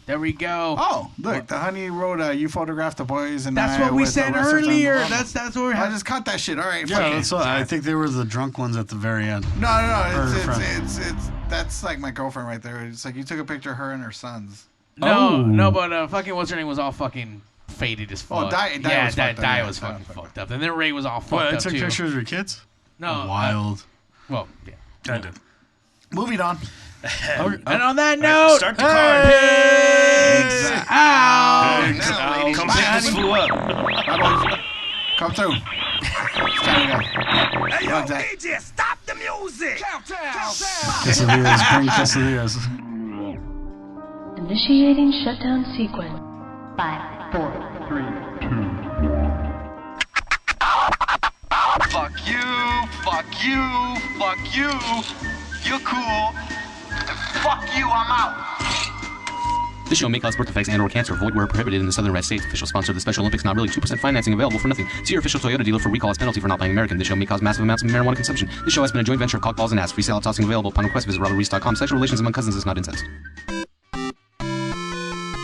There we go. Oh, look, the honey wrote, you photographed the boys and That's I what we with the said wrestlers on the earlier. rumble. That's what we're I having. just caught that shit. All right. Yeah, fuck it. that's what, I think they were the drunk ones at the very end. No. Her It's that's like my girlfriend right there. It's like you took a picture of her and her sons. No, but fucking what's her name was all fucking faded as fuck. Oh, Di was fucked up, Di yeah, was Di fucking was fucked up. And then Ray was all fucked What, I up took too. pictures of your kids? No. Wild. Well, yeah. Kind of. Moving on. And on that note, Start the car. Pigs out. Now, ladies, Come bye, pick this honey. fool up. Bye, boys. Come through. It's time to go. Hey, yo, Love that. DJ, stop the music! Countdown! Quesadillas, bring quesadillas. Initiating shutdown sequence. 5, 4, 3, 2. Fuck you! You're cool. Fuck you, I'm out. This show may cause birth defects and/or cancer. Void where prohibited in the Southern Red States. Official sponsor of the Special Olympics. Not really. 2% financing available for nothing. See your official Toyota dealer for recall as penalty for not buying American. This show may cause massive amounts of marijuana consumption. This show has been a joint venture of cockballs and ass. Free sale tossing available upon request. Visit robertreese.com. Sexual relations among cousins is not incest.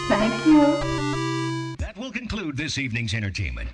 Thank you. That will conclude this evening's entertainment.